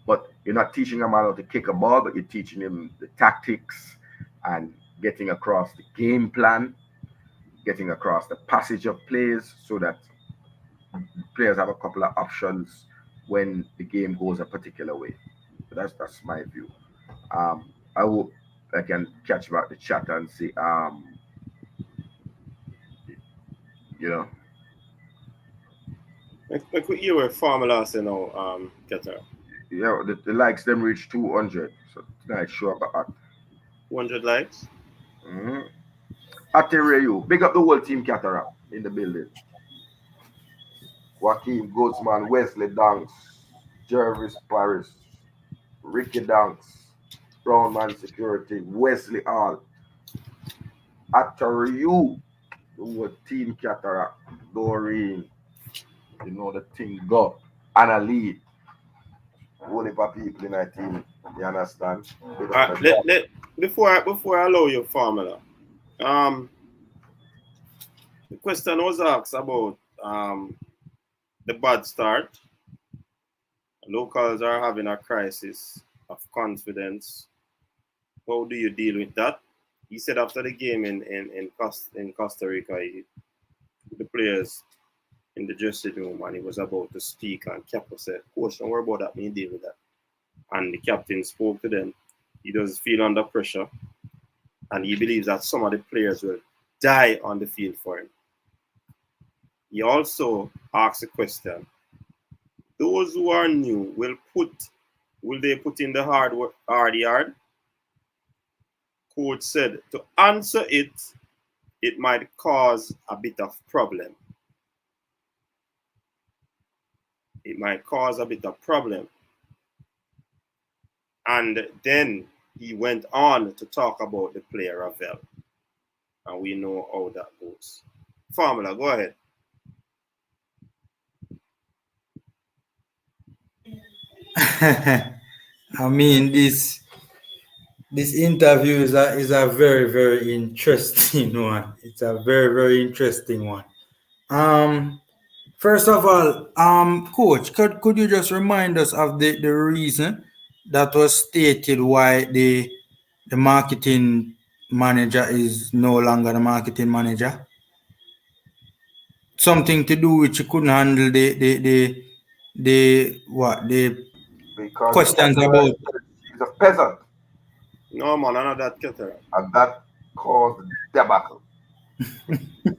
But you're not teaching a man how to kick a ball, but you're teaching him the tactics and getting across the game plan, getting across the passage of plays so that players have a couple of options when the game goes a particular way. So that's my view. I hope I can catch about the chat and see, Like you were formula, Qatar. Yeah, the likes them reach 200. So tonight show up at 200 likes. Aterayu, big up the whole team Cataract in the building. Joaquin Goodsman, Wesley Danks, Jervis Paris, Ricky Danks, Brownman Security, Wesley Hall, Aterayu, the whole team Cataract, Doreen, the thing go, Anna Lee, whole heap of people in our team, you understand? Before I allow you formula, the question was asked about the bad start. Locals are having a crisis of confidence. How do you deal with that? He said after the game in Costa Rica, the players in the dressing room, and he was about to speak, and Capo said, "Coach, don't worry about that, me deal with that." and the captain spoke to them. He does feel under pressure, and he believes that some of the players will die on the field for him. He also asked a question: those who are new will they put in the hard yard? Coach said to answer it, it might cause a bit of problem. It might cause a bit of problem. And then he went on to talk about the player Ravel. And we know how that goes. Formula, go ahead. I mean, this interview is a very, very interesting one. It's a very, very interesting one. First of all, Coach, could you just remind us of the reason that was stated why the marketing manager is no longer the marketing manager? Something to do with you couldn't handle the because questions about. she's a peasant. No man, none of that Cataract. And that caused debacle.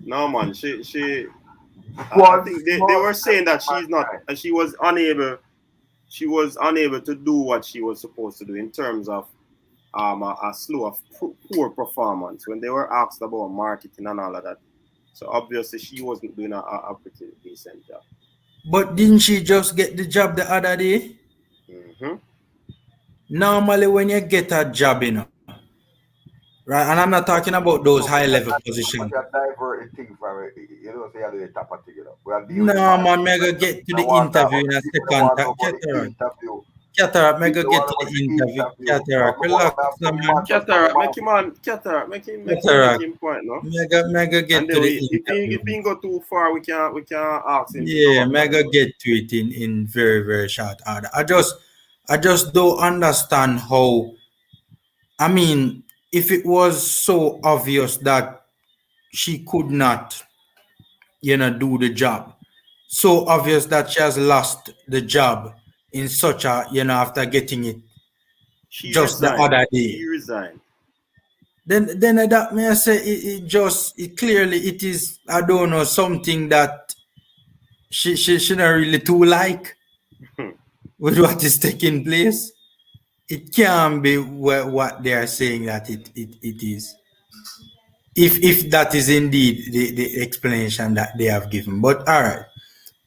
No man, I think they were saying that she was unable to do what she was supposed to do in terms of a slew of poor performance when they were asked about marketing and all of that. So obviously she wasn't doing a pretty decent job. But didn't she just get the job the other day? Mm-hmm. Normally when you get a job, right, and I'm not talking about those high-level positions. No, man, mega get to the interview in a second. Cataract, mega get to the interview. Cataract, relax, man. Cataract, make him point, no? Mega get and to the interview. If he go too far, we can ask him. Yeah, mega get to it in very, very short order. I just don't understand how. I mean, if it was so obvious that she could not, do the job, so obvious that she has lost the job in such a, after getting it just the other day. She resigned. Then that may I say it clearly it is, I don't know, something that she not really too like with what is taking place. It can be what they are saying that it is. If that is indeed the explanation that they have given. But all right.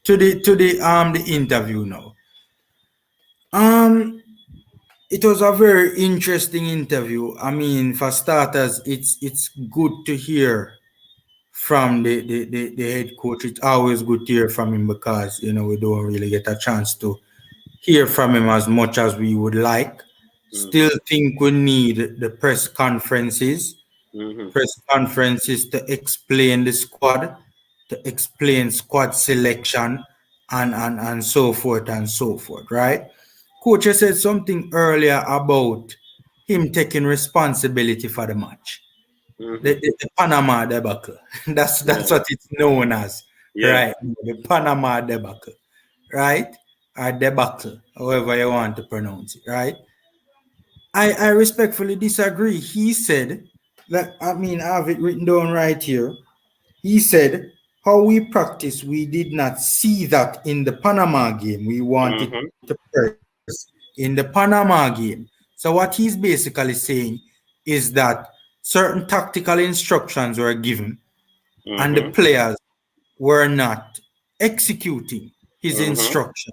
To the interview now. It was a very interesting interview. I mean, for starters, it's good to hear from the head coach. It's always good to hear from him because we don't really get a chance to hear from him as much as we would like. Still think we need the press conferences to explain the squad, to explain squad selection, and so forth and so forth, right? Coach said something earlier about him taking responsibility for the match. The Panama debacle. That's what it's known as, right? The Panama debacle, right? Or debacle, however you want to pronounce it, right? I respectfully disagree. He said that, I have it written down right here. He said, how we practice, we did not see that in the Panama game. We wanted to press in the Panama game. So what he's basically saying is that certain tactical instructions were given and the players were not executing his instruction.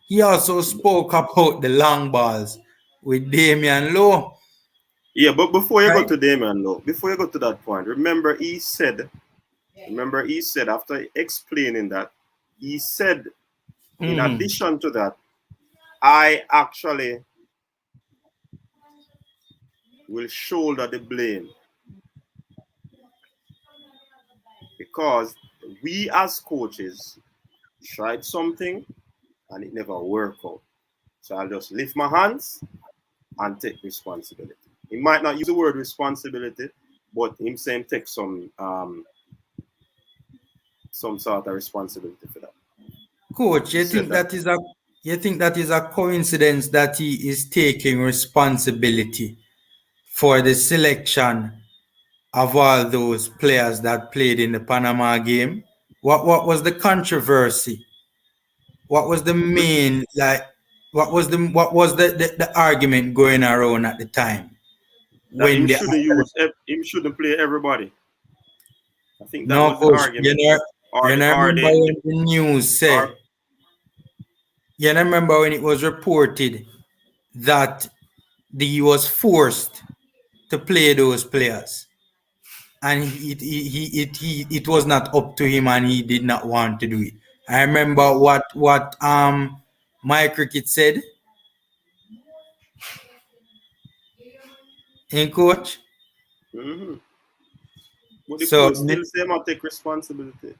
He also spoke about the long balls with Damian Lowe. Yeah, but before you go to Damian Lowe, before you go to that point, remember he said after explaining that, he said, in addition to that, I actually will shoulder the blame because we as coaches tried something and it never worked out. So I'll just lift my hands and take responsibility. He might not use the word responsibility, but him saying take some sort of responsibility for that. Coach, you think that is You think that is a coincidence that he is taking responsibility for the selection of all those players that played in the Panama game? What was the controversy? What was the main what was the argument going around at the time That when the him shouldn't play everybody. I think that no was the coach, argument. you know remember when the news said, you know remember when it was reported that he was forced to play those players, and it was not up to him, and he did not want to do it. I remember what my cricket said in coach. Mm-hmm. But the So coach still say him take responsibility.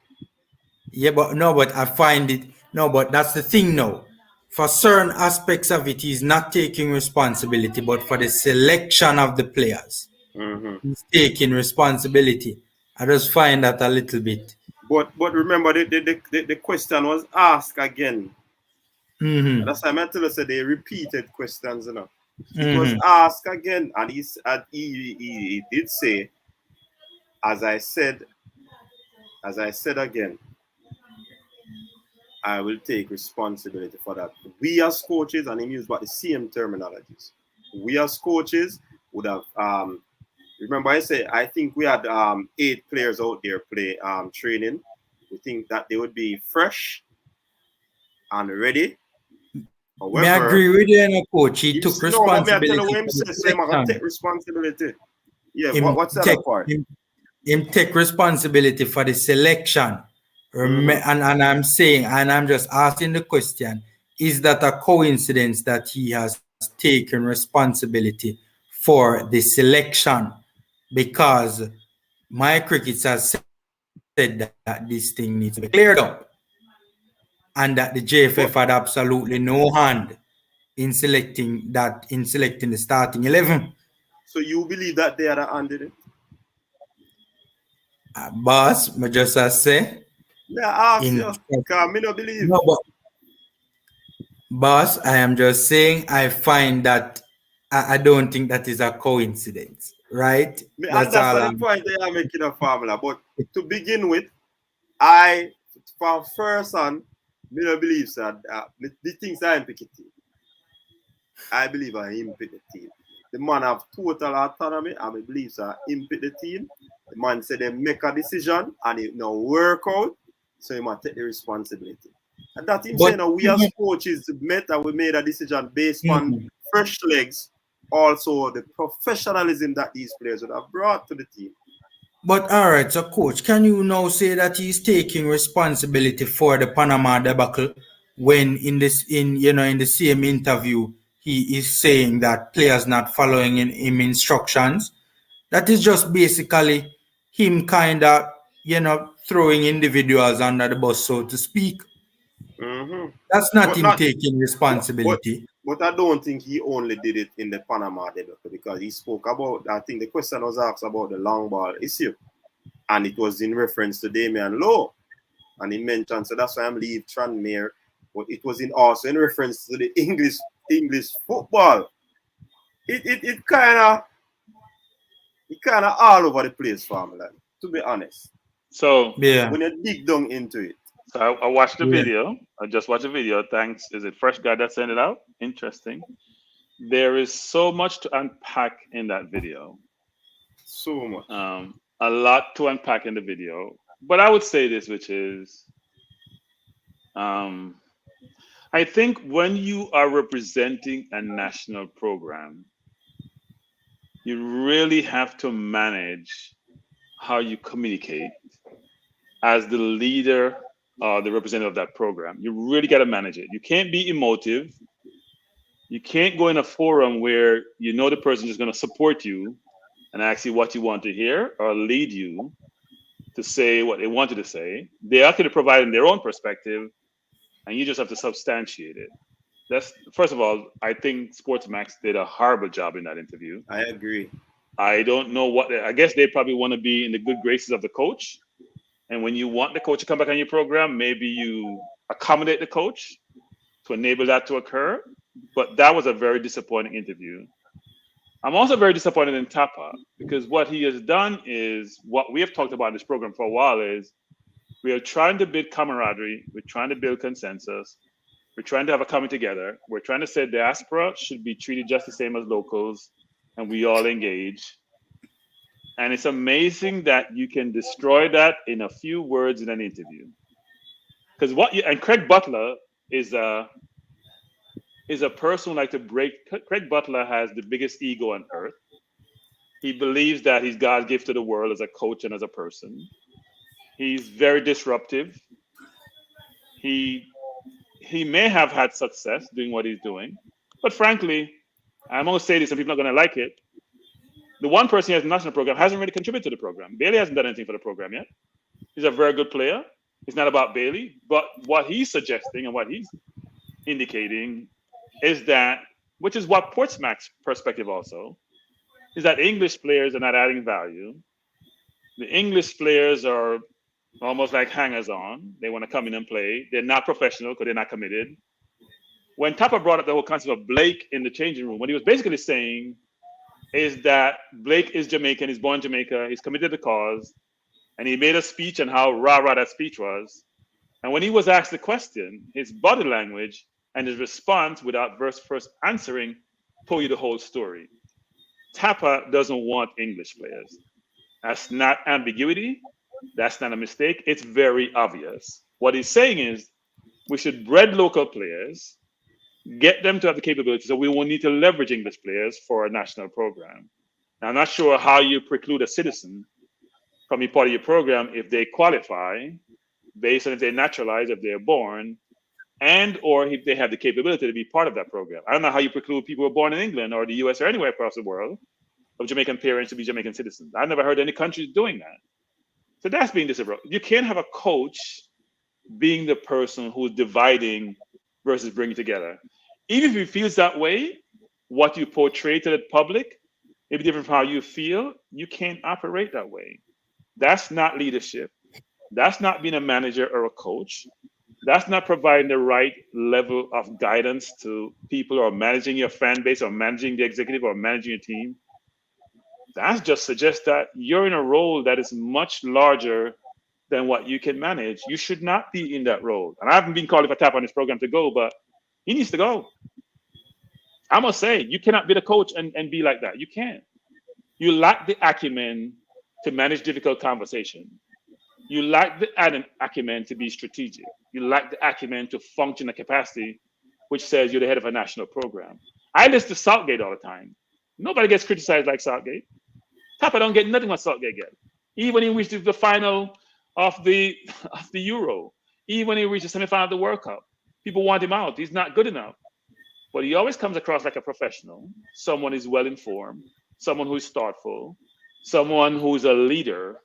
yeah, but I find it no, but that's the thing now. For certain aspects of it, he's not taking responsibility, but for the selection of the players, he's taking responsibility. I just find that a little bit. But remember, the question was asked again. Mm-hmm. That's why I meant to say they repeated questions, you know. It was Mm-hmm. asked again, and he did say, as I said again, I will take responsibility for that. We as coaches, and he used about the same terminologies. We as coaches would have remember I said I think we had 8 players out there play training. We think that they would be fresh and ready. However, May I agree with you, and coach. He took no, but me I tell responsibility you what him for the say, I'm gonna take selection. responsibility. Yeah, what's the other part? Him take responsibility for the selection. And I'm saying, and I'm just asking the question, is that a coincidence that he has taken responsibility for the selection? Because my crickets has said that this thing needs to be cleared up, and that the JFF had absolutely no hand in selecting the starting 11. So you believe that they are the hand in it? Boss, I just say. Yeah, I ask you, because I don't believe. No, but boss, I am just saying I find that I don't think that is a coincidence, right? Me That's all understand the point they are making a formula, but to begin with, from first on, me don't believe that the things I am picking team. I believe I him pick the team. The man have total autonomy, and I believe that him pick the team. The man said they make a decision and it no work out, so he must take the responsibility. And that him saying we as coaches met and we made a decision based on fresh legs, also the professionalism that these players would have brought to the team. But all right, so coach, can you now say that he's taking responsibility for the Panama debacle when in the same interview he is saying that players not following him instructions? That is just basically him kind of throwing individuals under the bus, so to speak. That's not him taking responsibility. But I don't think he only did it in the Panama debacle, because he spoke about, I think the question was asked about the long ball issue, and it was in reference to Damian Lowe, and he mentioned, so that's why I'm leave Tranmere, but it was also in reference to the English football. It kind of all over the place for me, like, to be honest. So yeah, when you dig down into it. So I watched the video. I just watched the video. Thanks. Is it Fresh Guy that sent it out? Interesting. There is so much to unpack in that video. So much. A lot to unpack in the video. But I would say this, which is, I think when you are representing a national program, you really have to manage how you communicate as the leader, the representative of that program. You really got to manage it. You can't be emotive. You can't go in a forum where you know the person is going to support you and ask you what you want to hear or lead you to say what they wanted to say. They are going to provide their own perspective, and you just have to substantiate it. That's, first of all, I think Sportsmax did a horrible job in that interview. I agree. I don't know I guess they probably want to be in the good graces of the coach. And when you want the coach to come back on your program, maybe you accommodate the coach to enable that to occur. But that was a very disappointing interview. I'm also very disappointed in Tapa because what he has done is what we have talked about in this program for a while is we are trying to build camaraderie. We're trying to build consensus. We're trying to have a coming together. We're trying to say diaspora should be treated just the same as locals and we all engage. And it's amazing that you can destroy that in a few words in an interview. Because Craig Butler is a person who likes to break. Craig Butler has the biggest ego on earth. He believes that he's God's gift to the world as a coach and as a person. He's very disruptive. He may have had success doing what he's doing, but frankly, I'm going to say this and people are not going to like it. The one person he has in the national program hasn't really contributed to the program. Bailey hasn't done anything for the program yet. He's a very good player. It's not about Bailey, but what he's suggesting and what he's indicating is that, which is what Portsmouth's perspective also, is that English players are not adding value. The English players are almost like hangers-on. They want to come in and play. They're not professional because they're not committed. When Tapa brought up the whole concept of Blake in the changing room, what he was basically saying is that Blake is Jamaican, he's born in Jamaica, he's committed to the cause, and he made a speech on how rah-rah that speech was. And when he was asked the question, his body language and his response without first answering told you the whole story. Tapa doesn't want English players. That's not ambiguity. That's not a mistake. It's very obvious. What he's saying is we should bred local players, get them to have the capability, so we will need to leverage English players for a national program. Now, I'm not sure how you preclude a citizen from being part of your program if they qualify based on if they naturalize, if they're born, and or if they have the capability to be part of that program. I don't know how you preclude people who are born in England or the US or anywhere across the world of Jamaican parents to be Jamaican citizens. I've never heard any countries doing that. So that's being disappropriate. You can't have a coach being the person who's dividing versus bringing together. Even if it feels that way, what you portray to the public may be different from how you feel. You can't operate that way. That's not leadership. That's not being a manager or a coach. That's not providing the right level of guidance to people who are managing your fan base or managing the executive or managing your team. That just suggests that you're in a role that is much larger than what you can manage. You should not be in that role. And I haven't been called for Tap on this program to go, but he needs to go. I must say, you cannot be the coach and be like that. You can't. You lack the acumen to manage difficult conversation. You lack the acumen to be strategic. You lack the acumen to function a capacity which says you're the head of a national program. I listen to Southgate all the time. Nobody gets criticized like Southgate. Tapa don't get nothing what Southgate gets. Even when he reached the final of the Euro, even when he reached the semi-final of the World Cup, people want him out. He's not good enough. But he always comes across like a professional, someone who's well-informed, someone who's thoughtful, someone who's a leader.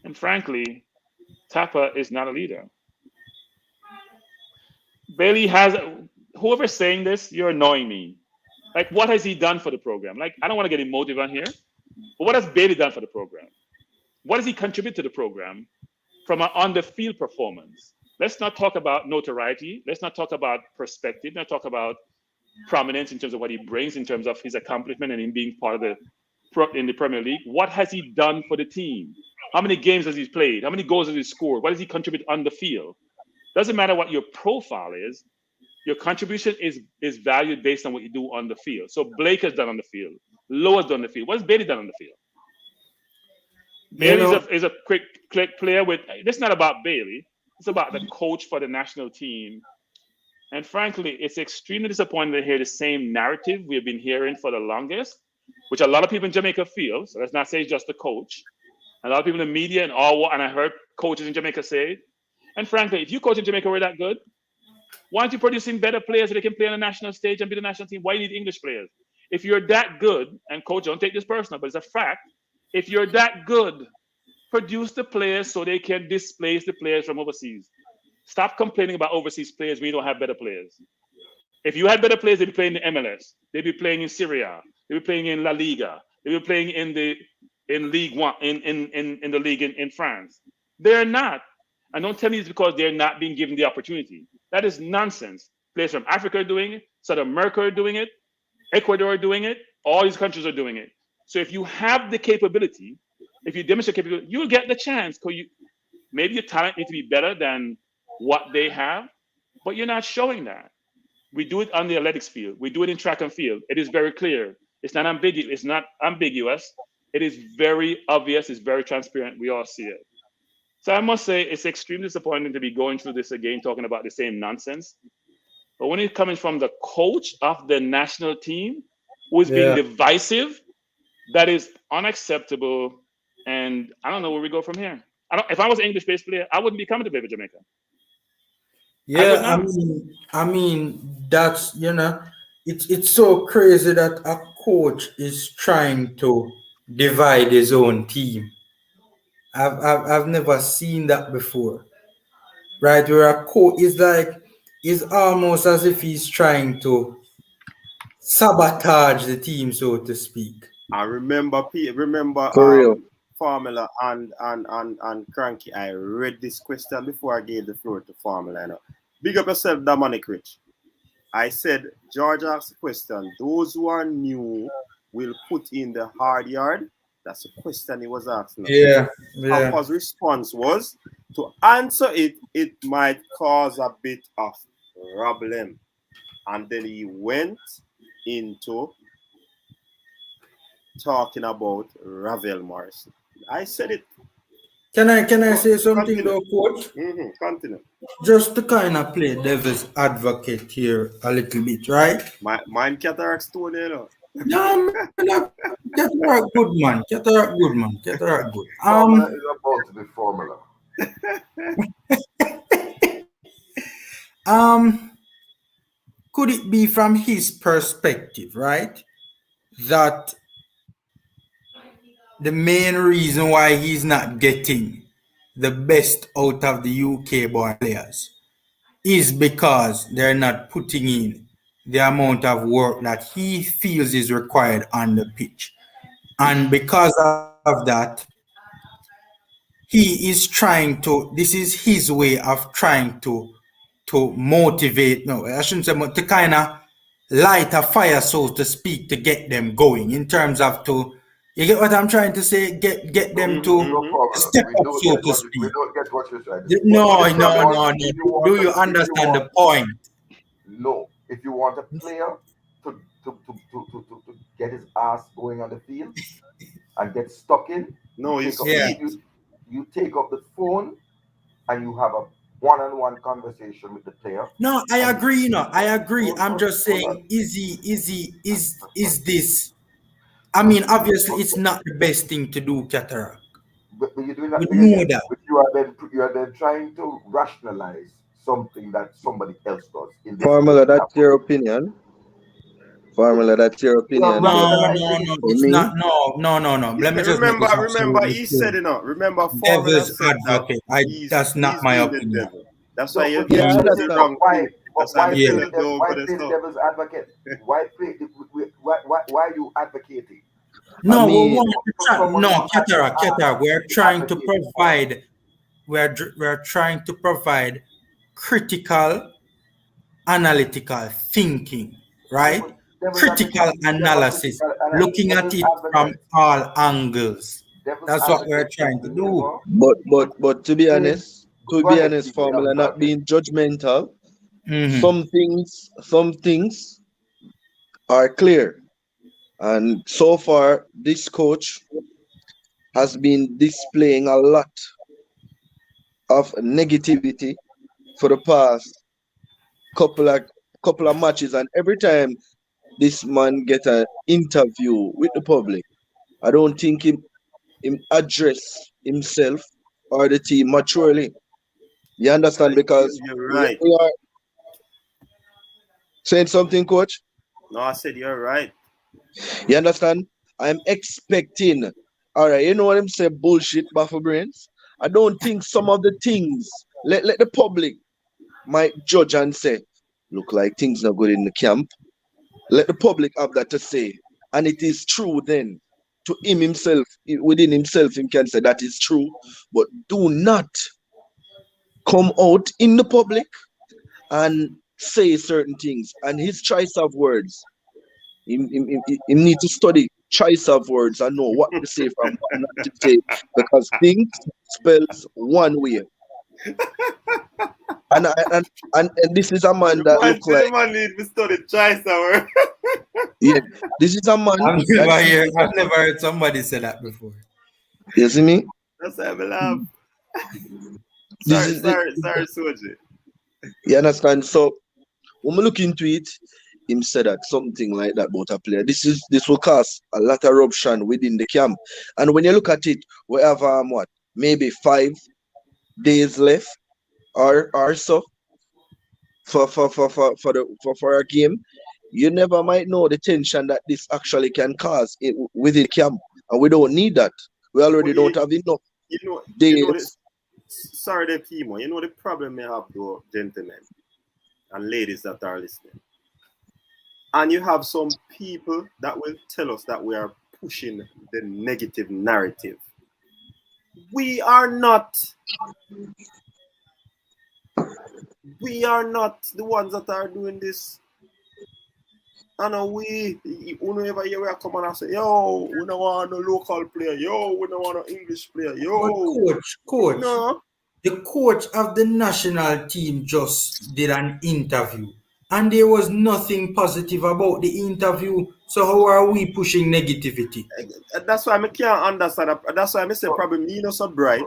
And frankly, Tapa is not a leader. Bailey has, whoever's saying this, you're annoying me. Like, what has he done for the program? Like, I don't want to get emotive on here, but what has Bailey done for the program? What does he contribute to the program from an on-the-field performance? Let's not talk about notoriety. Let's not talk about perspective. Let's not talk about prominence in terms of what he brings, in terms of his accomplishment and him being part of in the Premier League. What has he done for the team? How many games has he played? How many goals has he scored? What does he contribute on the field? Doesn't matter what your profile is. Your contribution is valued based on what you do on the field. So Blake has done on the field. Lowe has done on the field. What has Bailey done on the field? Bailey is a quick player with. It's not about Bailey. It's about the coach for the national team. And frankly, it's extremely disappointing to hear the same narrative we've been hearing for the longest, which a lot of people in Jamaica feel. So let's not say it's just the coach. A lot of people in the media and I heard coaches in Jamaica say it. And frankly, if you coach in Jamaica were that good, why aren't you producing better players so they can play on the national stage and be the national team? Why do you need English players? If you're that good, and coach, don't take this personal, but it's a fact. If you're that good, produce the players so they can displace the players from overseas. Stop complaining about overseas players when you don't have better players. If you had better players, they'd be playing in the MLS. They'd be playing in Syria. They'd be playing in La Liga. They'd be playing in League One, in the league in France. They're not. And don't tell me it's because they're not being given the opportunity. That is nonsense. Players from Africa are doing it. South America are doing it. Ecuador are doing it. All these countries are doing it. So if you have the capability, if you demonstrate capability, you'll get the chance. Because maybe your talent needs to be better than what they have, but you're not showing that. We do it on the athletics field. We do it in track and field. It is very clear. It's not ambiguous. It's not ambiguous. It is very obvious. It's very transparent. We all see it. So I must say it's extremely disappointing to be going through this again, talking about the same nonsense. But when it's coming from the coach of the national team, who is being divisive, that is unacceptable. And I don't know where we go from here. If I was an English-based player, I wouldn't be coming to play for Jamaica. Yeah, I mean that's it's so crazy that a coach is trying to divide his own team. I've never seen that before, right? Where a coach is it's almost as if he's trying to sabotage the team, so to speak. I remember Formula and Cranky. I read this question before I gave the floor to Formula. Big up yourself, Dominic Rich. I said, George asked the question, those who are new will put in the hard yard? That's the question he was asking. Yeah. Papa's response was, to answer it, it might cause a bit of problem. And then he went into talking about Ravel Morrison. I said it. Can I say something though, coach? Continue. Just to kind of play devil's advocate here a little bit, right? Mine cataract stone, No, cataract good man. Cataract good. Formula is about to be Formula. Could it be from his perspective, right, that the main reason why he's not getting the best out of the UK boy players is because they're not putting in the amount of work that he feels is required on the pitch? And because of that, he is trying to, this is his way of trying to motivate, no, I shouldn't say, to kind of light a fire, so to speak, to get them going in terms of you get what I'm trying to say? Get them to step up, so to speak. We don't get what you're trying to say. No. Do you understand the point? No. If you want a player to get his ass going on the field and get stuck in, you take up the phone and you have a one-on-one conversation with the player. No, I agree. I'm just saying, is this? I mean, obviously, it's not the best thing to do, cataract. But you're doing that. We know that. But you are then trying to rationalize something that somebody else does. Formula, that's your opinion. Formula, that's your opinion. No, it's not. No. Let me just remember. He said it. Remember, Formula said advocate. That's not my opinion. That's why you why play devil's advocate? Why are you advocating? No, Cataract. We're trying to provide. We're trying to provide critical, analytical thinking, right? Critical analysis, looking at it from all angles. That's what we're trying to do. But to be honest, Formula, not being judgmental. Some things are clear, and so far this coach has been displaying a lot of negativity for the past couple of matches, and every time this man get an interview with the public, I don't think him address himself or the team maturely. You understand? Because you're right. We are saying something, coach? No, I said you're right. You understand? I'm expecting. All right, you know what I'm saying? Bullshit, baffle brains. I don't think some of the things, let the public might judge and say, look like things not good in the camp. Let the public have that to say. And it is true then. To him himself, within himself, he can say that is true. But do not come out in the public and say certain things, and his choice of words, he need to study choice of words and know what to say from what not to say, because things spells one way. And and this is a man that look like, The man need to study choice our. yeah, this is a man I've never heard somebody say that before. you see me? That's why I laugh. This Sorry, is Soji. you understand? So when we look into it, him said that something like that about a player. This will cause a lot of eruption within the camp. And when you look at it, we have what, maybe 5 days left or so for a game. You never might know the tension that this actually can cause within camp, and we don't need that. We already don't have enough days. Sorry, the Kimo. You know the problem we have, though, gentlemen and ladies that are listening. And you have some people that will tell us that we are pushing the negative narrative. We are not. We are not the ones that are doing this. And whenever you will come and say, yo, we don't want no local player. Yo, we don't want no English player. Yo. But coach, no. The coach of the national team just did an interview, and there was nothing positive about the interview. So how are we pushing negativity? That's why I can't understand. That's why I say probably me not so bright.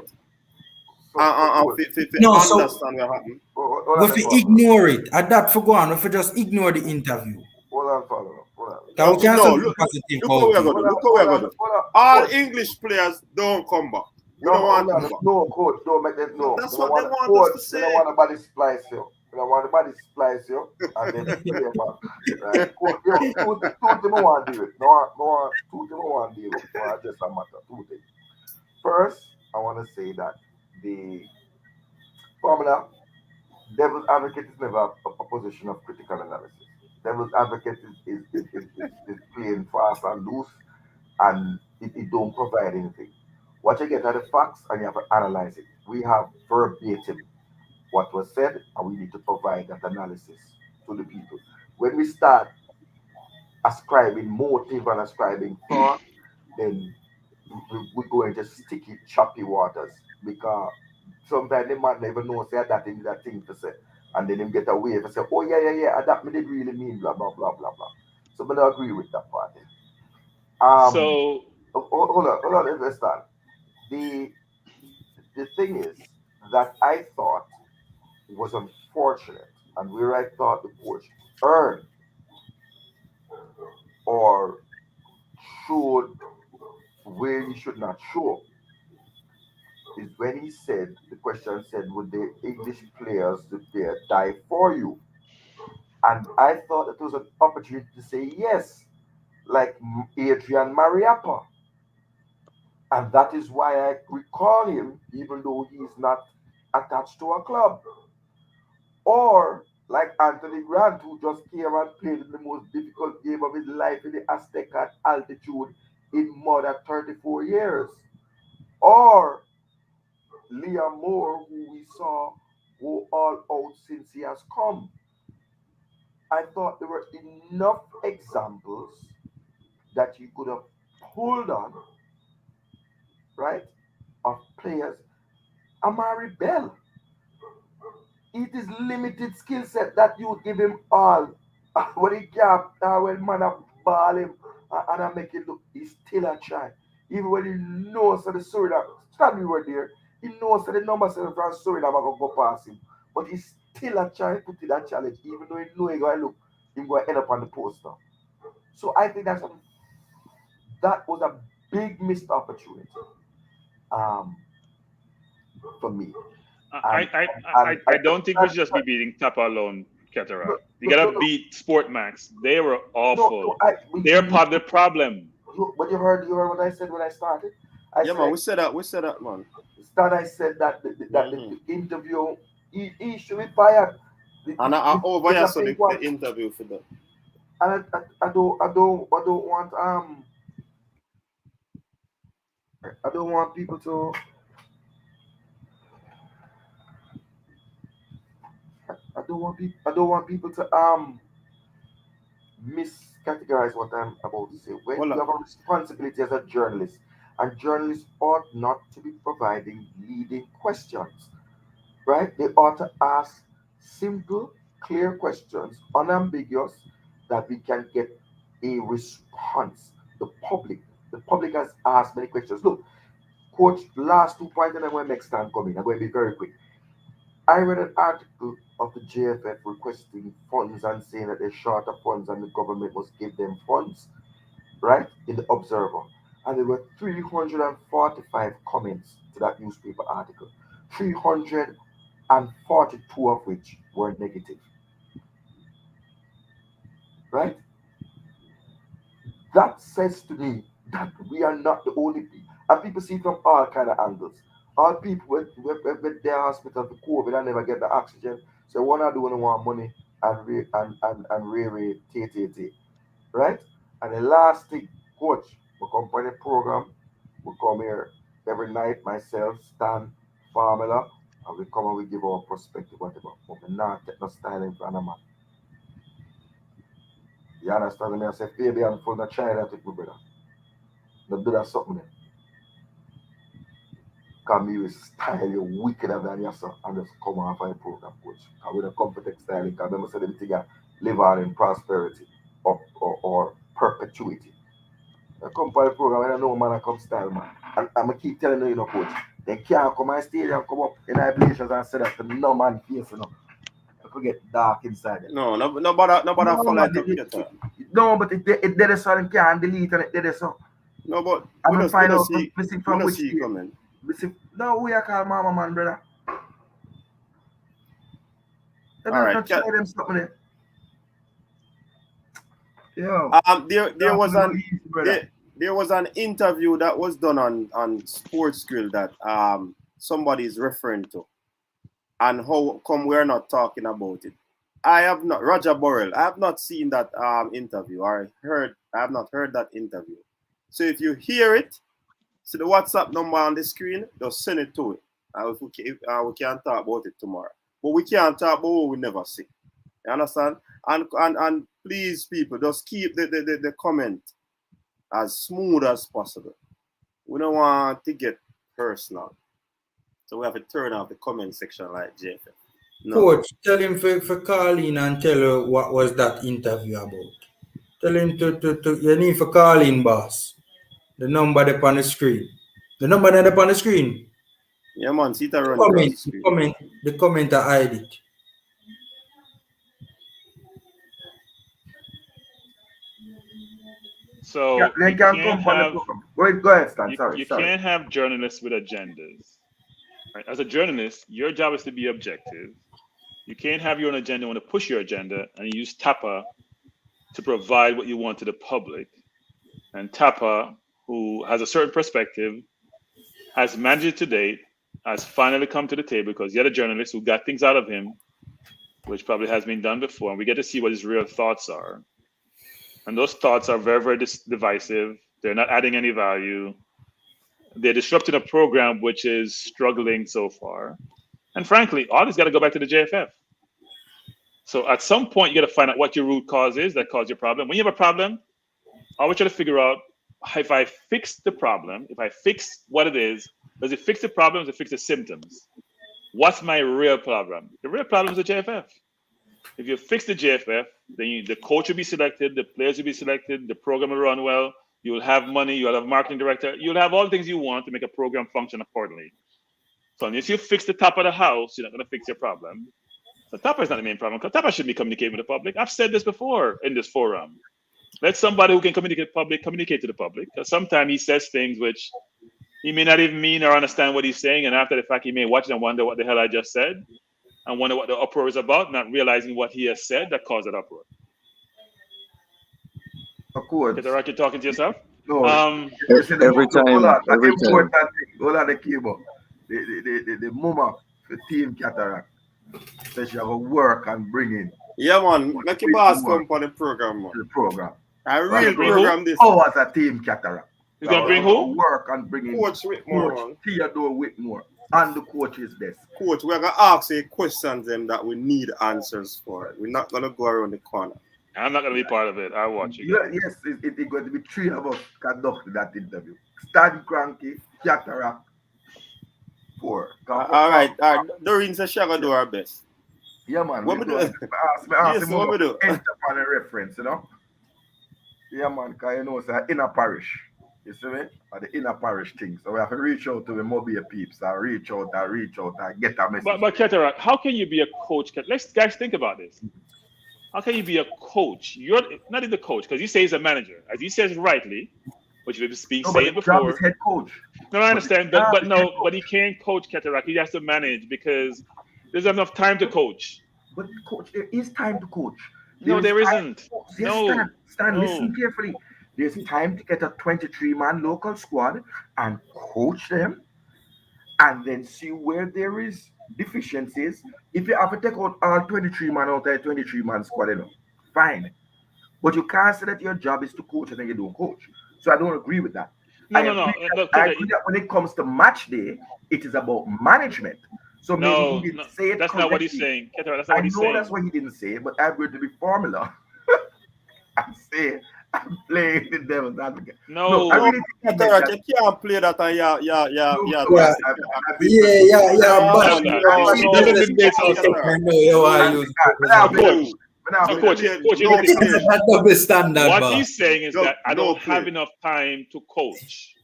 Understand what happened. If we ignore it, at that for go on, if we just ignore the interview. Hold on, follow. Look how we're going to do. All English players don't come back. We don't want them back. No, coach, don't make them know. That's what they want us to say. They don't want nobody splice you. They don't want nobody splice you and then play back. Right? Coach, two things I want to deal with. Two things I want to deal with. No, just a matter. Two things. First, I want to say that the formula, devil's advocate is never a position of critical analysis. Devil's advocate is playing fast and loose, and it don't provide anything. What you get are the facts, and you have to analyze it. We have verbatim what was said, and we need to provide that analysis to the people. When we start ascribing motive and ascribing thought, then we're going to sticky, choppy waters, because sometimes they might never know say that thing to say, and then them get away and say, oh yeah, that me did really mean blah blah blah blah blah. So I don't agree with that part. So hold on, let's start. The thing is that I thought was unfortunate, and where I thought the coach earned or showed where he should not show is when he said, the question said, would the English players there die for you? And I thought it was an opportunity to say yes, like Adrian Mariappa. And that is why I recall him, even though he's not attached to a club. Or like Anthony Grant, who just came and played in the most difficult game of his life in the Aztec at altitude in more than 34 years. Or Liam Moore, who we saw go all out since he has come. I thought there were enough examples that you could have pulled on, right, of players. Amari Bell, it is limited skill set that you give him all. When he can't, when man up ball him and I make it look, he's still a try. Even when he knows that the Suriname, stand were there, he knows that the number 7 from Suriname are going to go past him. But he's still a try, put in that challenge, even though he know he going to look, he's going to end up on the poster. So I think that was a big missed opportunity for me. I don't think we should just be beating Tapa alone, Cataract. You gotta beat Sportmax. They were awful. They're part of the problem. But you heard what I said when I started? Man, we said that, man. I said that the interview, he should be fired. And I saw the interview for that. And I don't want people to. I don't want people to miscategorize what I'm about to say. When you have a responsibility as a journalist, and journalists ought not to be providing leading questions, right? They ought to ask simple, clear questions, unambiguous, that we can get a response. The public has asked many questions. Look, coach, last 2 points, and then when next time coming, I'm going to be very quick. I read an article of the JFF requesting funds and saying that they're short of funds and the government must give them funds, right? In the Observer. And there were 345 comments to that newspaper article, 342 of which were negative, right? That says to me that we are not the only people, and people see it from all kind of angles. All people with their hospital for COVID and never get the oxygen, so one are doing want money and right? And the last thing, coach, we come for the program, we come here every night, myself, Stan, Formula, and we come and we give our perspective, whatever. But we not take no style in front of man. You understand me? I say, baby, I'm full of China with my brother. Don't do that something there. Because me will style you wickeder than yourself and just come on for a program, coach. And we don't come for textile because them say everything live on in prosperity or perpetuity. I come for the program and I know man I come style, man. And I'm going to keep telling you, coach, they can't come on stadium, come up in Iblations and say that to no man face, It could get dark inside. No, nobody follow it up. No, but it did it so they can't delete and it did it so. No, but I'm going to find out missing from which see coming. No, we are called Mama Man, brother. All right. Them something there. There was an interview that was done on Sports Grill that somebody is referring to, and how come we're not talking about it. Roger Burrell, I have not seen that interview. I have not heard that interview. So if you hear it, see the WhatsApp number on the screen, just send it to it. We can talk about it tomorrow. But we can't talk about what we never see. You understand? And please, people, just keep the comment as smooth as possible. We don't want to get personal. So we have to turn off the comment section like JFF. No. Coach, tell him for call in and tell her what was that interview about. Tell him to you need to call in, boss. The number up on the screen. The number up on the screen. Yeah, man, see that run the comment I hide it. So they can come have, go ahead, Stan. Sorry. You can't have journalists with agendas. Right? As a journalist, your job is to be objective. You can't have your own agenda, want to push your agenda, and use TAPA to provide what you want to the public. And TAPA, who has a certain perspective, has managed it to date, has finally come to the table because you're the journalist who got things out of him, which probably has been done before, and we get to see what his real thoughts are. And those thoughts are very, very divisive. They're not adding any value. They're disrupting a program which is struggling so far. And frankly, all this got to go back to the JFF. So at some point, you got to find out what your root cause is that caused your problem. When you have a problem, I want you to figure out if I fix the problem, if I fix what it is, does it fix the problem or does it fix the symptoms? What's my real problem? The real problem is the JFF. If you fix the JFF, then the coach will be selected, the players will be selected, the program will run well, you will have money, you'll have a marketing director, you'll have all the things you want to make a program function accordingly. So unless you fix the top of the house, you're not going to fix your problem. So TAPA is not the main problem, because TAPA should be communicating with the public. I've said this before in this forum. Let somebody who can communicate to the public. Because sometimes he says things which he may not even mean or understand what he's saying, and after the fact, he may watch it and wonder what the hell I just said, and wonder what the uproar is about, not realizing what he has said that caused that uproar. Of course. Is that right? You're talking to yourself? No. Every time. Hold on the keyboard. The mama for Team Cataract. So she have a work and bring in. Yeah, man. Make your boss come for the program, man. The program. I really program this. As a Team Cataract. He's going to bring who? Work and bring in Coach Whitmore. Theodore Whitmore. on the coach's desk. Coach, we're gonna ask you questions them that we need answers for. We're not gonna go around the corner. I'm not gonna be part of it. I'll watch you. Yeah, yes, it's going to be 3 of us conducting that interview. Stan Cranky, Cataract, 4. All right. Doreen says she's gonna do our best. Yeah, man. What we do? Ask Yes, him what we do? enter on a reference, you know? Yeah, man, because you know it's an inner parish. You see me? Or the inner parish thing. So we have to reach out to the mobile peeps and reach out and get a message. But Cataract, how can you be a coach? Let's guys think about this. How can you be a coach? You're not in the coach because you say he's a manager, as he says rightly, which we've been saying before. Job is head coach. No, I understand, but he can't coach Cataract. He has to manage because there's enough time to coach. But coach, there is time to coach. There isn't. No. Stan, listen carefully. There's time to get a 23-man local squad and coach them, and then see where there is deficiencies. If you have to take out all 23-man out of a 23-man squad, you know, fine. But you can't say that your job is to coach and then you don't coach. So I don't agree with that. I agree that when it comes to match day, it is about management. So maybe he didn't say it. That's not what he's saying. That's not what he's saying. That's what he didn't say, but I'm going to be formula. I say I'm playing the devil's advocate. No, I really think that you can't play that. What he's saying is that I don't have enough time to coach.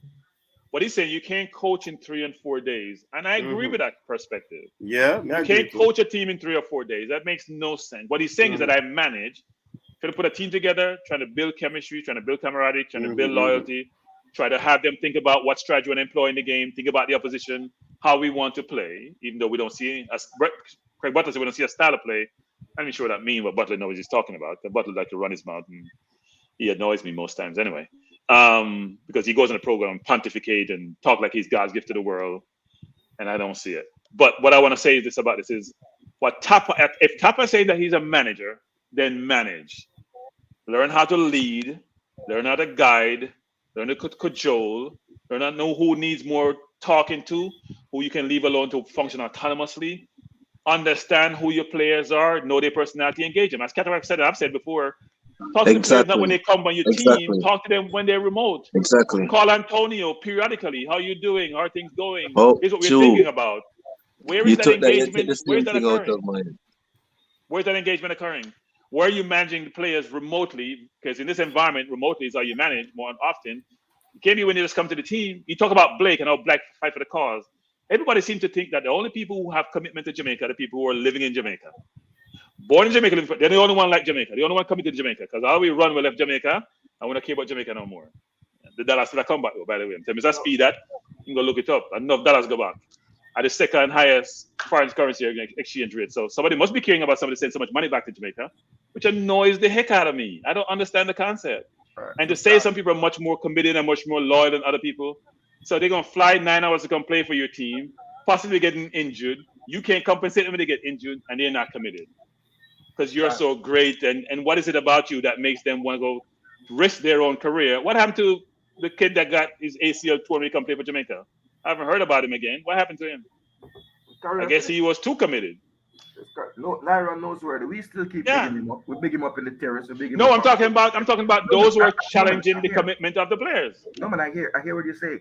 What he's saying, you can't coach in 3 and 4 days, and I agree with that perspective. Yeah, you can't coach a team in 3 or 4 days. That makes no sense. What he's saying is that I manage, trying to put a team together, trying to build chemistry, trying to build camaraderie, trying to build loyalty, try to have them think about what strategy we want to employ in the game, think about the opposition, how we want to play, even though we don't see, as Craig Butler said, we don't see a style of play. I'm not sure what that means, what Butler knows what he's talking about. Butler like to run his mouth, and he annoys me most times anyway. Because he goes on a program and pontificate and talk like he's God's gift to the world, and I don't see it. But what I want to say is this about this is what Tapa, if Tapa is saying that he's a manager, then manage. Learn how to lead, learn how to guide, learn to cajole, learn how to know who needs more talking to, who you can leave alone to function autonomously. Understand who your players are, know their personality, engage them. As Cataract said, I've said before, talk to the players not when they come on your team, talk to them when they're remote. Call Antonio periodically. How you doing? How are things going? Here's what we're thinking about. Where is that engagement? Where's that occurring? Where's that engagement occurring? Where are you managing the players remotely? Because in this environment, remotely is how you manage more often. It can't be when you just come to the team. You talk about Blake and how Black fight for the cause. Everybody seems to think that the only people who have commitment to Jamaica are the people who are living in Jamaica. Born in Jamaica, they're the only one like Jamaica. The only one committed to Jamaica. Because all we run, we left Jamaica, and we don't care about Jamaica no more. The dollars still come back, by the way. Tell me, Mr. Speed that, you can go look it up. Enough dollars go back. At the second highest foreign currency exchange rate. So somebody must be caring about somebody sending so much money back to Jamaica, which annoys the heck out of me. I don't understand the concept. And to say some people are much more committed and much more loyal than other people. So they're going to fly 9 hours to come play for your team, possibly getting injured. You can't compensate them when they get injured, and they're not committed. Because you're so great. And what is it about you that makes them want to go risk their own career? What happened to the kid that got his ACL torn when he come play for Jamaica? I haven't heard about him again. What happened to him? I guess he was too committed. No, Lyra knows where. We still keep bigging him up. We big him up in the terrace. I'm talking about those who are challenging the commitment of the players. No, man, I hear what you say.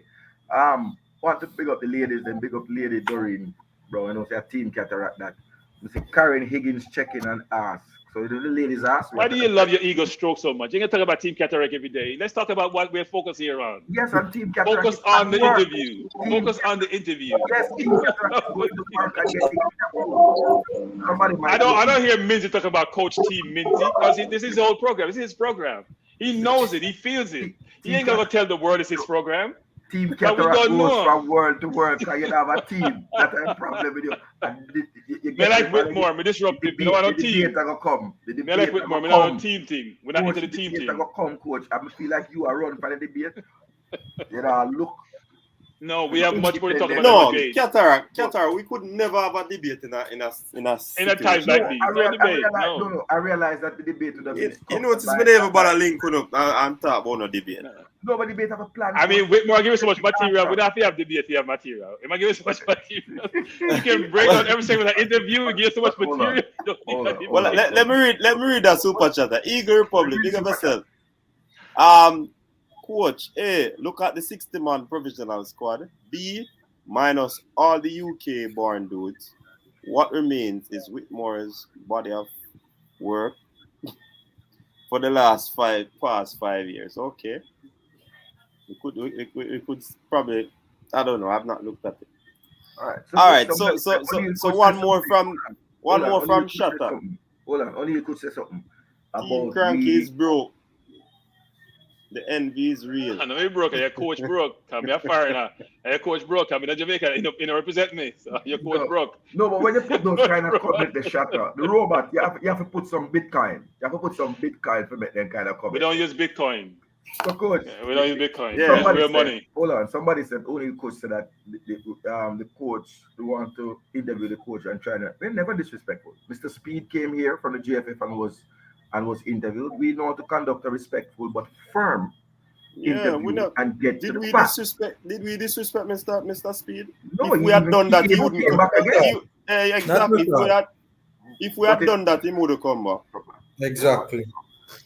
Want to big up the ladies and big up Lady Doreen, bro. You know, say a team Cataract that. We see Karen Higgins checking and ask. So the ladies ask. Why do you love your ego stroke so much? You're gonna talk about Team Cataract every day. Let's talk about what we're focused here on. Yes, on Team Cataract. Focus on the interview. Focus on the interview. Yes, Team Cataract. I don't hear Minzy talking about Coach Team Minzy because this is his whole program. This is his program. He knows it. He feels it. He ain't gonna tell the world it's his program. Team Cataract goes from world to world because you have a team. That's a problem with you. Me like Whitmore, me disrupt it. Me don't want no team. Me like Whitmore, me don't want team thing. We're not into the team thing. Come, coach. I feel like you are running for the debate. You know, look. No, we have much more to talk about. No, Cataract, we could never have a debate in a time like this. I realize that the debate would have been. You notice me never bother link up and talk about no debate. Nobody better have a plan. I mean, Whitmore give you so much material. We don't have to have debate. You have material. If I give you so much material, you can break out every single interview. You give so much material. Well, let me read that super chat. Eagle Republic, big up yourself. Coach A, look at the 60-man provisional squad. B, minus all the UK born dudes. What remains is Whitmore's body of work for the past 5 years. Okay. We could probably, I don't know, I've not looked at it. All right. So one more from Shutter. Hold on, only you could say something Team Cranky is broke. The envy is real. I know you broke. Your coach broke. I'm a foreigner. Your coach broke. I'm in Jamaica. You know, represent me. So your coach broke. No, but when you put those kind of comment, the Shutter, the robot, you have to put some Bitcoin. You have to put some Bitcoin to make them kind of comment. We don't use Bitcoin. So, coach, we don't use Bitcoin. Yeah, it's real money. Hold on. Somebody said only coach said that the coach who want to interview the coach and try to. We're never disrespectful. Mr. Speed came here from the GFF and was interviewed. We know how to conduct a respectful but firm interview and get to the facts. Did we disrespect Mr. Speed? No, if we had done that, he wouldn't come back again. Exactly. If we had done that, he would have come back. Exactly.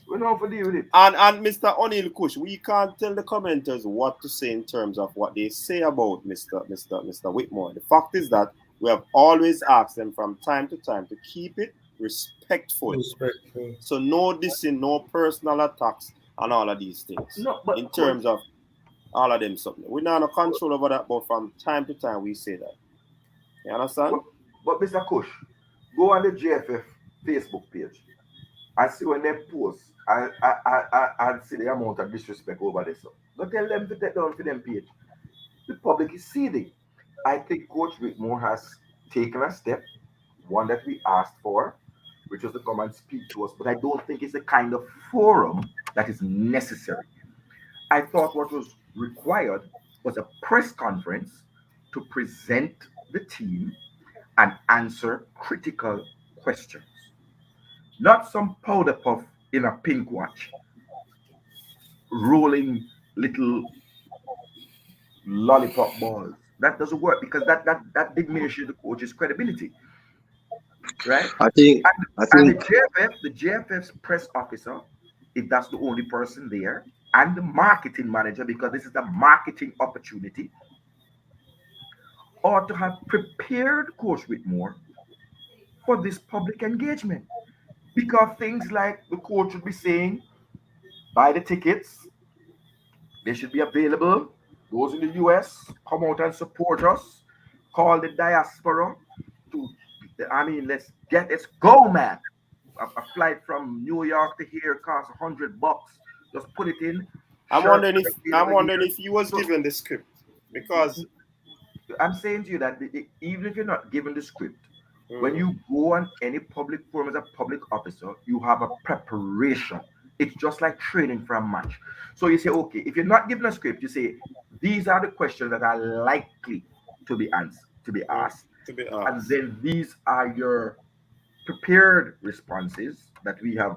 We know how to deal with it. And Mr. O'Neill Kush, we can't tell the commenters what to say in terms of what they say about Mr. Whitmore. The fact is that we have always asked them from time to time to keep it respectful. So no dissing, no personal attacks, and all of these things. No, but in terms of all of them something. We don't have control over that, but from time to time we say that. You understand? But Mr. Kush, go on the GFF Facebook page. I see when they post, I see the amount of disrespect over this. Don't tell them to take down for them page. The public is seething. I think Coach Whitmore has taken a step, one that we asked for, which was to come and speak to us, but I don't think it's the kind of forum that is necessary. I thought what was required was a press conference to present the team and answer critical questions. Not some powder puff in a pink watch, rolling little lollipop balls. That doesn't work because that diminishes the coach's credibility. Right? I think the GFF's press officer, if that's the only person there, and the marketing manager, because this is a marketing opportunity, ought to have prepared Coach Whitmore for this public engagement. Because things like the coach should be saying, buy the tickets, they should be available. Those in the US, come out and support us. Call the diaspora to, let's go, man. A flight from New York to here costs $100. Just put it in. I'm wondering if he was given the script, because I'm saying to you that even if you're not given the script, when you go on any public forum as a public officer, you have a preparation. It's just like training for a match. So you say, okay, if you're not given a script, you say, these are the questions that are likely to be asked. And then these are your prepared responses that we have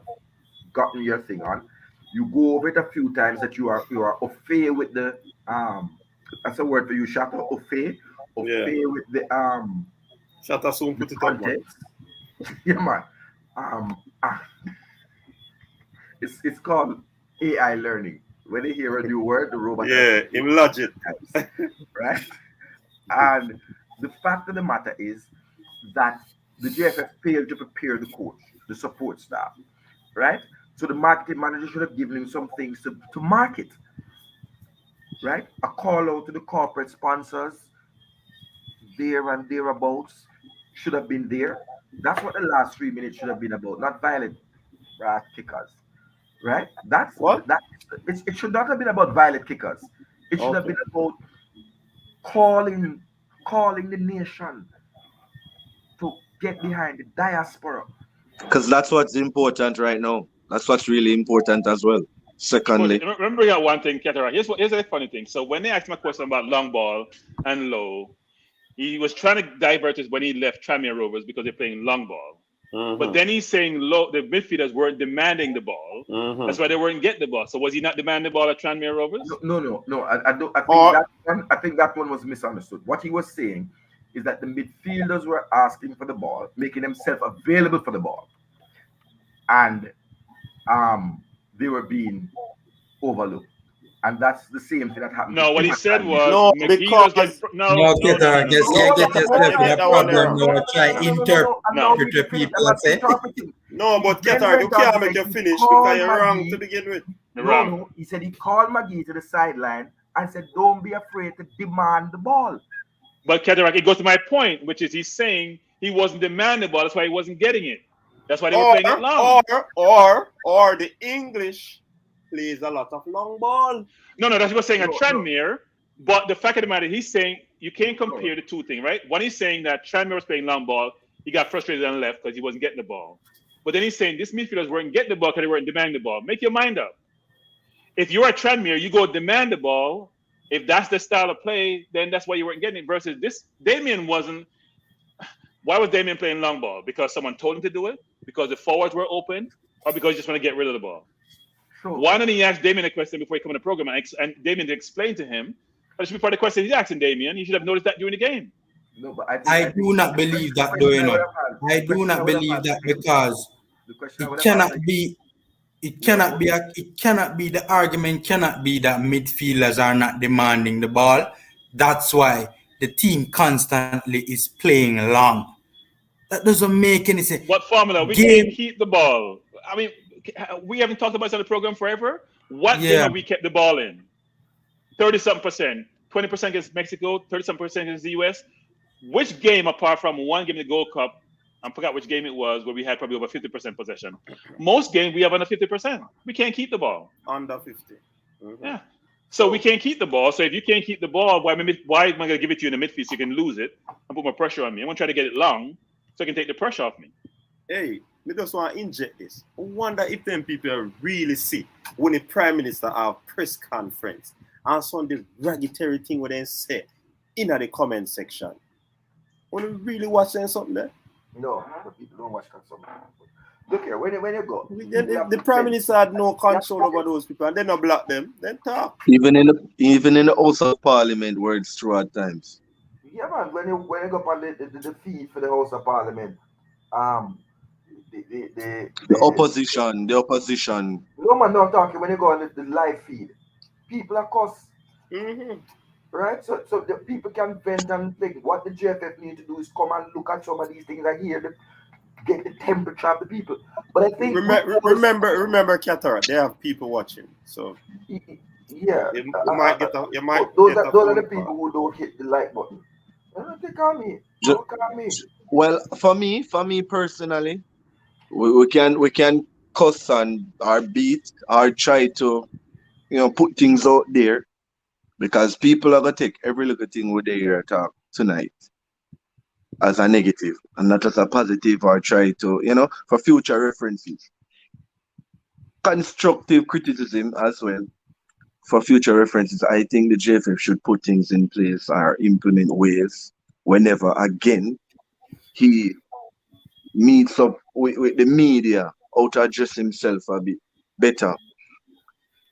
gotten your thing on. You go over it a few times that you are au fait with the that's a word for you, Shatter, au fait with the Shatter soon put it on. Yeah, man. It's called AI learning. When they hear a new word, the robot enlarge it. Right? And the fact of the matter is that the GFF failed to prepare the coach, the support staff, right? So the marketing manager should have given him some things to market, right? A call out to the corporate sponsors, there and thereabouts, should have been there. That's what the last 3 minutes should have been about, not violent kickers, right? That's what it should not have been about violent kickers. It should have been about calling the nation to get behind the diaspora. Because that's what's important right now. That's what's really important as well. Secondly, remember that one thing, Ketara. Here's a funny thing. So when they asked him a question about long ball and low, he was trying to divert us when he left Tranmere Rovers because they're playing long ball. But then he's saying the midfielders weren't demanding the ball. That's why they weren't getting the ball. So was he not demanding the ball at Tranmere Rovers? No. I think that one was misunderstood. What he was saying is that the midfielders were asking for the ball, making themselves available for the ball, and they were being overlooked. And that's the same thing that happened. No, what he said was No, McGee was getting No, get yourself in a problem now. Try interpret the people say. No, but Ketar, you can't make your finish because you're wrong to begin with. No, he said he called McGee to the sideline and said, "Don't be afraid to demand the ball." But Ketar, it goes to my point, which is he's saying he wasn't demanding the ball. That's why he wasn't getting it. That's why they were playing it long. Or the English plays a lot of long ball. No, that's what he was saying at Tranmere. But the fact of the matter, he's saying you can't compare the two things, right? One, he's saying that Tranmere was playing long ball. He got frustrated and left because he wasn't getting the ball. But then he's saying this midfielders weren't getting the ball because they weren't demanding the ball. Make your mind up. If you're at Tranmere, you go demand the ball. If that's the style of play, then that's why you weren't getting it. Versus this, Damien wasn't. Why was Damien playing long ball? Because someone told him to do it? Because the forwards were open? Or because he just want to get rid of the ball? Sure. Why don't he ask Damien a question before he come in the program and Damien to explain to him? That should be part of the question he's asking Damien. He should have noticed that during the game. No, but I do not believe that, though, you know. I do not believe that because it cannot be. It cannot be. The argument cannot be that midfielders are not demanding the ball. That's why the team constantly is playing long. That doesn't make any sense. What formula? We can't keep the ball. I mean, we haven't talked about this on the program forever. What game have we kept the ball in? 30-something%. 20% against Mexico, 30-something% against the US. Which game, apart from one game in the Gold Cup, I forgot which game it was, where we had probably over 50% possession. Most games we have under 50%. We can't keep the ball. Under 50. Yeah. So we can't keep the ball. So if you can't keep the ball, why am I going to give it to you in the midfield so you can lose it and put more pressure on me? I'm going to try to get it long so I can take the pressure off me. Hey, I just want to inject this. I wonder if them people really see when the Prime Minister have press conference and some this raggedy thing what they say in the comment section. Want to really watch something there? No, people don't watch something. Look here, when you go, the Prime Minister had no control over those people, and then not block them. Then talk. Even in the House of Parliament, where it's true at times. Yeah, man. When you go on the feed for the House of Parliament, the opposition. No man, no, I'm talking when you go on the live feed. People are cuss. Right? So the people can vent and think. What the JFF need to do is come and look at some of these things and get the temperature of the people. But I think remember, Qatar, they have people watching. So yeah, you might get those are the people who don't hit the like button. They call me. Don't call me. Well, for me personally, we can cuss and or beat or try to put things out there. Because people are going to take every little thing we hear talk tonight as a negative and not as a positive or try to, for future references. Constructive criticism as well for future references. I think the JFF should put things in place or implement ways whenever, again, he meets up with the media how to address himself a bit better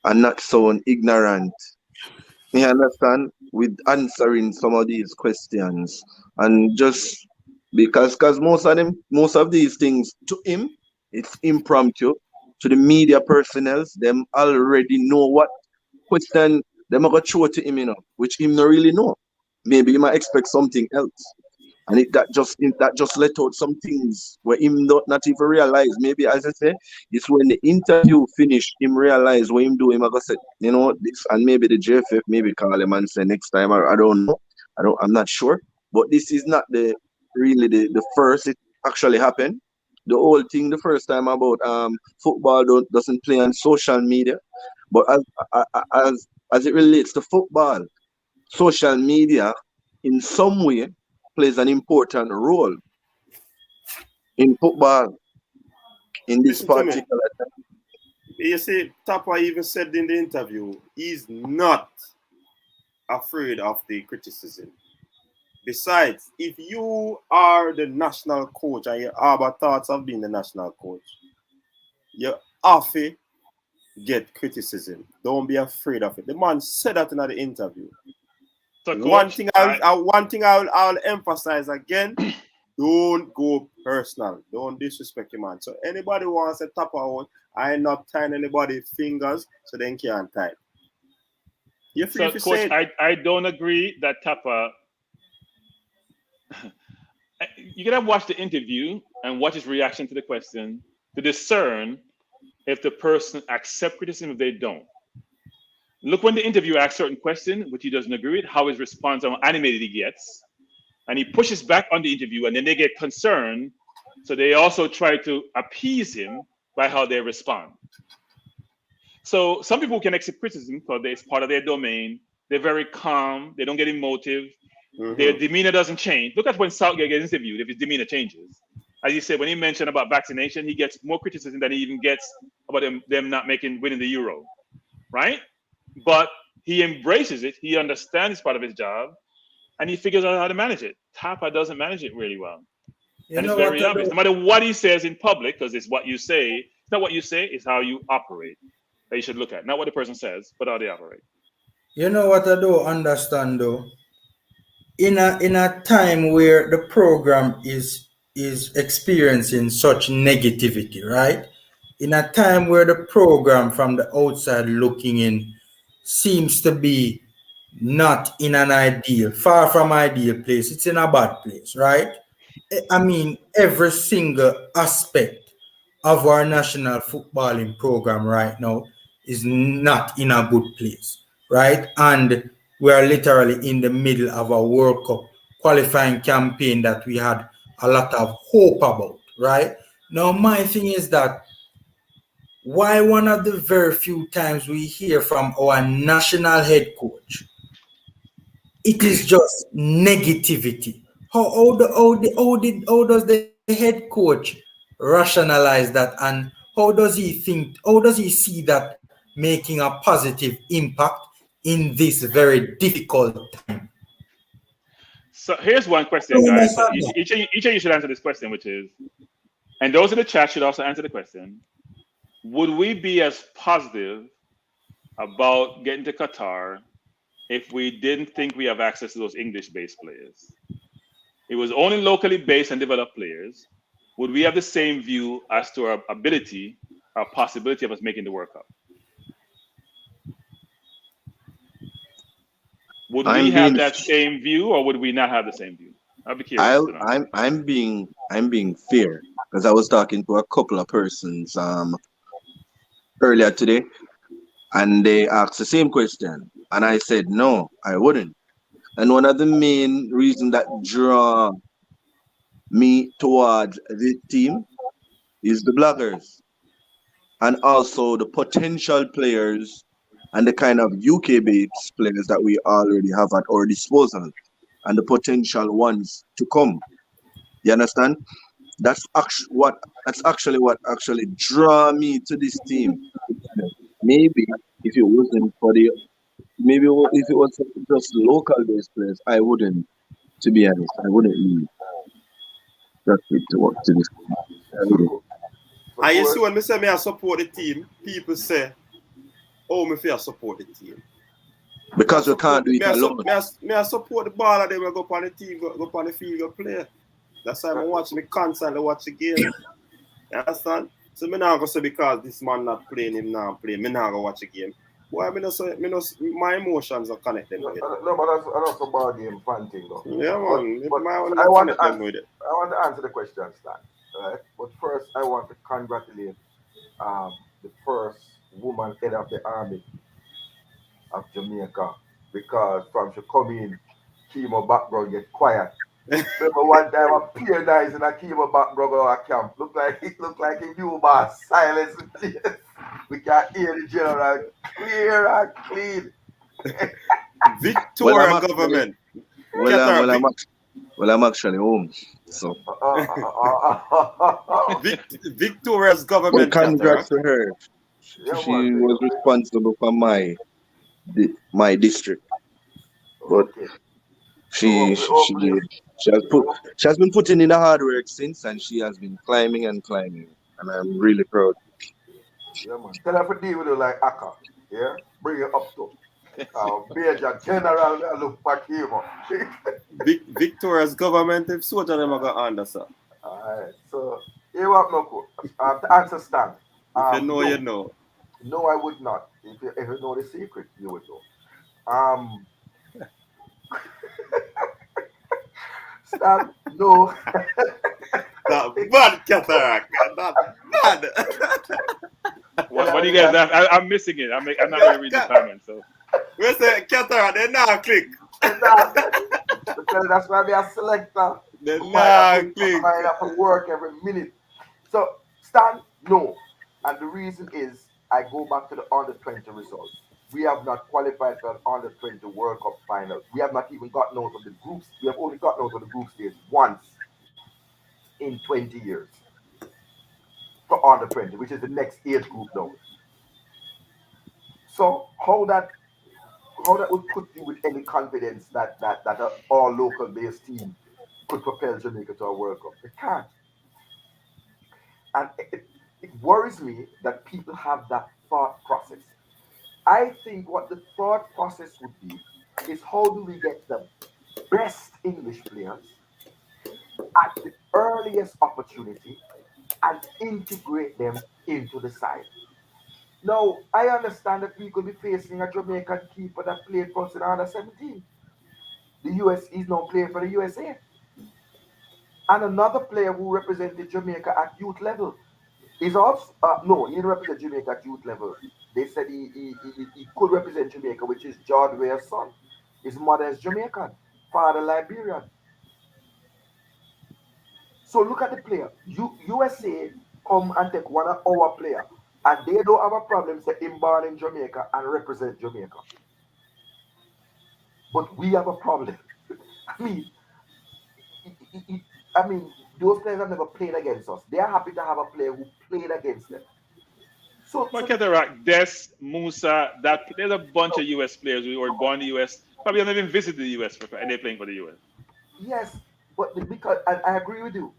and not sound ignorant. You understand? With answering some of these questions and just because most of these things to him, it's impromptu. To the media personnel, them already know what question them are going to throw to him, which him not really know. Maybe he might expect something else. And that just let out some things where him not even realize. Maybe, as I say, it's when the interview finished, him realize what him do. Him gonna say, this, and maybe the JFF maybe call him and say next time. I don't know. I'm not sure. But this is not the first it actually happened. The whole thing the first time about football doesn't play on social media, but as it relates to football, social media in some way plays an important role in football in this particular time. You see, Tapa even said in the interview, he's not afraid of the criticism. Besides, if you are the national coach and you have thoughts of being the national coach, you have to get criticism. Don't be afraid of it. The man said that in the interview. So, coach, one thing I'll emphasize again: don't go personal. Don't disrespect your man. So anybody who wants to tap out, I ain't not tying anybody's fingers so they can't type. You're free to coach, say I don't agree that Tapa. You gotta watch the interview and watch his reaction to the question to discern if the person accepts criticism, if they don't. Look when the interviewer asks certain question, which he doesn't agree with, how his response, how animated he gets, and he pushes back on the interview, and then they get concerned, so they also try to appease him by how they respond. So some people can accept criticism because it's part of their domain. They're very calm. They don't get emotive. Their demeanor doesn't change. Look at when Southgate gets interviewed, if his demeanor changes. As you said, when he mentioned about vaccination, he gets more criticism than he even gets about them not winning the Euro, right? But he embraces it. He understands it's part of his job, and he figures out how to manage it. Tapa doesn't manage it really well. And it's very obvious. No matter what he says in public, because it's what you say, it's not what you say, it's how you operate that you should look at. Not what the person says, but how they operate. You know what I don't understand though? In a time where the program is experiencing such negativity, right? In a time where the program from the outside looking in seems to be not in an ideal, far from ideal place, it's in a bad place, right? I mean, every single aspect of our national footballing program right now is not in a good place, right? And we are literally in the middle of a World Cup qualifying campaign that we had a lot of hope about, right? Now, my thing is that why one of the very few times we hear from our national head coach, it is just negativity. How does the head coach rationalize that, and how does he see that making a positive impact in this very difficult time? So here's one question, guys. So each of you should answer this question, which is, and those in the chat should also answer the question: would we be as positive about getting to Qatar if we didn't think we have access to those English-based players? It was only locally based and developed players. Would we have the same view as to our ability, our possibility of us making the World Cup? Would we have that same view, or would we not have the same view? I'll be curious to know. I'm being fair, because I was talking to a couple of persons earlier today, and they asked the same question, and I said no, I wouldn't. And one of the main reasons that draw me towards this team is the bloggers, and also the potential players and the kind of UK-based players that we already have at our disposal, and the potential ones to come. You understand? That's actually what draw me to this team. Maybe if it wasn't for if it was just local-based players, I wouldn't. To be honest, I wouldn't leave. That's it to work to this team. And you see when I support the team, people say, "Oh, me feel support the team." Because we can't do it alone. I support the ball and then we go up on the team, go up on the field, go play. That's why I'm watching me constantly watch the game. You understand? So me not go say because this man not playing, him not playing, me not go watch the game. Why my emotions are connected with it. No, but that's a ball game fan thing though. Yeah, man. But I want to answer the question, Stan. Right? But first I want to congratulate the first woman head of the army of Jamaica, because from she come in, chemo background get quiet. Remember one time I peer nice and I chemo background of our camp. Look like a new boss, silence the place. We can hear the general clear and clean. Victoria government. I'm actually home. So Victoria's government. Congrats to her. She was responsible for my district. But She has been putting in the hard work since, and she has been climbing and climbing, and I'm really proud. Yeah, man. Tell her to deal with you like Akka. Yeah? Bring it up to. Major General, I look back here, man. Victoria's government, if soldier them are going to answer. Alright, so here what no to answer Stan. If you know, No. you know. No, I would not. If you know the secret, you would know. Stan, no. That bad cataract. That bad. What do you guys have? I'm missing it. I'm not really reading the comments. So We say cataract, they now click. Because that's why we are selector. They now click. I have to work every minute. So, Stan, no. And the reason is, I go back to the under 20 results. We have not qualified for an under 20 World Cup final. We have not even gotten out of the groups. We have only gotten out of the group stage once in 20 years for under 20, which is the next age group now. So how that would put you with any confidence that all local based team could propel Jamaica to a World Cup? It can't. And it worries me that people have that thought process. I think what the thought process would be is how do we get the best English players at the earliest opportunity and integrate them into the side. Now, I understand that we could be facing a Jamaican keeper that played for us in under 17. The US is now playing for the USA. And another player who represented Jamaica at youth level is also, no, he didn't represent Jamaica at youth level. They said he could represent Jamaica, which is George Weah's son. His mother is Jamaican, father Liberian. So look at the player. USA come and take one of our player, and they don't have a problem say him born in Jamaica and represent Jamaica. But we have a problem. I mean, those players have never played against us. They are happy to have a player who played against them. but cataract, Des, Musa, there's a bunch of US players who were born in the US, probably haven't even visited the US and they're playing for the US. Yes, but because and I agree with you.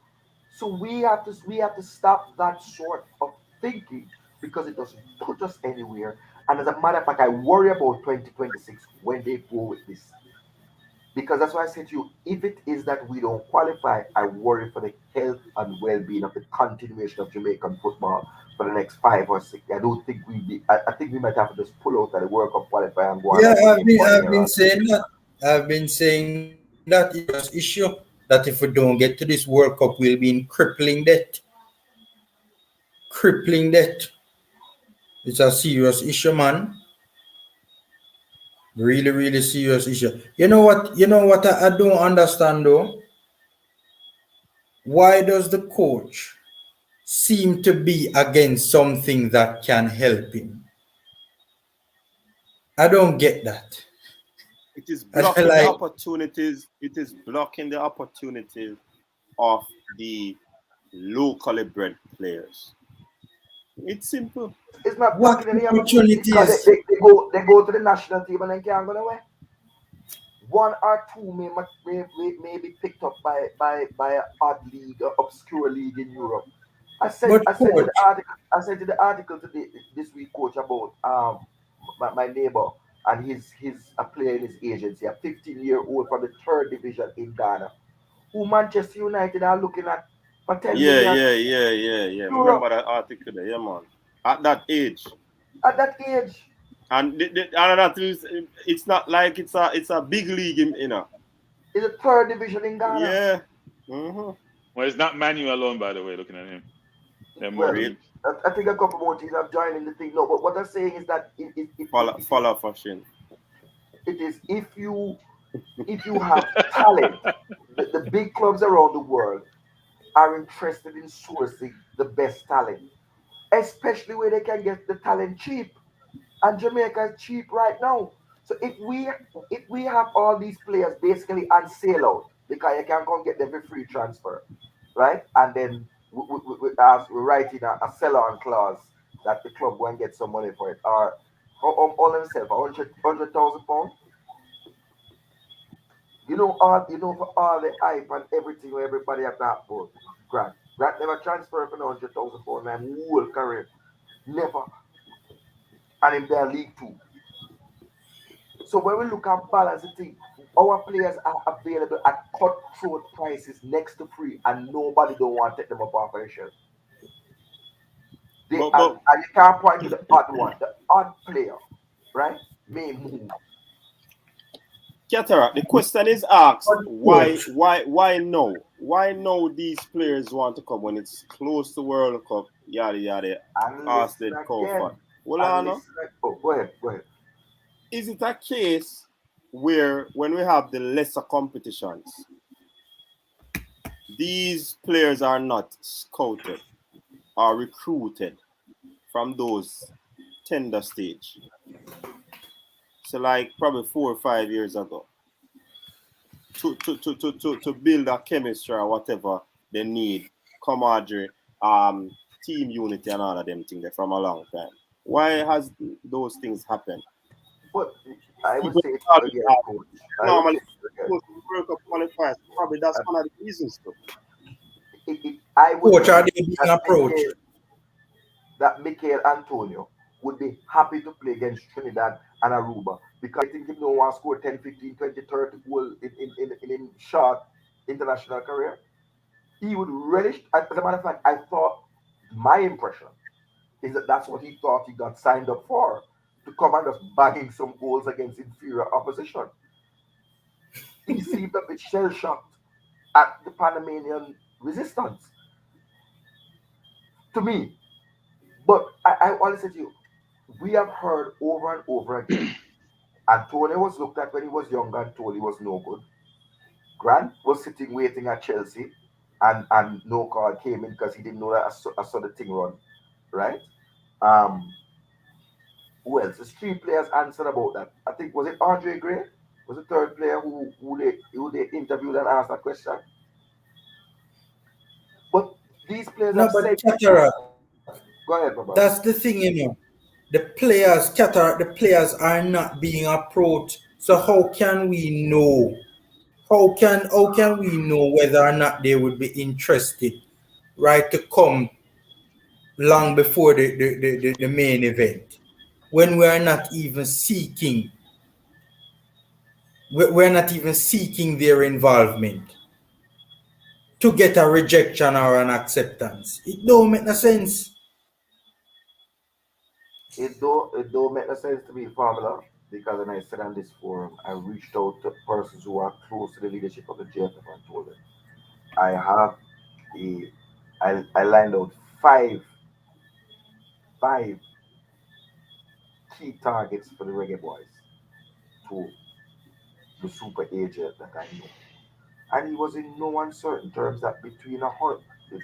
So we have to stop that sort of thinking because it doesn't put us anywhere. And as a matter of fact, I worry about 2026 when they go with this. Because that's why I said to you, if it is that we don't qualify, I worry for the health and well-being of the continuation of Jamaican football for the next 5 or 6. I don't think we be. I think we might have to just pull out of the World Cup qualifier and go on. Yeah, I've been saying that. I've been saying that it's a serious issue. That if we don't get to this World Cup, we'll be in crippling debt. Crippling debt. It's a serious issue, man. Really, really serious issue. You know what? I don't understand though. Why does the coach seem to be against something that can help him? I don't get that. It is blocking the opportunities. It is blocking the opportunities of the locally bred players. It's simple. It's not blocking any opportunities because they go to the national team and then can't go nowhere. One or two may be picked up by an odd league or obscure league in Europe. I sent you the article today this week, coach, about my neighbor and he's a player in his agency, a 15-year-old from the third division in Ghana, who Manchester United are looking at for 10 million. Yeah. Remember that article there, yeah, man. At that age. And that is, it's not like it's a big league, you know. It's a third division in Ghana. Yeah. Mm-hmm. Well, it's not Manu alone, by the way, looking at him. I think a couple more teams have joined in the thing. No, but what I'm saying is that follow fashion. It is if you have talent, the big clubs around the world are interested in sourcing the best talent, especially where they can get the talent cheap. And Jamaica is cheap right now. So if we have all these players basically on sale out because you can come get them for free transfer, right? And then we're writing a sell-on clause that the club go and get some money for it, or all themselves £100,000. For all the hype and everything where everybody at that boat. Grant never transferred for £100,000 my whole career. Never. And in their league too. So when we look at balancing thing, our players are available at cutthroat prices next to free, and nobody don't want to take them up off their shelf. And you can't point to the odd one, the odd player, right? May move. Cataract, the question is asked, why no? Why no these players want to come when it's close to World Cup, yada yada, Austin, Kofa. Go ahead. Is it a case where when we have the lesser competitions, these players are not scouted or recruited from those tender stage? So like probably 4 or 5 years ago. To build a chemistry or whatever they need, camaraderie, team unity and all of them things from a long time. Why has those things happened? But I would say normally World Cup qualifiers, probably that's one of the reasons too. I would Coach, are they being approached? That Mikel Antonio would be happy to play against Trinidad and Aruba because I think he don't want to score 10, 15, 20, 30 goals in short international career. He would relish. As a matter of fact, I thought my impression is that that's what he thought he got signed up for, to come and just banging some goals against inferior opposition. He seemed a bit shell shocked at the Panamanian resistance. To me. But I always say to you, we have heard over and over again. Antonio was looked at when he was younger and told he was no good. Grant was sitting waiting at Chelsea and no call came in because he didn't know that I saw the thing run. Right? Who else? There's 3 players answered about that. I think was it Andre Gray? Was the 3rd player who they interviewed and asked that question? But these players have said. Go ahead, Baba. That's the thing, The players are not being approached. So how can we know? How can we know whether or not they would be interested, right, to come long before the main event when we're not even seeking their involvement to get a rejection or an acceptance? It don't make no sense. It don't make no sense to me, Formula, because when I said on this forum, I reached out to persons who are close to the leadership of the JFF and told them I have I lined out five key targets for the Reggae Boyz to the super agent that I know. And he was in no uncertain terms that between for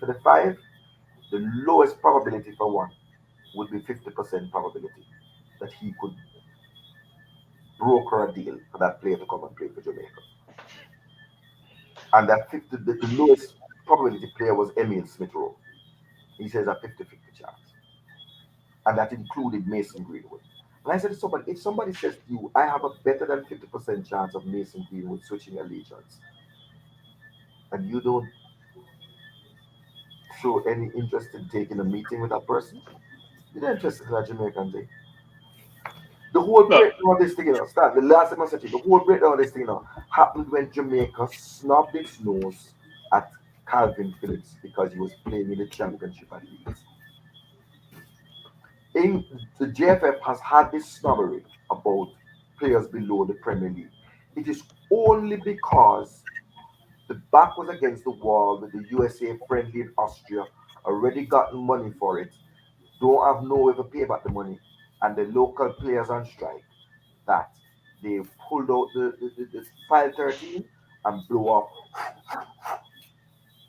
the 5, the lowest probability for one would be 50% probability that he could broker a deal for that player to come and play for Jamaica. And that the lowest probability player was Emil Smith Rowe. He says a 50-50 chance. And that included Mason Greenwood. And I said to somebody, if somebody says to you, I have a better than 50% chance of Mason Greenwood switching allegiance, and you don't show any interest in taking a meeting with that person, you're not interested in that Jamaican thing. The whole breakdown of this thing, the last time I said to you, the whole breakdown of this thing, happened when Jamaica snubbed its nose at Calvin Phillips because he was playing in the championship at Leeds. The JFF has had this snobbery about players below the Premier League. It is only because the back was against the wall with the USA friendly in Austria, already gotten money for it, don't have no way to pay back the money, and the local players on strike, that they pulled out the file 13 and blew off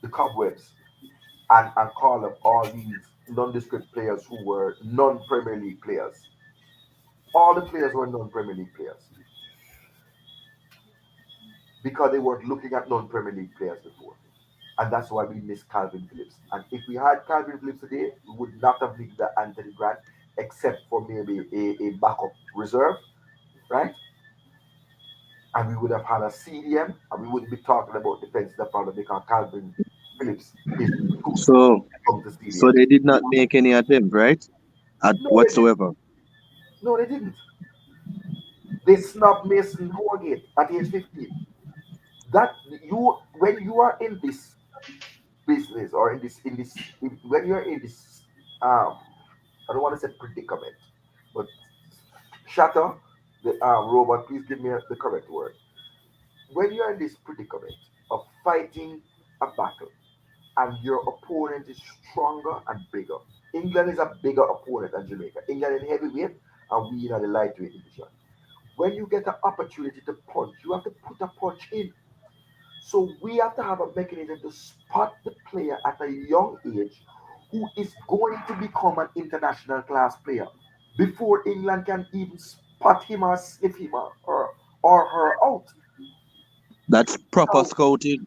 the cobwebs and call up all these nondescript players who were non-Premier League players. All the players were non-Premier League players because they weren't looking at non-Premier League players before. And that's why we missed Calvin Phillips. And if we had Calvin Phillips today, we would not have needed that Anthony Grant, except for maybe a backup reserve, right? and we would have had a CDM, and we wouldn't be talking about defense the problem because Calvin Phillips is too slow So to come to so CDM. they did not make any attempt, right? At No, they didn't. whatsoever. No, they didn't. They snubbed Mason Horgate at age 15. That you when you are in this business or when you're in this I don't want to say predicament, but shatter the robot. Please give me the correct word. When you're in this predicament of fighting a battle and your opponent is stronger and bigger. England is a bigger opponent than Jamaica. England in heavyweight and we in the lightweight division. When you get an opportunity to punch, you have to put a punch in. So we have to have a mechanism to spot the player at a young age who is going to become an international class player before England can even spot him or sniff him or her out. That's proper So scouting.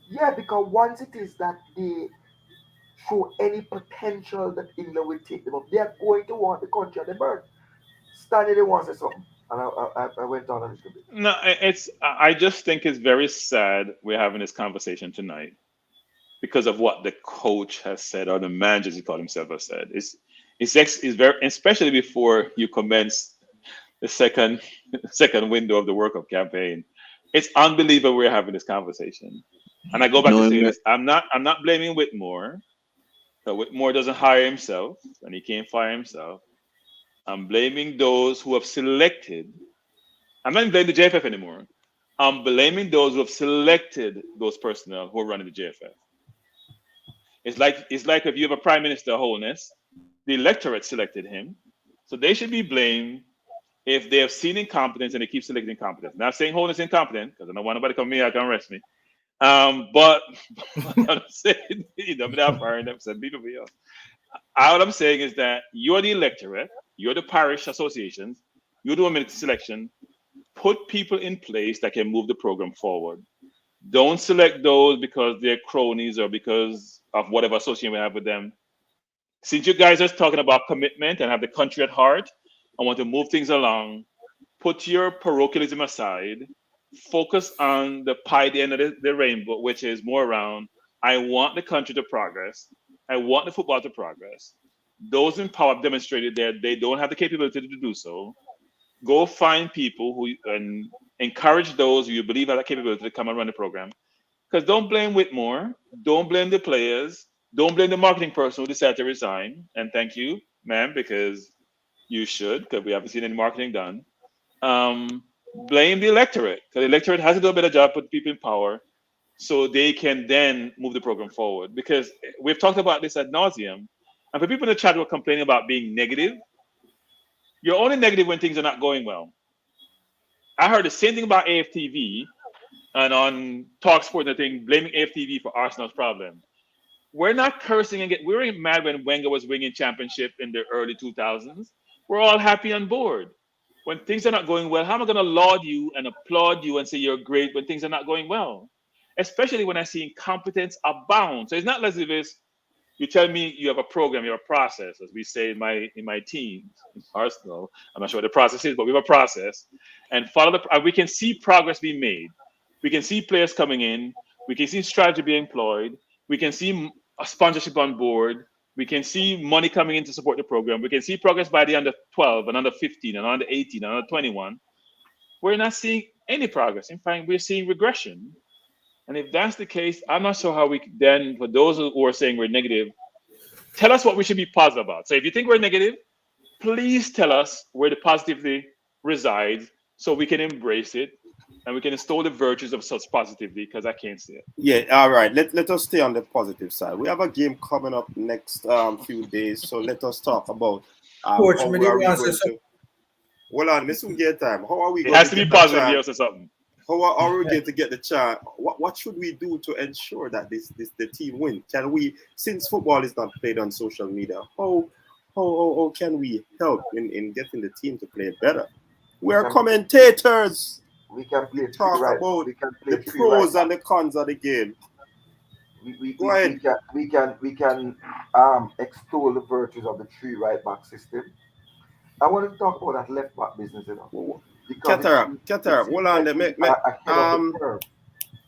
yeah, because once it is that they show any potential that England will take them up, they are going to want the country on the bird. Stanley they wants to say something, and I went on a little bit. No, it's. I just think it's very sad we're having this conversation tonight because of what the coach has said or the manager, as he called himself, has said. It's very, especially before you commence the second second window of the World Cup campaign. It's unbelievable we're having this conversation. And I go back to Knowing say that this: I'm not blaming Whitmore. So Whitmore doesn't hire himself, and he can't fire himself. I'm blaming those who have selected. I'm not even blaming the JFF anymore. I'm blaming those who have selected those personnel who are running the JFF. It's like if you have a prime minister, Holness, the electorate selected him, so they should be blamed if they have seen incompetence and they keep selecting incompetence. Not saying Holness incompetent, because I don't want nobody to come here and arrest me. But I'm saying, I'm not firing them, some people be else. All I'm saying is that you're the electorate, you're the parish associations, you're the women's selection. Put people in place that can move the program forward. Don't select those because they're cronies or because of whatever association we have with them. Since you guys are talking about commitment and have the country at heart, I want to move things along. Put your parochialism aside. Focus on the pie at the end of the rainbow, which is more around I want the country to progress. I want the football to progress. Those in power have demonstrated that they don't have the capability to do so. Go find people who and encourage those who you believe have the capability to come and run the program. Because don't blame Whitmore, don't blame the players, don't blame the marketing person who decided to resign. And thank you, ma'am, because you should, because we haven't seen any marketing done. Blame the electorate, because the electorate has to do a better job putting people in power so they can then move the program forward. Because we've talked about this ad nauseum, and for people in the chat who are complaining about being negative, you're only negative when things are not going well. I heard the same thing about AFTV and on Talksport and thing, blaming AFTV for Arsenal's problem. We're not cursing and we were mad when Wenger was winning championship in the early 2000s. We're all happy on board. When things are not going well, how am I going to laud you and applaud you and say you're great when things are not going well? Especially when I see incompetence abound. So it's not as if it's you tell me you have a program, you have a process, as we say in my team, in Arsenal. I'm not sure what the process is, but we have a process, and we can see progress being made. We can see players coming in. We can see strategy being employed. We can see a sponsorship on board. We can see money coming in to support the program. We can see progress by the under 12 and under 15 and under 18 and under 21. We're not seeing any progress. In fact, we're seeing regression. And if that's the case, I'm not sure how we then, for those who are saying we're negative, tell us what we should be positive about. So if you think we're negative, please tell us where the positivity resides so we can embrace it and we can install the virtues of such positivity, because I can't see it. Yeah, all right. Let us stay on the positive side. We have a game coming up next few days, so let us talk about Coach, how me are we didn't going to. Hold on, Miss get time. How are we It going has to to be get the positive, chance? yes, or something. How are we going to get the chance? What should we do to ensure that the team win? Can we, since football is not played on social media, how can we help in getting the team to play better? We are commentators. We can play Talk about the pros and the cons of the game. Go ahead. We can extol the virtues of the three right back system. I want to talk about that left back business, Cataract. Hold on, ahead of the curve.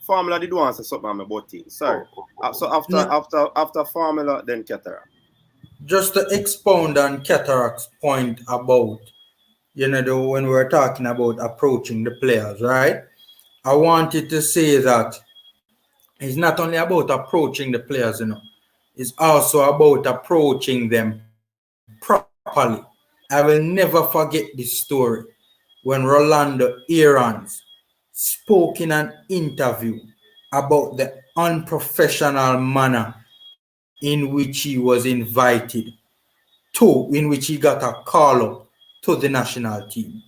Formula did want to say something on my body. Sorry. So after Formula, then Cataract. Just to expound on Cataract's point about, when we're talking about approaching the players, right? I wanted to say that it's not only about approaching the players, it's also about approaching them properly. I will never forget this story when Rolando Aarons spoke in an interview about the unprofessional manner in which he was invited in which he got a call up to the national team.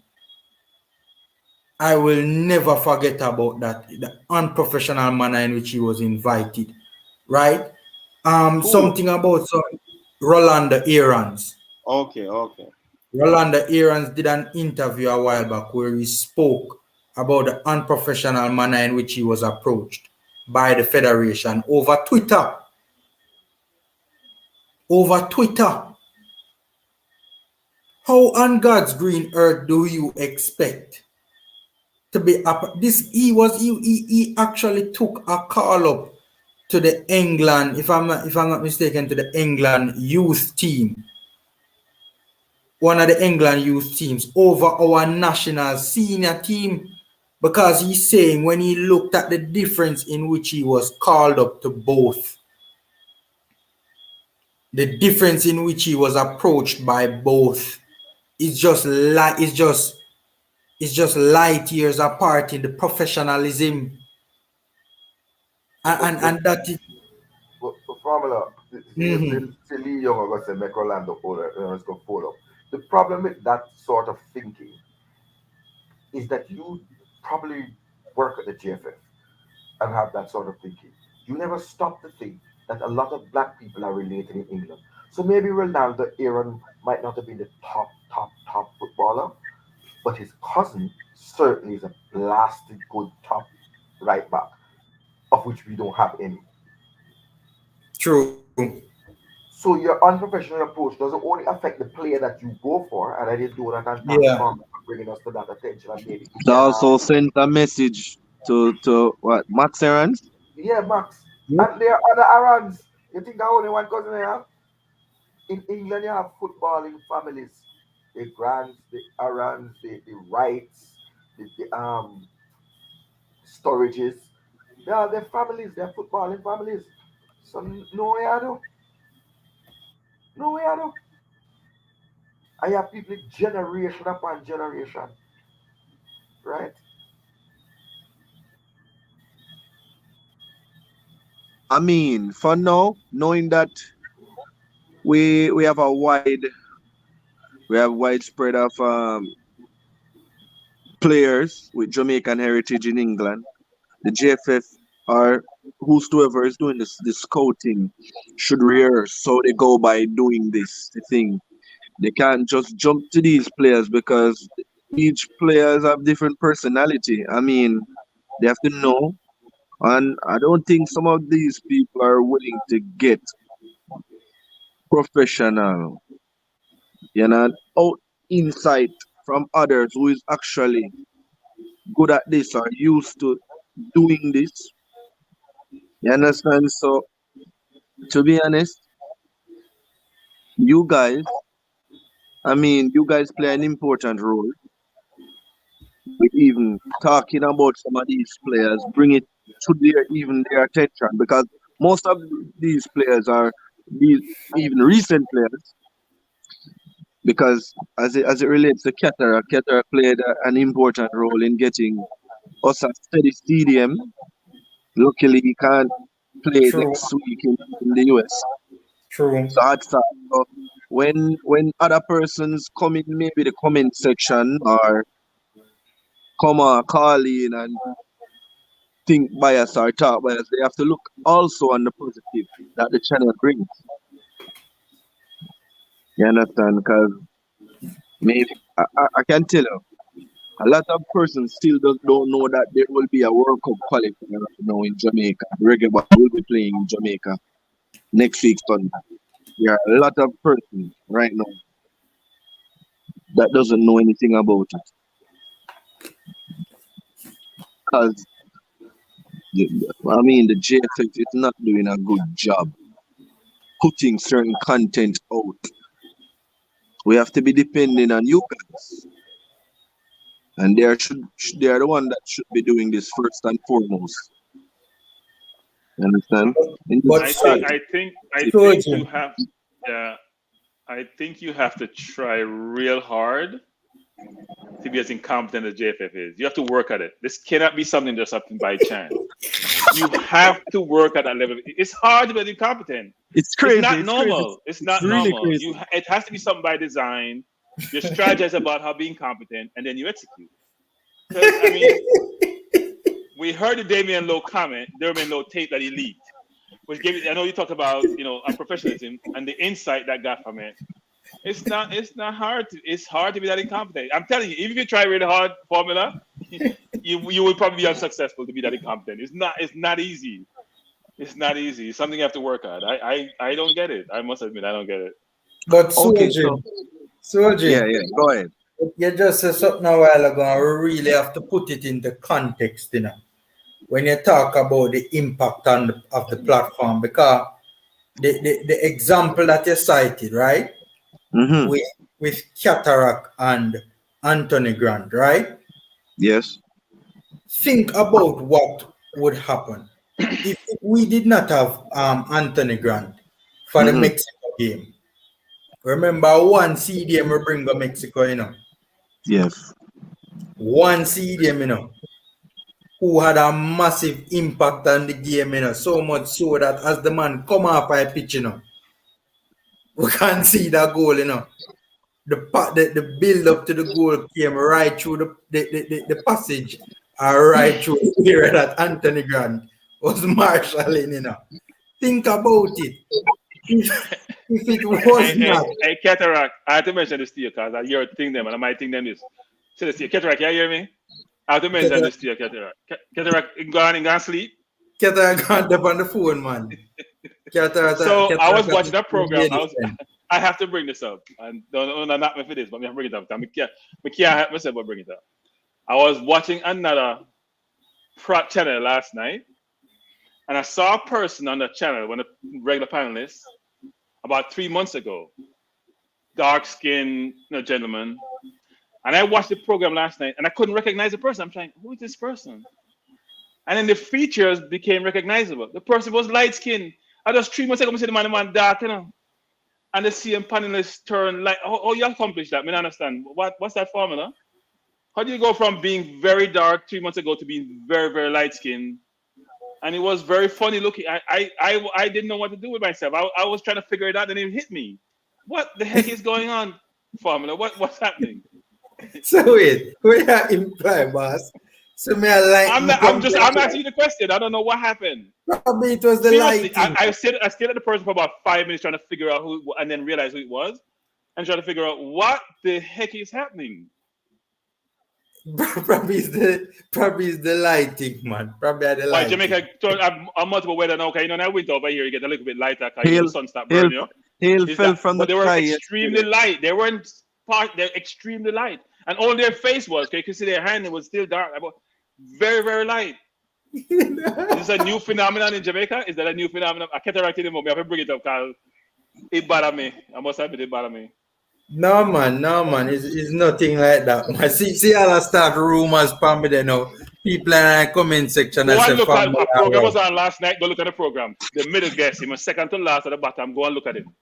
I will never forget about that, the unprofessional manner in which he was invited, right? Something about Rolando Aarons. Okay. Rolando Aarons did an interview a while back where he spoke about the unprofessional manner in which he was approached by the federation over Twitter. How on God's green earth do you expect to be up? He actually took a call up to the England, if I'm not mistaken, to the England youth team. One of the England youth teams over our national senior team, because he's saying when he looked at the difference in which he was called up to both, the difference in which he was approached by both, it's just light years apart in the professionalism and that is Formula. Silly young was a make Orlando let's go follow. The problem with that sort of thinking is that you probably work at the GFF and have that sort of thinking. You never stop to think that a lot of black people are related in England. So maybe Ronaldo Aaron might not have been the top footballer, but his cousin certainly is a blasted good top right back, of which we don't have any. true. So your unprofessional approach doesn't only affect the player that you go for, and I did do that and thanks Yeah, for bringing us to that attention and maybe It also sent a message to what Max Errands. yeah, Max. yep. And there are other errands. You think I only one cousin I have? In England, you have footballing families, the Grants, the Arans, the Wrights, the Storages. They are their families, they're footballing families. So no way I do. No way I do. I have people generation upon generation, right? I mean, for now, knowing that we have widespread of players with Jamaican heritage in England, the GFF or whosoever is doing this scouting should rehearse so they go by doing this thing. They can't just jump to these players because each players have different personality. I mean, they have to know, and I don't think some of these people are willing to get professional, out insight from others who is actually good at this or used to doing this. You understand? So, to be honest, you guys, you guys play an important role with even talking about some of these players, bring it to their attention because most of these players are these even recent players. Because as it relates to Qatar played an important role in getting us a steady stadium. Luckily, he can't play True, next week in the US. true. So hard start. So when other persons come in maybe the comment section or come on call in and think bias or talk bias, they have to look also on the positive that the channel brings. You understand? Because maybe I can tell you, a lot of persons still don't know that there will be a World Cup qualifier right now in Jamaica. Reggae Boyz will be playing in Jamaica next week Sunday. There are a lot of persons right now that doesn't know anything about it. because the JFF is not doing a good job putting certain content out. We have to be depending on you guys, and they are the one that should be doing this first and foremost. You understand? But I think you have. Yeah, I think you have to try real hard to be as incompetent as JFF is. You have to work at it. This cannot be something just happened by chance. You have to work at that level. It's hard to be incompetent. It's crazy. It's not normal. It's not really normal. crazy. It has to be something by design. You strategize about how being competent, and then you execute. Because we heard the Damian Lowe tape that he leaked, which gave it. I know you talked about professionalism and the insight that got from it. It's not hard. It's hard to be that incompetent. I'm telling you, even if you try really hard, formula, you will probably be unsuccessful to be that incompetent. It's not easy. It's not easy. It's something you have to work at. I don't get it. I must admit, I don't get it. But Soji, yeah, go ahead. You just said something a while ago, and we really have to put it in the context, when you talk about the impact of the platform, because the example that you cited, right? Mm-hmm. With Cataract and Anthony Grant, right? Yes. Think about what would happen if we did not have Anthony Grant for the Mexico game. Remember, one CDM we bring to Mexico, Yes. One CDM, who had a massive impact on the game, so much so that as the man come off a pitch, we can't see that goal, The build up to the goal came right through the passage, right through the area that Anthony Grant was marshalling, Think about it. If it was not. Hey, Cataract, I have to mention this to you because I hear thing them and I might think them this. So this Cataract, can you hear me? I have to mention this to you, Cataract. Cataract, go and sleep. Cataract gone up on the phone, man. So I was watching that program. I have to bring this up, and don't not me for this, but I have to bring it up. I can't help myself but bring it up. I was watching another prop channel last night, and I saw a person on the channel, one of the regular panelists, about 3 months ago, dark-skinned gentleman, and I watched the program last night, and I couldn't recognize the person. I'm trying, who is this person? And then the features became recognizable. The person was light-skinned. I just 3 months ago, I said the man dark, and the same panelists turn light. Oh, you accomplished that. I don't understand. What's that formula? How do you go from being very dark 3 months ago to being very, very light-skinned? And it was very funny looking. I didn't know what to do with myself. I was trying to figure it out, and it hit me. What the heck is going on, formula? What's happening? So wait, what you imply, boss? So I'm asking you the question. I don't know what happened. Probably it was the lighting. I stayed at the person for about 5 minutes trying to figure out who, and then realize who it was, and trying to figure out what the heck is happening. Probably is the lighting, man. Probably the lighting. Jamaica a multiple weather now. Okay, now winter over here, you get a little bit lighter because the sun start burning. Hail fell from the sky. They were extremely light. They weren't they're extremely light, and all their face was. Okay, you could see their hand. It was still dark. Very, very light. Is this a new phenomenon in Jamaica? Is that a new phenomenon? I can't write it anymore. I have to bring it up because it bothered me. I must admit it bothered me. No man, it's nothing like that. I see all start rumors from me there now. People in the comment section. Go and look at a program was on last night. Go look at the program. The middle guest, he was second to last at the bottom. Go and look at him.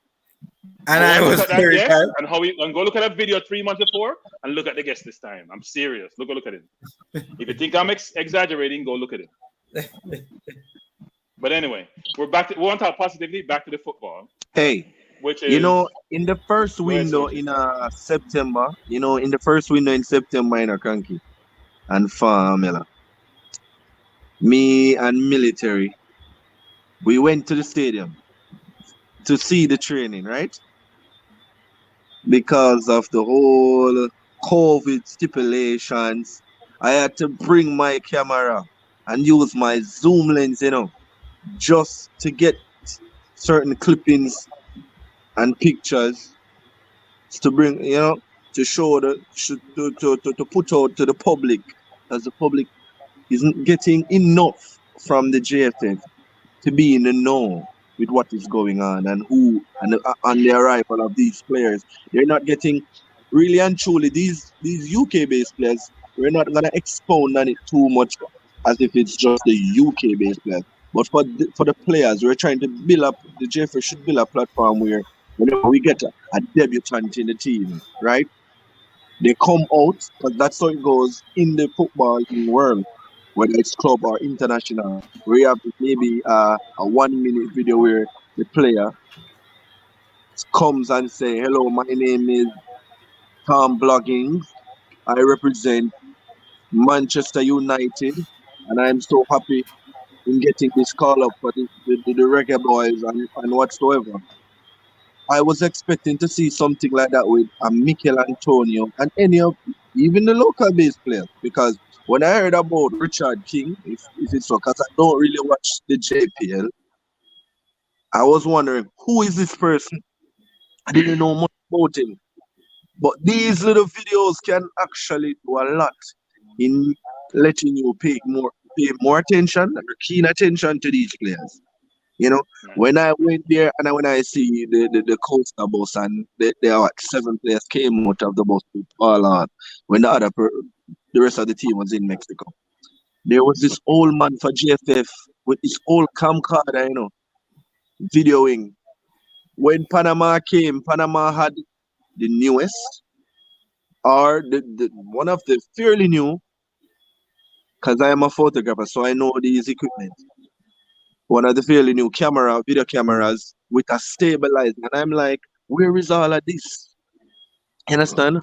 And I was very and go look at a video 3 months before and look at the guest this time. I'm serious. Look at him. If you think I'm exaggerating, go look at it. But anyway, we want to talk positively. Back to the football. Hey. Which is, in the first window in September, in Cranky and Farmella, me and military, we went to the stadium to see the training, right? Because of the whole COVID stipulations, I had to bring my camera and use my zoom lens, just to get certain clippings and pictures to bring, to show to put out to the public, as the public isn't getting enough from the JFF to be in the know with what is going on and who and the arrival of these players. They're not getting really and truly these UK based players. We're not gonna expound on it too much as if it's just the UK based players. But for the players, we're trying to build up the JFF should build a platform where whenever we get a debutant in the team, right? They come out because that's how it goes in the football world, whether it's club or international. We have maybe a 1 minute video where the player comes and say, "Hello, my name is Tom Bloggings. I represent Manchester United, and I'm so happy in getting this call up for the Reggae Boyz and whatsoever." I was expecting to see something like that with a Mikel Antonio and any of even the local base players, because when I heard about Richard King, if it's so, because I don't really watch the JPL, I was wondering who is this person? I didn't know much about him. But these little videos can actually do a lot in letting you pay more attention and keen attention to these players. You know, when I went there and when I see the coaster bus and there are like 7 players came out of the bus with all on when the rest of the team was in Mexico. There was this old man for GFF with his old camcorder, videoing. When Panama came, Panama had the newest or the one of the fairly new, because I am a photographer, so I know these equipment. One of the fairly new video cameras with a stabilizer. And I'm like, where is all of this? You understand?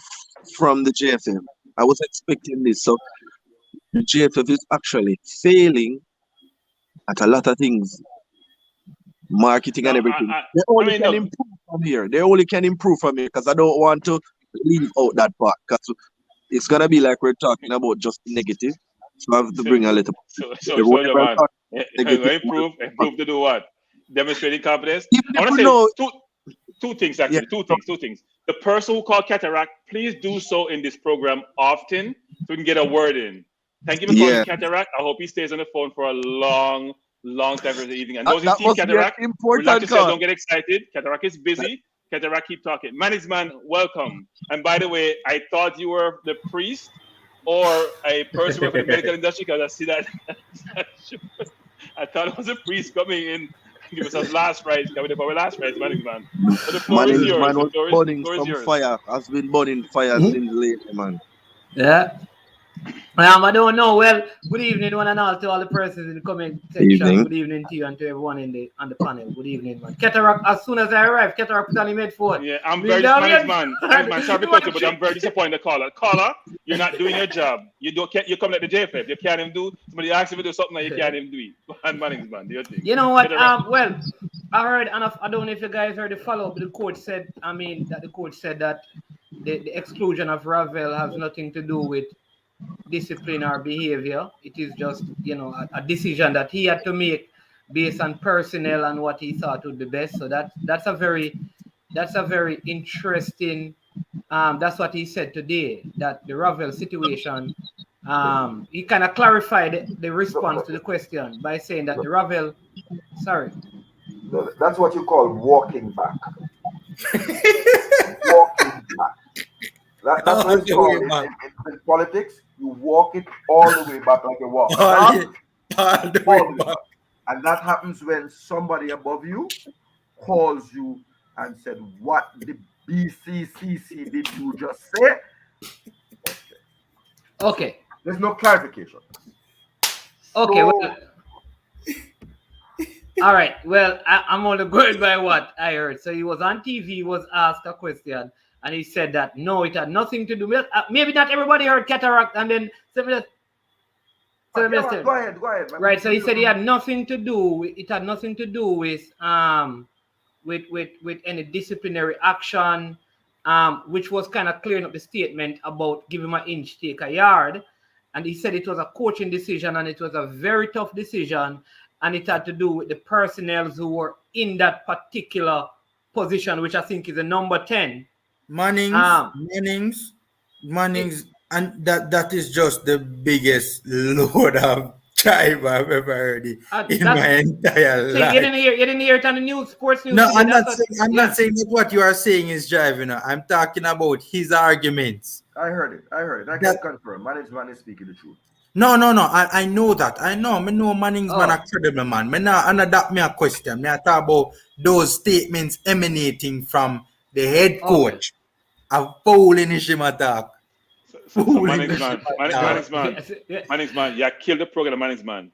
From the JFM. I was expecting this. So the JFF is actually failing at a lot of things. Marketing and everything. They only can improve from here. They only can improve from here because I don't want to leave out that part. Because it's going to be like we're talking about just negative. So I have to bring a little. Improve to do what? Demonstrating confidence. I want to say two things actually. Yeah. Two things. The person who called Cataract, please do so in this program often so we can get a word in. Thank you for calling Cataract. I hope he stays on the phone for a long time for the evening. And those in Team Cataract, we'd like to say don't get excited. Cataract is busy. Cataract, keep talking. Management, welcome. And by the way, I thought you were the priest or a person from the medical industry because I see that. I thought it was a priest coming in. Give us our last rights. Can we do our last rights, man? So the floor is yours. Man was burning some fire. Has been burning fire since late, man. Yeah. I don't know. Well, good evening, one and all, to all the persons in the comment section. Good evening to you and to everyone on the panel. Good evening, man. Cataract, as soon as I arrived, Cataract put on him headphone. Yeah, I'm very disappointed, man. Sorry to cut you, but I'm very disappointed. Caller, you're not doing your job. You come like the JFF. You can't even do. Somebody asks you to do something that you can't even do it. And Manningsman, do your thing. You know what? Well, I heard, and I don't know if you guys heard the follow-up. The coach said, that the exclusion of Ravel has nothing to do with discipline or behavior. It is just, a decision that he had to make based on personnel and what he thought would be best. So that's a very interesting. That's what he said today, that the Ravel situation. He kind of clarified the response to the question by saying that the Ravel. Sorry. That's what you call walking back. Walking back. That's what it's called in politics. You walk it all the way back like a walk. And that happens when somebody above you calls you and said, "What the BCCC did you just say?" Okay. There's no clarification. Okay. Well, all right. Well, I'm only going by what I heard. So he was on TV, was asked a question. And he said that no, it had nothing to do with. Maybe not everybody heard Cataract, and then go ahead. Right. So he said he had nothing to do. It had nothing to do with any disciplinary action, which was kind of clearing up the statement about give him an inch, take a yard. And he said it was a coaching decision, and it was a very tough decision, and it had to do with the personnel who were in that particular position, which I think is the number 10. Mannings And that is just the biggest load of jive I've ever heard in my entire So life. you didn't hear it on the news, sports news. No, today. I'm not saying that what you are saying is jive, you know. I'm talking about his arguments. I heard it. I can confirm. Management is speaking the truth. No. I know that. I know Manning's man a credible man. Me that me a question. Me I talk about those statements emanating from the head coach of fouling him attack. So Manning's man, you killed the program, Manning's man.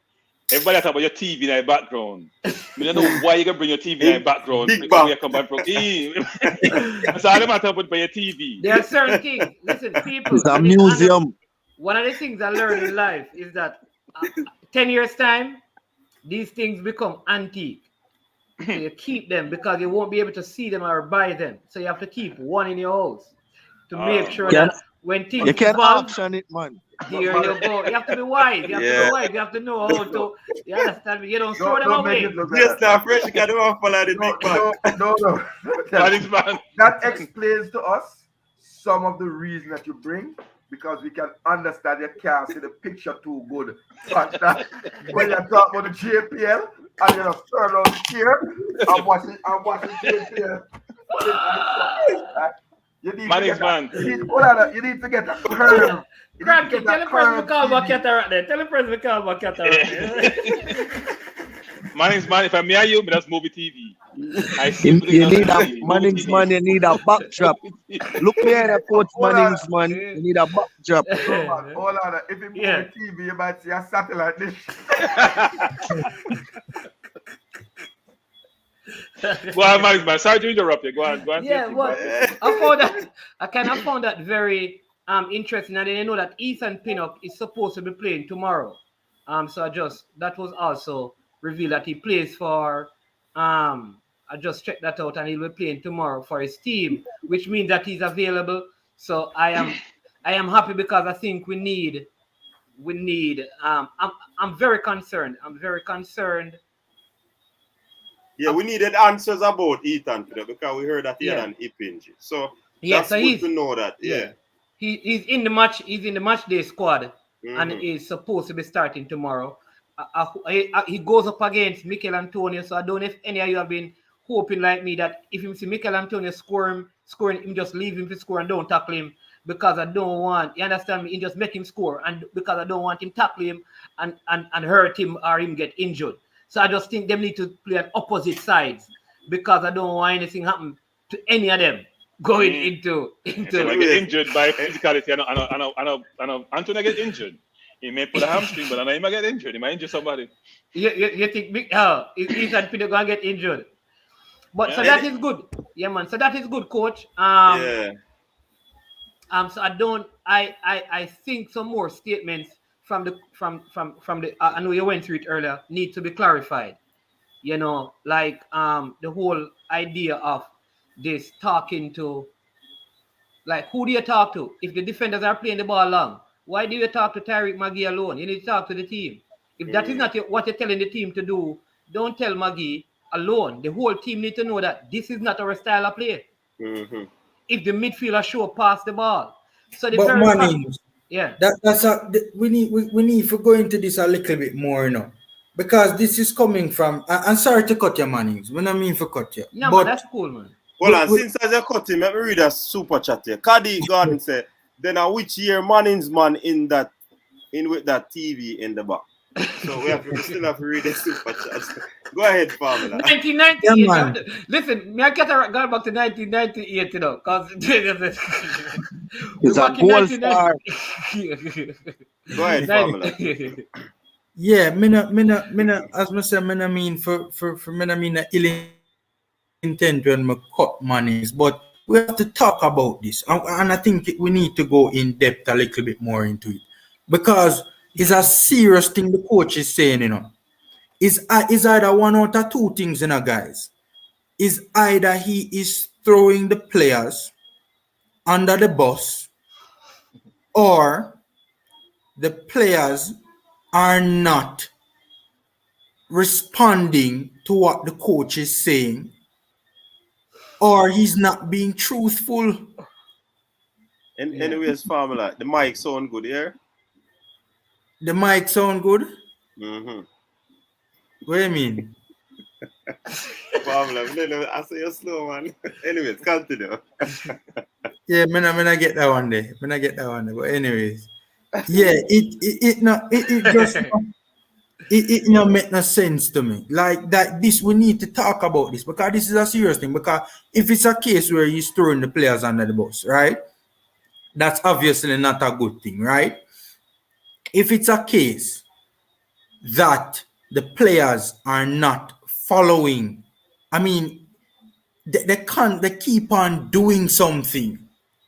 Everybody talk about your TV in the background. I don't know why you can bring your TV in the background. Big bang. You come back from That's all the matter about your TV. There are certain things. Listen, people. It's a museum. One of the things I learned in life is that 10 years time, these things become antique. So you keep them because you won't be able to see them or buy them. So you have to keep one in your house to make sure that when things you can evolve, auction it, man. Here you go. You have to be wise. You have to be wise. You have to know how to. You understand me? You don't throw them away. Just now, fresh, you can't follow the big bag. No. Man. That explains to us some of the reason that you bring, because we can understand you can't see the picture too good. But that, when you talk about the JPL and you just turn on the chair and watch the JPL. You need to get a curve. Cranky, tell the person to call back cataract there. Tell the person to call back cataract. Manning's man, if I'm near you, that's movie TV. You need a Manning's man, you need a backdrop. Look here, the coach Manning's man, you need a backdrop. Hold on. If you move the TV, you might see a satellite dish. Go on, Manning's man. Sorry to interrupt you. Go on. Yeah, well, I kind of found that very interesting. And then you know that Ethan Pinnock is supposed to be playing tomorrow. So that was also revealed that he plays for I just checked that out, and he'll be playing tomorrow for his team, which means that he's available. So I am happy because I think we need I'm very concerned. Yeah, we needed answers about Ethan today because we heard that he had an hip injury. So that's good to know that. Yeah. He's in the match. He's in the match day squad, and he's supposed to be starting tomorrow. He goes up against Mikel Antonio. So I don't know if any of you have been hoping like me that if you see Mikel Antonio scoring him, just leave him to score and don't tackle him, because I don't want. You understand me? And just make him score, and because I don't want him tackle him and hurt him or him get injured. So I just think they need to play on opposite sides, because I don't want anything happen to any of them going into. So I get injured by physicality. I know Antonio get injured. He may pull a hamstring, but I know he might get injured. He might injure somebody. You think Ethan Pinnock gonna get injured? But so that is good. Yeah, man. So that is good, coach. So I think some more statements from the I know you went through it earlier, need to be clarified. You know, like the whole idea of this talking to, like, who do you talk to? If the defenders are playing the ball long, why do you talk to Tyreek Magee alone? You need to talk to the team. If that is not what you're telling the team to do, don't tell Magee alone. The whole team need to know that this is not our style of play. If the midfielder show pass the ball. So the we need to go into this a little bit more, you know, because this is coming from. I'm sorry to cut your Mannings. When I mean for cut you. No, but that's cool, man. Hold on, since I just cut him, let me read a super chat here. Caddy Garden said, then which year Manning's man in with that TV in the back? So we still have to read the super chat. Go ahead, Pamela. 1998. Yeah, listen, me I get gone back to 1998, you know, because it's a goal star. Go ahead, Pamela. Yeah, as I said, I mean for ill intent when I cut Mannings, but we have to talk about this, and I think we need to go in depth a little bit more into it, because it's a serious thing the coach is saying, you know. Is either one out of two things, you know, guys. Is either he is throwing the players under the bus, or the players are not responding to what the coach is saying, or he's not being truthful. Anyways, Formula, the mic sound good here? The mic sound good? Mm-hmm. What do you mean? Formula, I say you're slow, man. Anyways, continue. Yeah, me not get that one there. Me not get that one there. But anyways, yeah, it just it not make no sense to me. Like that, this we need to talk about this because this is a serious thing. Because if it's a case where he's throwing the players under the bus, right? That's obviously not a good thing, right? If it's a case that the players are not following, I mean, they keep on doing something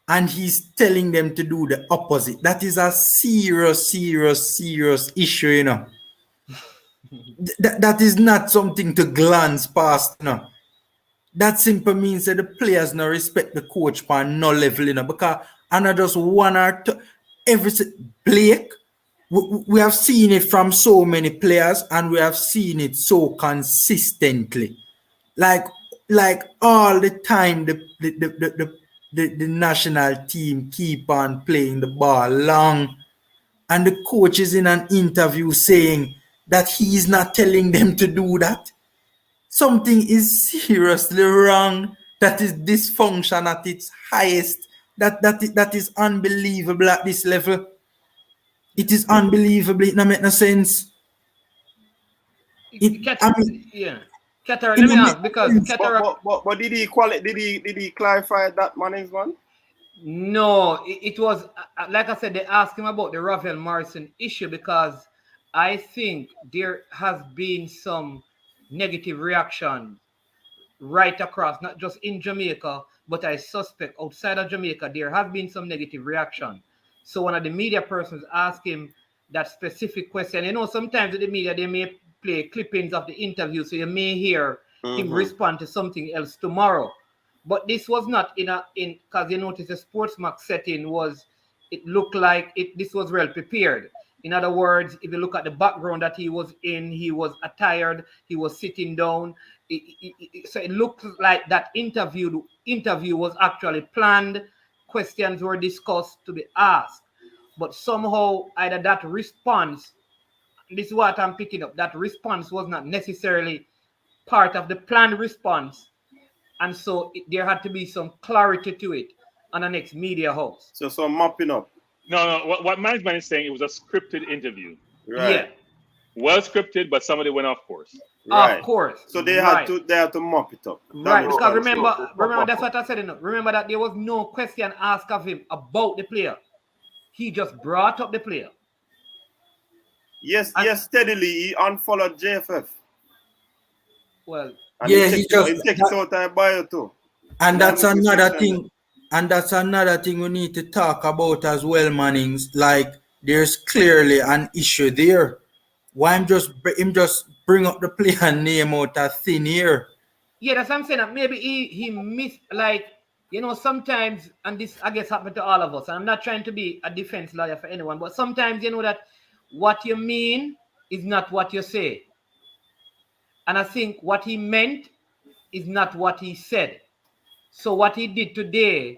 and he's telling them to do the opposite. That is a serious issue, you know. That is not something to glance past, you know. That simply means that the players now respect the coach for no level, you know, because I not just one or two, Blake, we have seen it from so many players and we have seen it so consistently. Like all the time, the national team keep on playing the ball long, and the coach is in an interview saying that he is not telling them to do that. Something is seriously wrong. That is dysfunction at its highest. That is unbelievable at this level. It is unbelievable. It doesn't make no sense. Keter, let me ask because Keter. But did he clarify that man's one? No, it was like I said. They asked him about the Ravel Morrison issue because I think there has been some negative reaction right across, not just in Jamaica, but I suspect outside of Jamaica there has been some negative reaction. So one of the media persons asked him that specific question. You know, sometimes with the media they may play clippings of the interview, so you may hear him respond to something else tomorrow. But this was not in because you notice the Sportsmax setting it looked like this was well prepared. In other words, if you look at the background that he was in, he was attired, he was sitting down. So it looked like that interview was actually planned. Questions were discussed to be asked. But somehow either that response, this is what I'm picking up, that response was not necessarily part of the planned response. And so there had to be some clarity to it on the next media house. So some mopping up. No. What management is saying, it was a scripted interview. Right. Yeah. Well scripted, but somebody went off course. Right. Of course. So they had to mop it up. Right. Because remember that's what I said. Remember that there was no question asked of him about the player. He just brought up the player. Yes, steadily he unfollowed JFF. Well, and he takes out a bio too. And that's another thing. And that's another thing we need to talk about as well, Mannings. Like there's clearly an issue there. Why him just bring up the player name out of thin air? Yeah, that's what I'm saying. That maybe he missed, like, you know, sometimes, and this I guess happened to all of us. And I'm not trying to be a defense lawyer for anyone, but sometimes you know that what you mean is not what you say. And I think what he meant is not what he said. So what he did today,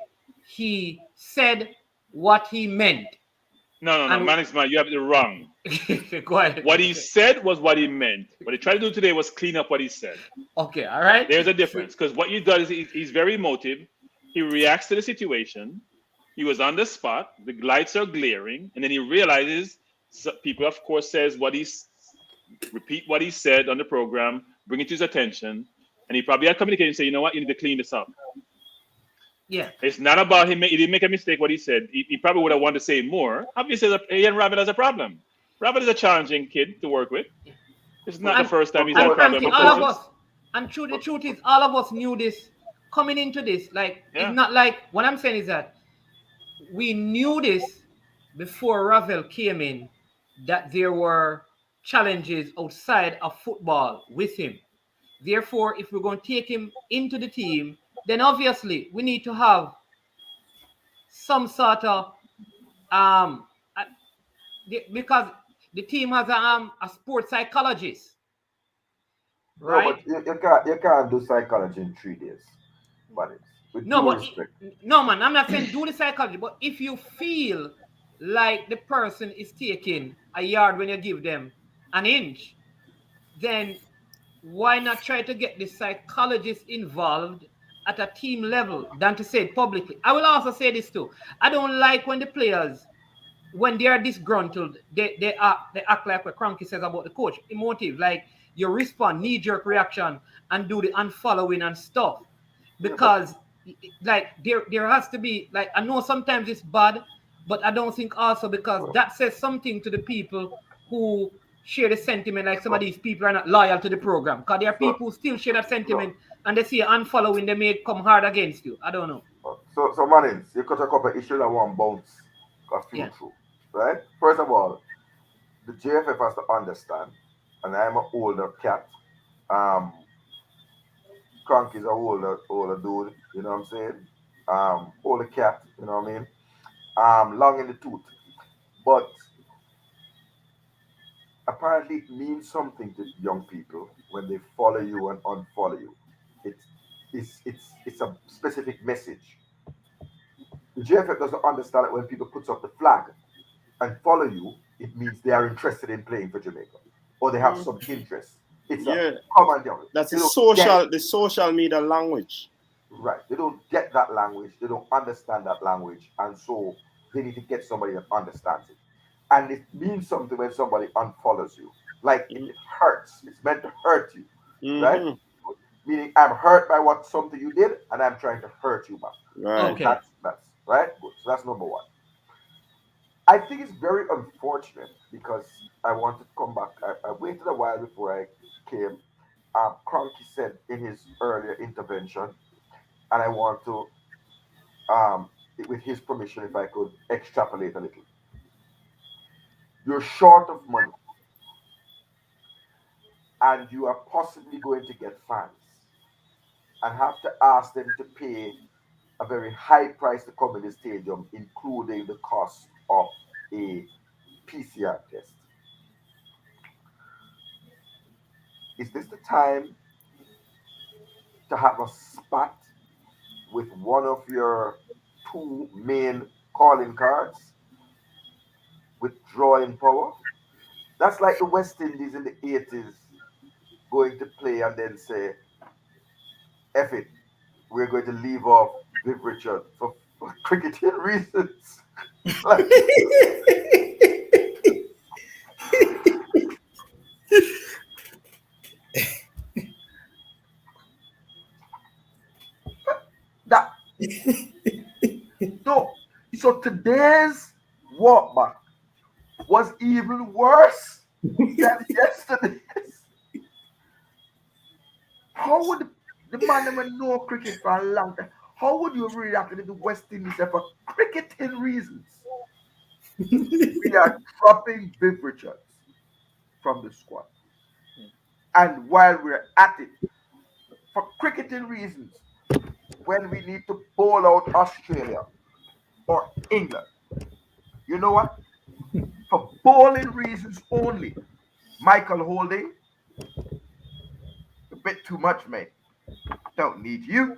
he said what he meant. No, management, you have it wrong. Go ahead. What he said was what he meant. What he tried to do today was clean up what he said. Okay, all right. There's a difference because what you done is he's very emotive. He reacts to the situation. He was on the spot. The lights are glaring, and then he realizes people, of course, repeat what he said on the program, bring it to his attention, and he probably had communicated and say, you know what, you need to clean this up. Yeah. It's not about him. He didn't make a mistake what he said. He probably would have wanted to say more. Obviously, he and Rabbit has a problem. Rabbit is a challenging kid to work with. It's not the first time he's had a problem. Frankly, all of us, and the truth is, all of us knew this coming into this. Like, it's not like, what I'm saying is that we knew this before Ravel came in, that there were challenges outside of football with him. Therefore, if we're going to take him into the team, then obviously we need to have some sort of because the team has a sports psychologist, right? No, but you can't do psychology in 3 days, but No, but no, man, I'm not saying do the psychology, but if you feel like the person is taking a yard when you give them an inch, then why not try to get the psychologist involved at a team level than to say it publicly? I will also say this too. I don't like when the players, when they are disgruntled, they act like what Cranky says about the coach, emotive, like you respond, knee-jerk reaction, and do the unfollowing and stuff. Because like there has to be, like, I know sometimes it's bad, but I don't think also because that says something to the people who share the sentiment, like some of these people are not loyal to the program. Because there are people who still share that sentiment and they see unfollowing, they may come hard against you. I don't know. So Mannings, you got a couple of issues that want bounce a few through. Right? First of all, the JFF has to understand, and I'm an older cat. Crank is a older dude, you know what I'm saying? Older cat, you know what I mean? Long in the tooth. But apparently it means something to young people when they follow you and unfollow you. It's a specific message. The JFF doesn't understand that when people puts up the flag and follow you, it means they are interested in playing for Jamaica, or they have some interest. It's a common deal. That's the social media language. Right. They don't get that language. They don't understand that language, and so they need to get somebody that understands it. And it means something when somebody unfollows you. Like it hurts. It's meant to hurt you, right? Meaning I'm hurt by something you did, and I'm trying to hurt you back. Right. Okay. That's right. Good. So that's number one. I think it's very unfortunate because I want to come back. I waited a while before I came. Cronky said in his earlier intervention, and I want to, with his permission, if I could extrapolate a little. You're short of money, and you are possibly going to get fans, and have to ask them to pay a very high price to come in the stadium, including the cost of a PCR test. Is this the time to have a spat with one of your two main calling cards with drawing power? That's like the West Indies in the 80s going to play and then say, F it, we're going to leave off Viv Richard for cricketing reasons. Like, that no. So today's walkback was even worse than yesterday's. How would the man never know cricket for a long time? How would you react if the West Indies for cricketing reasons? We are dropping Viv Richards from the squad. And while we're at it, for cricketing reasons, when we need to bowl out Australia or England, you know what? For bowling reasons only, Michael Holding, a bit too much, mate. Don't need you.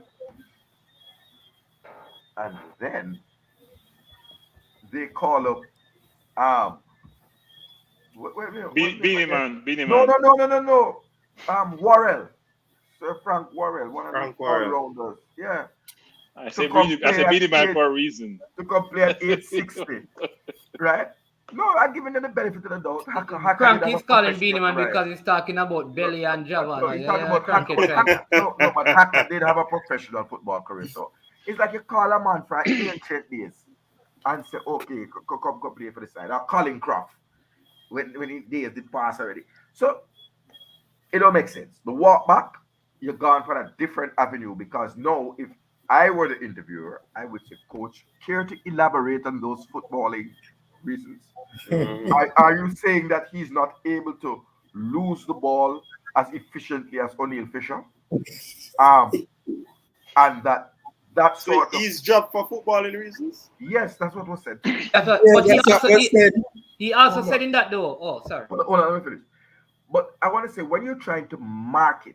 And then they call up Beanie Man. No. Worrell. Sir Frank Worrell, one of the all-rounders. Yeah. I said Beanie Man for a reason. To come play at 860. Right? No, I'm giving them the benefit of the doubt. Cranky's calling Beanie Man because he's talking about Belly and Java. No, he's talking about Cranky. But Hacker did have a professional football career. So it's like you call a man from ancient days and say, okay, come play for the side. Or Colin Croft when his days did pass already. So it don't make sense. The walk back, you're gone for a different avenue because now if I were the interviewer, I would say, Coach, care to elaborate on those footballing reasons? Are you saying that he's not able to lose the ball as efficiently as O'Neill Fisher? And that's so he's dropped for footballing reasons? Yes, that's what was said. He also said in that though. Oh, sorry. Hold on, let me finish. But I want to say, when you're trying to market,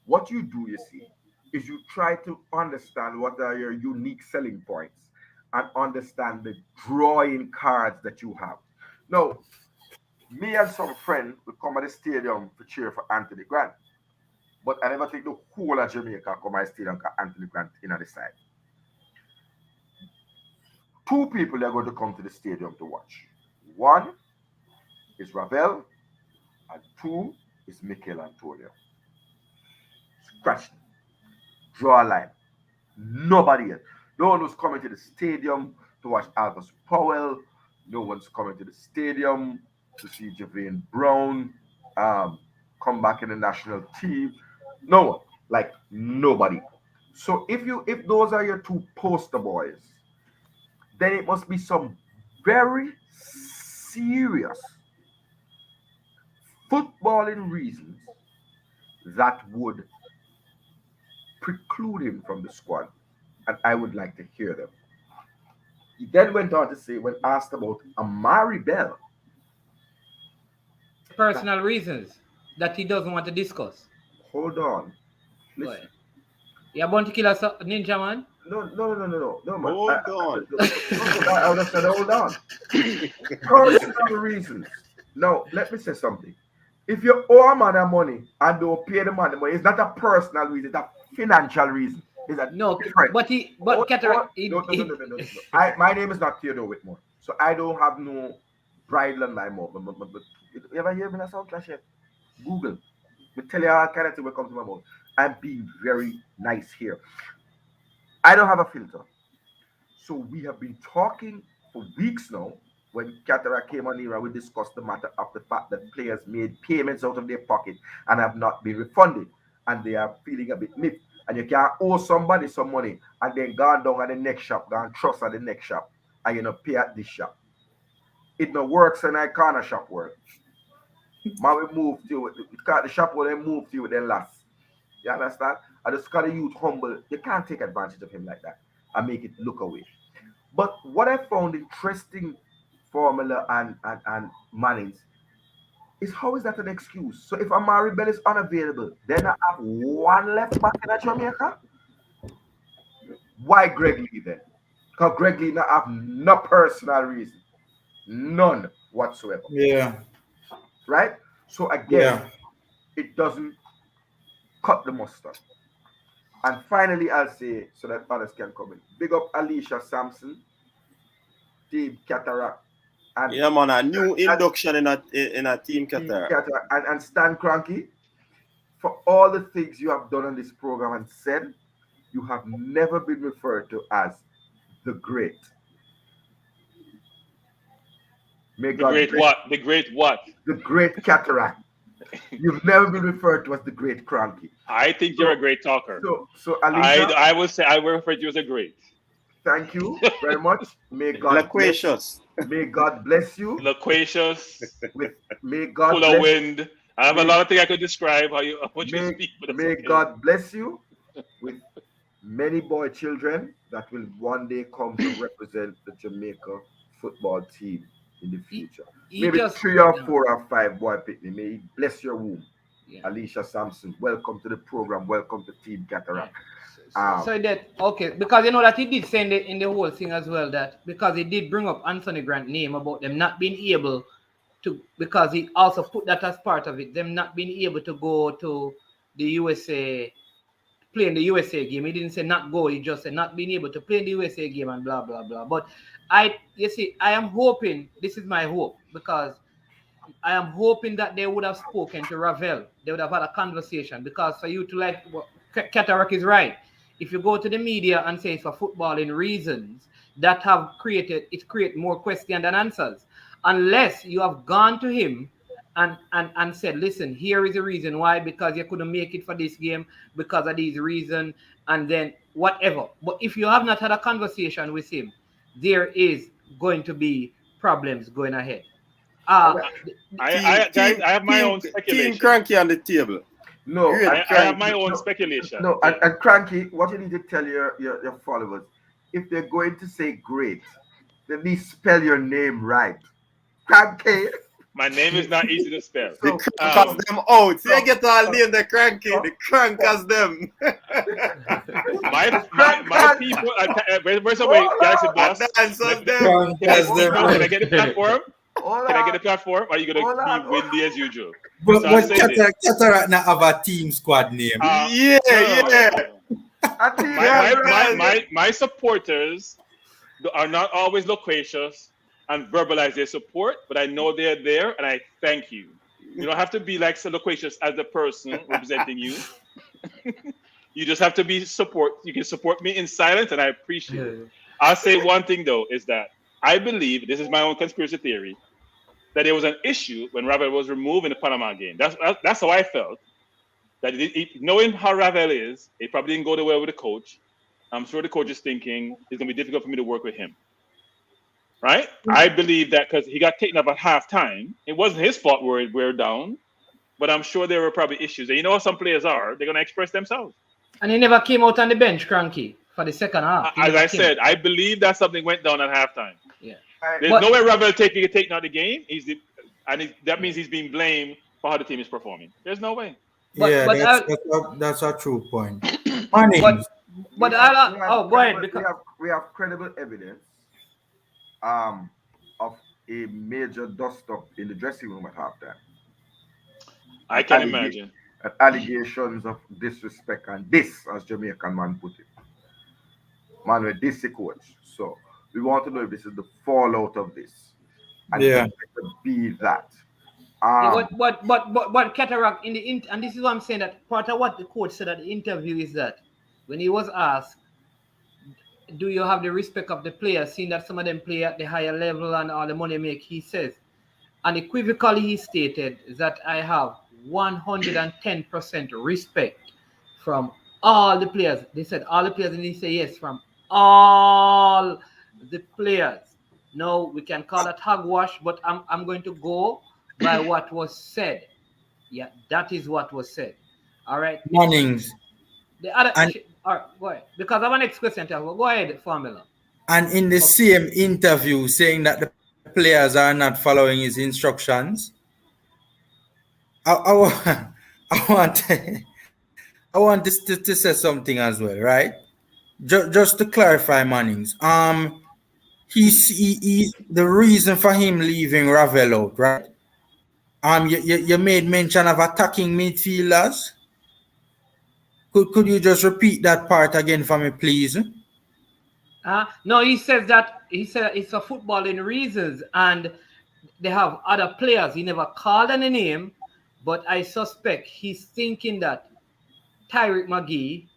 what you do, you see, is you try to understand what are your unique selling points and understand the drawing cards that you have. Now, me and some friend will come at the stadium to cheer for Anthony Grant, but I never think the whole of Jamaica come at the stadium because Anthony Grant in on the side. Two people are going to come to the stadium to watch. One is Ravel, and two is Mikel Antonio. Scratch, draw a line. Nobody else. No one was coming to the stadium to watch Albus Powell. No one's coming to the stadium to see Javane Brown come back in the national team. No one. Like nobody. So if those are your two poster boys, then it must be some very serious footballing reasons that would preclude him from the squad. And I would like to hear them. He then went on to say, when asked about Amari Bell, personal reasons that he doesn't want to discuss. Hold on. Listen. You want to kill us, Ninja Man? No, man. Hold on. I would have said, hold on. Personal reasons. Now, let me say something. If you owe a man money and don't pay the man the money, it's not a personal reason, it's a financial reason. It's a no, different. No. My name is not Theodore Whitmore, so I don't have no bridle on my mouth. But you ever hear me in a sound clash yet? Google. I tell you all kind of thing will come to my mouth. I'm being very nice here. I don't have a filter. So we have been talking for weeks now. When Cataract came on here, we discussed the matter of the fact that players made payments out of their pocket and have not been refunded. And they are feeling a bit miffed. And you can't owe somebody some money and then gone down at the next shop, gone trust at the next shop, and you know pay at this shop. It no works in a corner shop work. Man, we move to the shop where they move to then last. You understand? I just got a youth humble. You can't take advantage of him like that and make it look away. But what I found interesting, Formula and Mannings, is how is that an excuse? So if Amari Bell is unavailable, then I have one left back in Jamaica. Why Greg Lee then? Because Greg Lee not have no personal reason. None whatsoever. Yeah. Right? So again, it doesn't cut the mustard. And finally, I'll say, so that others can come in. Big up Alicia Sampson, Team Cataract. And, yeah, man, a new induction in a Team Cataract. And Stan Cranky, for all the things you have done on this program and said, you have never been referred to as the great. The great what? The great what? The great Cataract. You've never been referred to as the great Cranky. I think you're a great talker. So Alicia, I will say I will refer to you as a great. Thank you very much. May God loquacious. May God bless you. Loquacious. May God full of wind. I have a lot of things I could describe how you speak. May God bless you with many boy children that will one day come to represent the Jamaica football team in the future. Maybe 3 or 4 or 5 boy picnic. May he bless your womb. Yeah. Alicia Sampson, welcome to the program. Welcome to Team Cataract. So that okay, because you know that he did say in the whole thing as well that because he did bring up Anthony Grant's name about them not being able to, because he also put that as part of it, them not being able to go to the USA, play in the USA game. He didn't say not go, he just said not being able to play in the USA game and blah blah blah. But you see, I am hoping, this is my hope, because I am hoping that they would have spoken to Ravel. They would have had a conversation, because for you to like, Cataract is right. If you go to the media and say it's for footballing reasons, that have create more questions than answers. Unless you have gone to him and said, listen, here is the reason why, because you couldn't make it for this game because of these reasons, and then whatever. But if you have not had a conversation with him, there is going to be problems going ahead. I have my own speculation. Team Cranky on the table. No, I have my own speculation. No, and Cranky, what you need to tell your followers, if they're going to say great, then please spell your name right. Cranky. My name is not easy to spell. The crankers them out. See, I get all name the cranky. The crankers them. my people. Where's the way, Galaxy Boss? Can I get the platform? Can I get the platform? Or are you gonna be windy as usual? But Cataract now have a team squad name. My supporters are not always loquacious and verbalize their support, but I know they're there, and I thank you. You don't have to be like so loquacious as the person representing you. You just have to be support. You can support me in silence, and I appreciate it. I'll say one thing though, is that I believe, this is my own conspiracy theory, that there was an issue when Ravel was removed in the Panama game. That's how I felt. That knowing how Ravel is, it probably didn't go the way with the coach. I'm sure the coach is thinking it's gonna be difficult for me to work with him. Right? I believe that because he got taken up at halftime, it wasn't his fault we're down, but I'm sure there were probably issues. And you know how some players are, they're gonna express themselves. And he never came out on the bench, Cranky, for the second half. As I said, I believe that something went down at halftime. Yeah. There's no way Ravel taking out the game. That means he's being blamed for how the team is performing. There's no way. That's a true point. Go ahead, because we have credible evidence of a major dust-up in the dressing room at halftime. I can imagine. Allegations of disrespect and this, as Jamaican man put it. Man, we're this coach. So we want to know if this is the fallout of this. And it could be that. But Cataract and this is what I'm saying, that part of what the coach said at the interview is that when he was asked, do you have the respect of the players, seeing that some of them play at the higher level and all the money make, he says, unequivocally he stated that I have 110% respect from all the players. They said all the players, and he said yes, from all the players. No, we can call it hogwash, but I'm going to go by what was said. Yeah, that is what was said. All right. Mornings. The other issue, all right, go ahead. Because I have an next question to go ahead, Formula. And in the same interview, saying that the players are not following his instructions, I want this to say something as well, right? Just to clarify, Mannings. He the reason for him leaving Ravel out, right? You made mention of attacking midfielders. Could you just repeat that part again for me, please? No, he said it's a footballing reasons, and they have other players. He never called any name, but I suspect he's thinking that Tyreek McGee,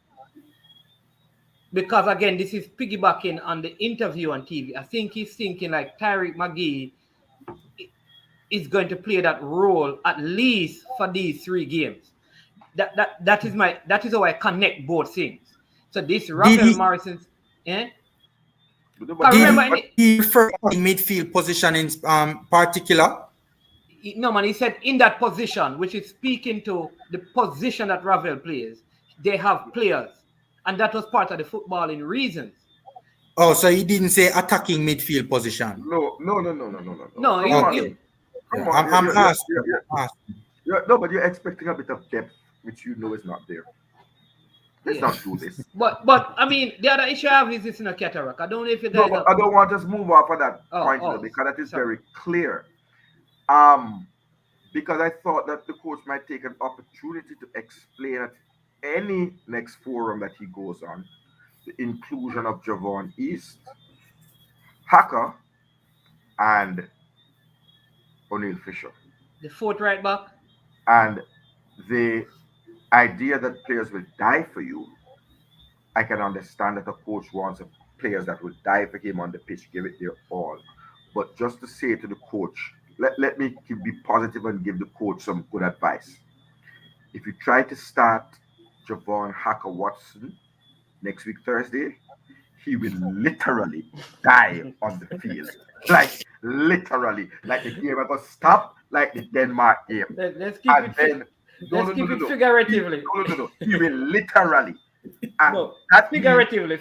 because again, this is piggybacking on the interview on TV. I think he's thinking like Tyreek McGee is going to play that role at least for these 3 games. That is how I connect both things. So this Rafael Morrison's, remember he referred to midfield position in particular. No, man, he said in that position, which is speaking to the position that Ravel plays, they have players, and that was part of the footballing reasons. Oh, so he didn't say attacking midfield position. No. I'm asking. No, but you're expecting a bit of depth, which you know is not there. Let's not do this. But I mean, the other issue I have is this in a Cataract. I don't know if you guys. I don't want us to move off of that point because that is very clear. Because I thought that the coach might take an opportunity to explain at any next forum that he goes on the inclusion of Javon East, Hacker, and O'Neal Fisher. The 4th right back. And the idea that players will die for you, I can understand that the coach wants players that will die for him on the pitch, give it their all. But just to say to the coach, let me be positive and give the coach some good advice. If you try to start Javon Hacker Watson next week Thursday, he will literally die on the field. Like literally, like the game will stop, like the Denmark game. Let's keep it figuratively. No. He will literally. No, figuratively.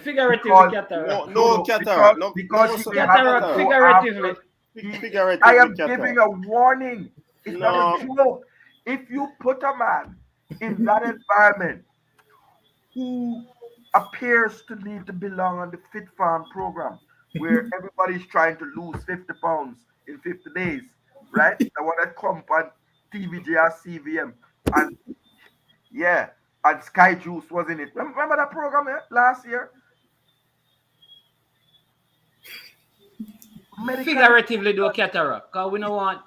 No, Cataract. Figuratively. I am giving a warning. It's not a joke. If you put a man in that environment who appears to need to belong on the Fit Farm program, where everybody's trying to lose 50 pounds in 50 days, right? The one that come on TVGR CVM. And yeah, and Sky Juice was in it. Remember that program last year? Figuratively do a cataract, because we don't want.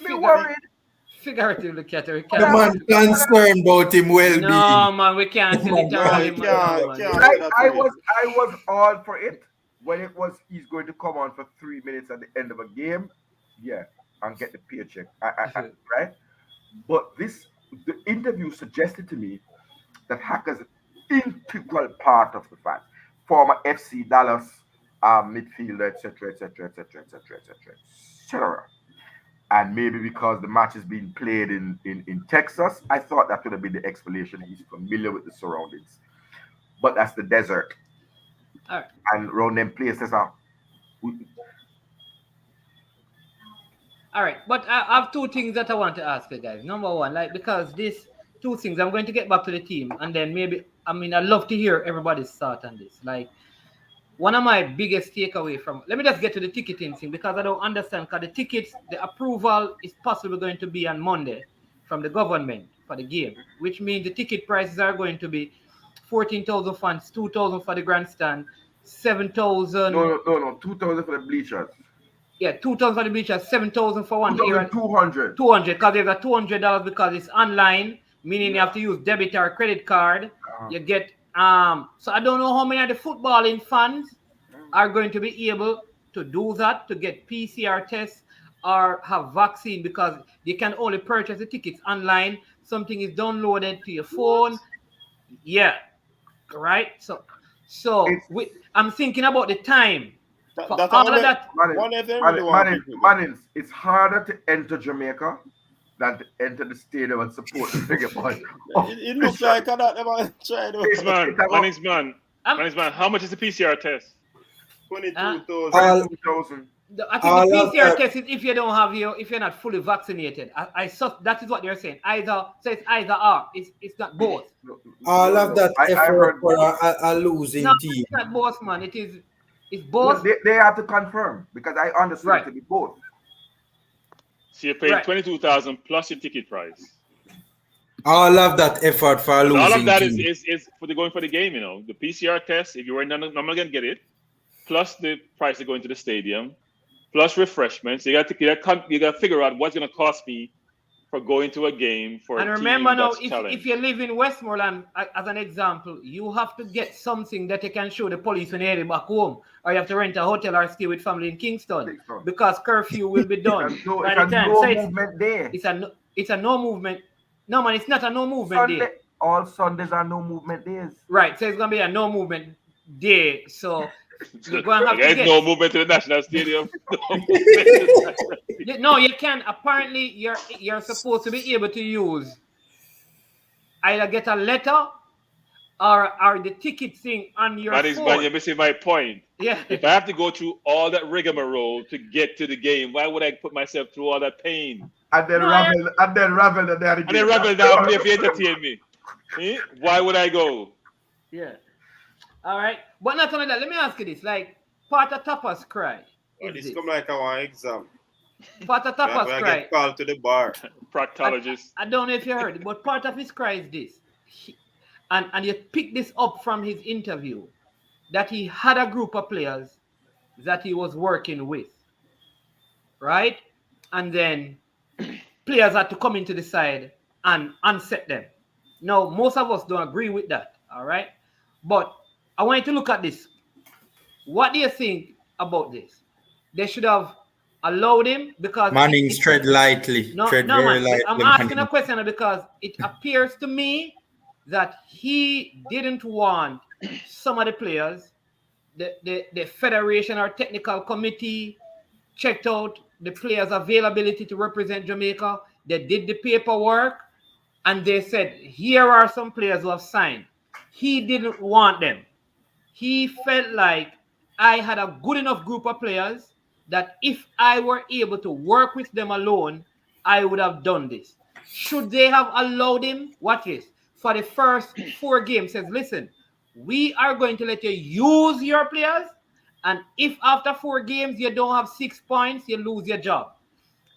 Me worried. Figuratively cataract. The man concerned about him well-being. No, man, we can't see literally. I was all for it when it was he's going to come on for 3 minutes at the end of a game, yeah, and get the paycheck, right? But the interview suggested to me that Hacker's an integral part of the fact, former FC Dallas midfielder, etc., etc., etc., etc., etc., etc. And maybe because the match is being played in Texas, I thought that would have been the explanation. He's familiar with the surroundings. But that's the desert. All right. And around them places are. All right. But I have two things that I want to ask you guys. Number one, because these two things, I'm going to get back to the team. And then I'd love to hear everybody's thought on this. One of my biggest takeaway let me just get to the ticketing thing, because I don't understand, because the tickets, the approval is possibly going to be on Monday from the government for the game, which means the ticket prices are going to be 14,000 fans, 2,000 for the grandstand, 7,000. No, 2,000 for the bleachers. Yeah, 2,000 for the bleachers, 7,000 for one year. 200. 200, because there's a $200 because it's online, meaning you have to use debit or credit card. You get so I don't know how many of the footballing fans are going to be able to do that, to get PCR tests or have vaccine, because they can only purchase the tickets online. Something is downloaded to your phone. Yeah, right. So I'm thinking about the time. Mannings, it's harder to enter Jamaica than to enter the stadium and support the Reggae Boyz. It looks like that. Man, how much is the PCR test? 22,000. I think the PCR test is if you're not fully vaccinated. I saw that is what they're saying. It's either or. It's not both. All of that effort for a losing team. It's not both, man. It's both. They have to confirm, because I understand it to be both. So you're paying 22,000 plus your ticket price. All of that effort for a losing team. All of that is for going for the game, The PCR test, if you were not going to get it, plus the price of going to the stadium, plus refreshments. You got to figure out what's going to cost me for going to a game for and a remember team now, that's if you live in Westmoreland, as an example, you have to get something that you can show the police when you're heading back home, or you have to rent a hotel or stay with family in Kingston, because curfew will be done by the time. It's a no movement. No, man, it's not a no movement day. All Sundays are no movement days. Right, so it's gonna be a no movement day. So you're gonna have to get no movement to the national stadium. No, you can. Apparently, you're supposed to be able to use either get a letter or the ticket thing on your phone. You're missing my point. Yeah. If I have to go through all that rigmarole to get to the game, why would I put myself through all that pain? And then ravel the day. And then ravel down play if you entertain me. Why would I go? Yeah. All right. But not only that, let me ask you this. Part of Tapa's cry. This come like our exam. Part of Tapa's cry. Get called to the bar. Proctologist. I don't know if you heard it, but part of his cry is this. And you pick this up from his interview, that he had a group of players that he was working with. Right? And then players had to come into the side and unset them. Now, most of us don't agree with that. All right? But I want you to look at this. What do you think about this? They should have allowed him, because Manning's tread lightly. Tread very lightly. I'm asking a question because it appears to me that he didn't want some of the players, the federation or technical committee checked out the players' availability to represent Jamaica. They did the paperwork and they said, here are some players who have signed. He didn't want them. He felt like I had a good enough group of players that if I were able to work with them alone, I would have done this. Should they have allowed him? Watch this. For the first 4 games, says, listen, we are going to let you use your players, and if after 4 games you don't have 6 points, you lose your job.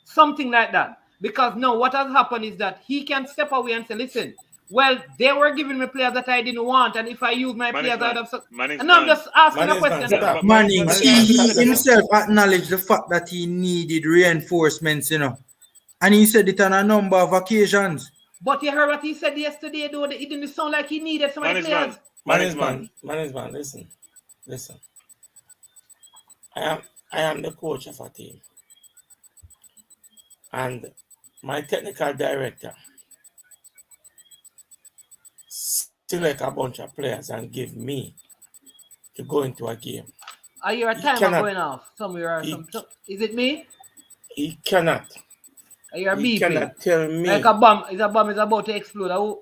Something like that. Because now what has happened is that he can step away and say, listen, well, they were giving me players that I didn't want, and if I use my players, I'd have... And now I'm just asking a question. Mannings, he himself acknowledged the fact that he needed reinforcements, you know. And he said it on a number of occasions. But you heard what he said yesterday, though. It didn't sound like he needed so many players. Management, listen. I am the coach of a team. And my technical director select a bunch of players and give me to go into a game. Are you a timer going off somewhere or something? Is it me? He cannot. Are you a beeping? He cannot tell me. Like a bomb is about to explode.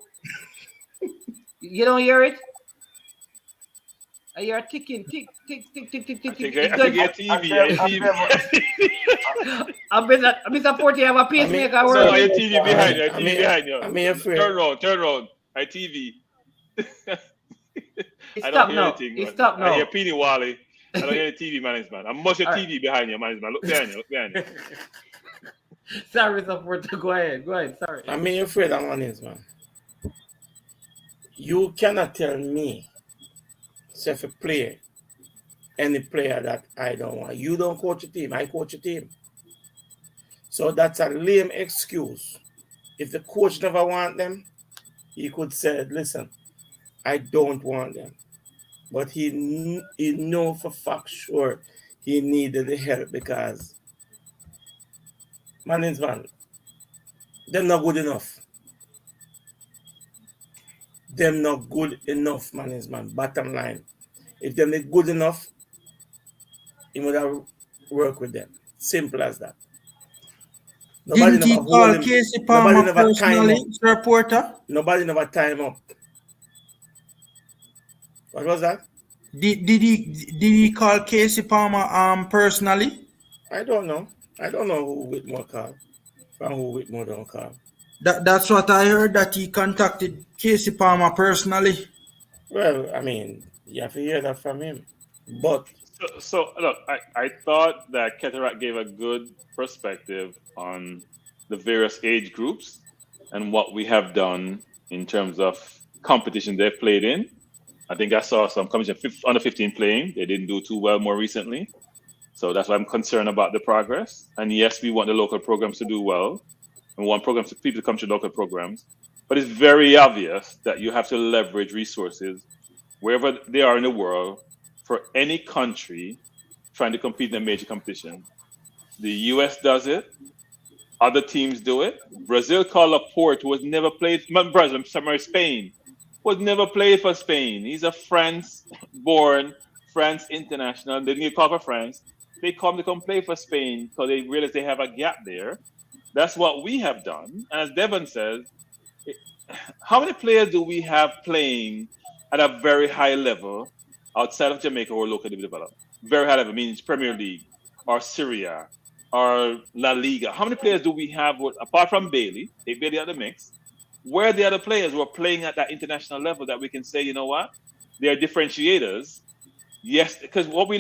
You don't hear it? Are you ticking? Tick, tick, tick, tick, tick, tick, tick. I think your TV. I'm supporting you have a pacemaker. So your TV behind you. Behind you. I'm afraid. Turn around. My TV. I don't hear anything. It's stop now. I hear Peeny Wally. I don't hear the TV management. I must your TV behind you, management. Look behind you. Sorry, supporter. Go ahead. Sorry. I'm afraid of management. You cannot tell me if a player, any player that I don't want. You don't coach a team, I coach a team. So that's a lame excuse. If the coach never want them, he could say, listen, I don't want them. But he know for fact sure he needed the help because management, they're not good enough. They're not good enough, management. Bottom line. If they're not good enough, he would have worked with them. Simple as that. Nobody never call Casey Palmer personally, Sir Porter? Nobody never time up. What was that? Did he call Casey Palmer personally? I don't know. I don't know who Whitmore called. From who Whitmore don't call. That's what I heard, that he contacted Casey Palmer personally. Well, I mean, you have to hear that from him. But so look, I thought that Cataract gave a good perspective on the various age groups and what we have done in terms of competition they've played in. I think I saw some competition under 15 playing. They didn't do too well more recently. So that's why I'm concerned about the progress. And yes, we want the local programs to do well. And we want programs to people to come to local programs. But it's very obvious that you have to leverage resources wherever they are in the world for any country trying to compete in a major competition. The US does it. Other teams do it. Brazil called Laporte, who has never played, Brazil, Spain, was never played for Spain. He's a France-born, France international. They didn't get called for France. They come to come play for Spain because they realize they have a gap there. That's what we have done. And as Devon says, how many players do we have playing at a very high level outside of Jamaica or locally developed? Very high level means Premier League or Syria or La Liga. How many players do we have, apart from Bailey, take Bailey out of the mix, where are the other players who are playing at that international level that we can say, you know what, they are differentiators? Yes, because what we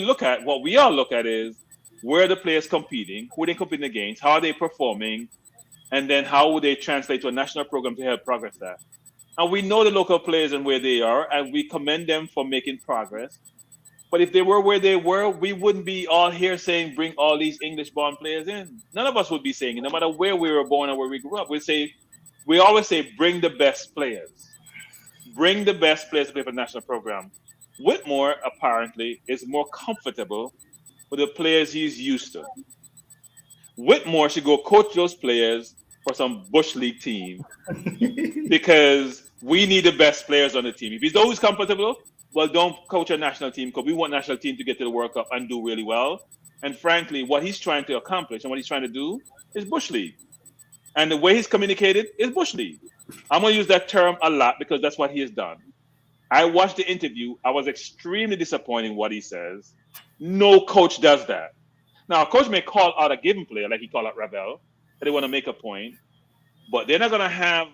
all look at is where are the players competing, who are they competing against, how are they performing, and then how would they translate to a national program to help progress that. And we know the local players and where they are, and we commend them for making progress. But if they were where they were, we wouldn't be all here saying bring all these English-born players in. None of us would be saying it, no matter where we were born or where we grew up. We always say bring the best players. Bring the best players to play for the national program. Whitmore, apparently, is more comfortable with the players he's used to. Whitmore should go coach those players for some Bush League team because we need the best players on the team. If he's always comfortable, well, don't coach a national team because we want national team to get to the World Cup and do really well. And frankly, what he's trying to accomplish and what he's trying to do is Bush League. And the way he's communicated is Bush League. I'm going to use that term a lot because that's what he has done. I watched the interview. I was extremely disappointed in what he says. No coach does that. Now, a coach may call out a given player, like he called out Ravel, that they want to make a point, but they're not going to have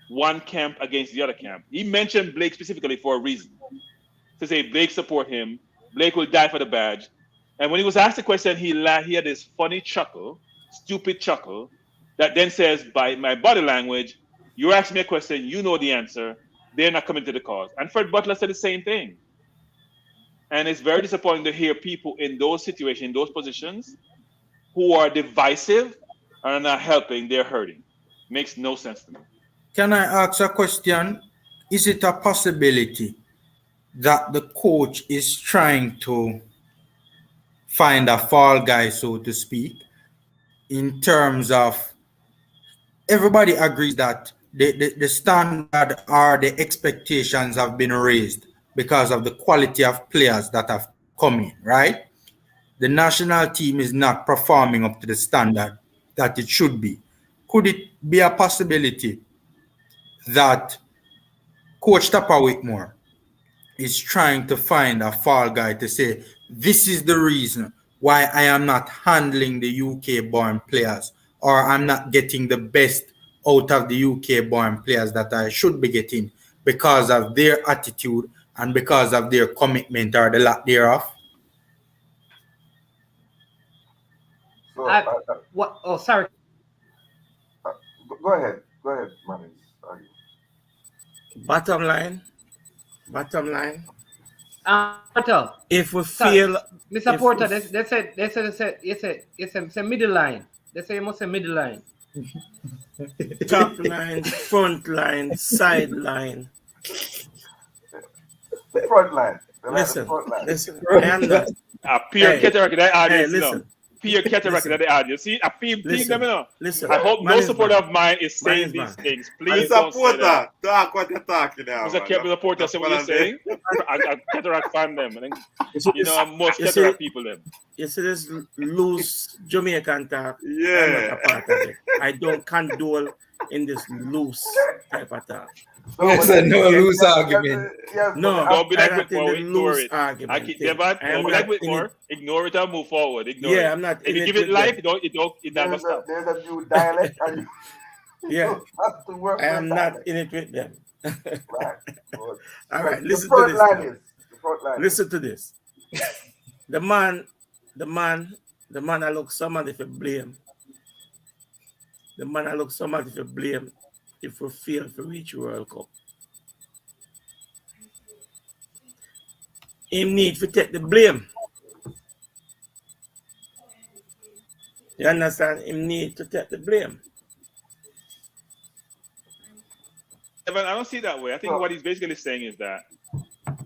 one camp against the other camp. He mentioned Blake specifically for a reason. To say Blake support him, Blake will die for the badge. And when he was asked the question, he had this funny chuckle, stupid chuckle, that then says, by my body language, you're asking me a question, you know the answer, they're not coming to the cause. And Fred Butler said the same thing. And it's very disappointing to hear people in those situations, in those positions, who are divisive and are not helping, they're hurting. Makes no sense to me. Can I ask a question? Is it a possibility that the coach is trying to find a fall guy, so to speak, in terms of everybody agrees that the standard or the expectations have been raised because of the quality of players that have come in, right? The national team is not performing up to the standard that it should be. Could it be a possibility that Coach Tapa Whitmore is trying to find a fall guy to say, this is the reason why I am not handling the UK born players, or I'm not getting the best out of the UK born players that I should be getting because of their attitude and because of their commitment or the lack thereof? So, what? Oh, sorry. Go ahead, man. Bottom line. Porter. If we feel, Mr. Porter, they said, it's a middle line. They say you must say middle line. Top line, front line, side line. The front line. Listen. I am not. A pure cataract that audience, listen. Pure cataract that the audience. See, a pure Listen. Listen. I hope no supporter of mine is saying these things. Please don't say that. Talk what you're talking about. Mr. Porter, say what you're saying. I cataract fan them. Most cataract people them. You see this loose Jamaican talk? Yeah. I'm not a part of it. I don't condole in this loose type of talk. No loose argument. No, don't be like I'm not in the Whitmore. Ignore loose it. argument. Don't be like Whitmore. Ignore it and move forward. Ignore it. I'm not. If you give it life, it never stops. There's a new dialect. And yeah. have to work I am with not dialect. in it with them. Right. All right. The Listen front to this. line is. The front line. Listen to this. The man I look somebody for blame. The man I look somebody for blame if we fail to reach World Cup. Him need to take the blame. You understand? Him need to take the blame. Evan, I don't see it that way. I think what he's basically saying is that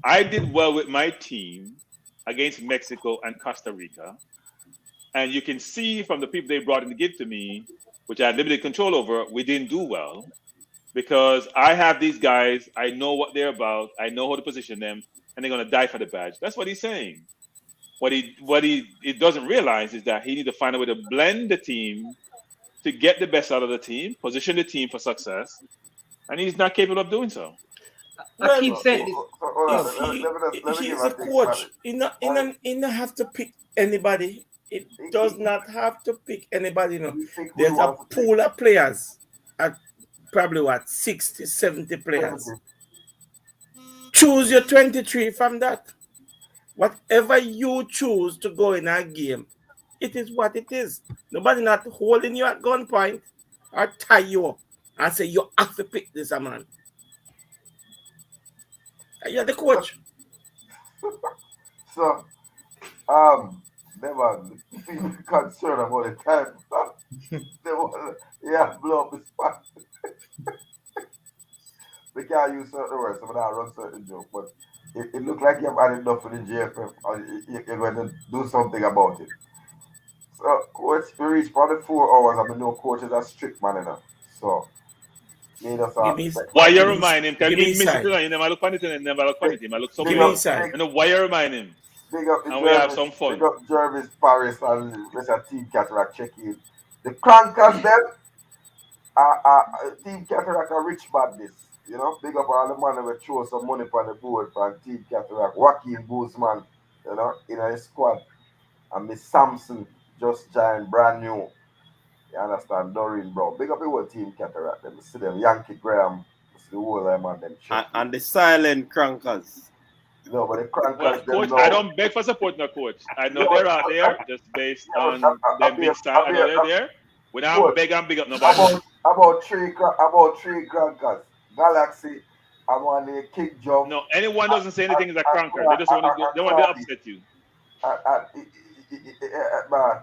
I did well with my team against Mexico and Costa Rica. And you can see from the people they brought in to give to me, which I had limited control over, we didn't do well. Because I have these guys, I know what they're about, I know how to position them, and they're going to die for the badge. That's what he's saying. What he doesn't realize is that he needs to find a way to blend the team to get the best out of the team, position the team for success, and he's not capable of doing so. I keep saying he's a coach. He not have to pick anybody. It does not have to pick anybody. There's a pool of players at probably 60, 70 players. Choose your 23 from that. Whatever you choose to go in a game, it is what it is. Nobody not holding you at gunpoint or tie you up and say you have to pick this man. You're the coach. So, never feel concerned about the time. They want to blow up the spot. We can't use certain words, so we don't run certain jokes, but it looks like you've had enough for the JFF and you're going to do something about it. So, coach, we reached probably 4 hours. I know coach is a strict man enough. So, why you remind him? Can you miss it? You never look on it and never look on it. I look so good. Why you remind him? And we have some fun. Big up Jervis Paris and Mr. Team Cataract check-in. The crankers them Team Cataract are rich badness. You know, big up all the man who throw some money on the board for Team Cataract. Joaquin Boozman, you know, in a squad. And Miss Samson, just joined brand new. You understand? Doreen Brown. Big up the whole team Cataract. Them see them Yankee Graham. See the whole them and them. And the silent crankers. No, but the crankers. Well, coach, I don't beg for support, no coach. I know they're out there just based on them big style. I know they're there. We don't beg and big up nobody. About three crankers. Galaxy. I'm on the kick jump. No, anyone doesn't say anything is a cranker. They just want to upset you. I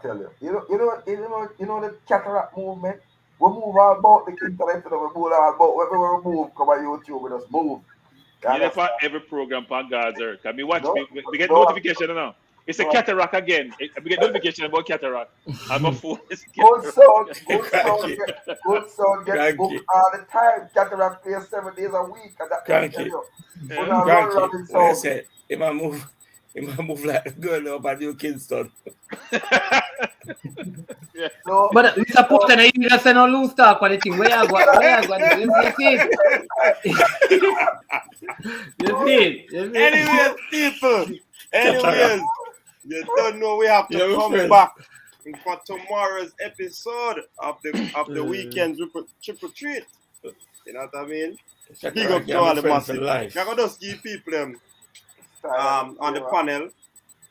tell you, you know the Cataract movement. We move all about the internet, we move all about wherever we move. Come on YouTube, we just move. You know, for every program on God's earth. Can we watch? We get notification now. It's a cataract again. We get notification about cataract. I'm a fool. Good sound get booked all the time. Cataract plays 7 days a week. And that Cranky. It might move like a girl up at New Kingston. No. But it's a put and you just say no loose talk for the thing. Where you going? You see? Anyways, people. You don't know we have to come back for tomorrow's episode of the Weekend TripleTreat. You know what I mean? Big up to all the massive. I'm gonna just give people them on the panel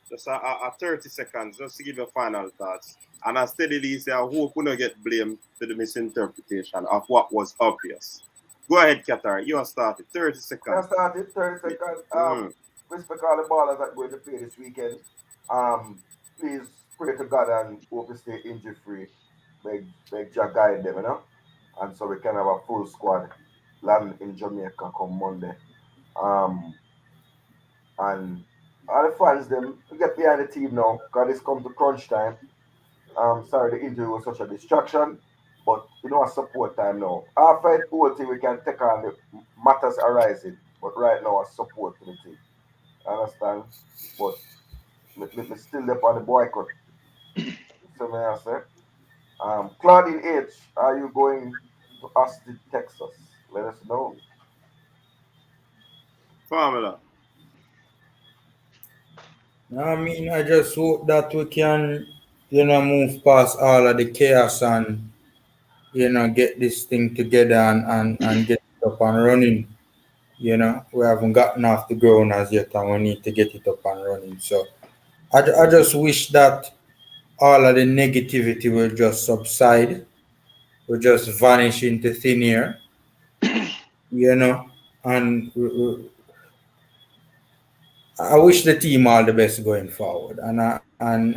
just a 30 seconds just to give your final thoughts. And I steadily say I hope we don't get blamed for the misinterpretation of what was obvious. Go ahead, Qatar. You are started. 30 seconds. I started 30 seconds. Respect all the ballers that are going to play this weekend. Please pray to God and hope to stay injury free. Beg Jah guide them, you know. And so we can have a full squad land in Jamaica come Monday. And all the fans them get behind the team now because it's come to crunch time. Sorry the injury was such a distraction, but you know a support time now. After it whole thing we can take on the matters arising, but right now a support to the team. Understand? But me still there on the boycott. So may I say? Claudine H, are you going to Austin, Texas? Let us know. Formula. I mean, I just hope that we can, move past all of the chaos and, get this thing together and get it up and running. We haven't gotten off the ground as yet and we need to get it up and running. So I just wish that all of the negativity will just subside, will just vanish into thin air, and I wish the team all the best going forward, and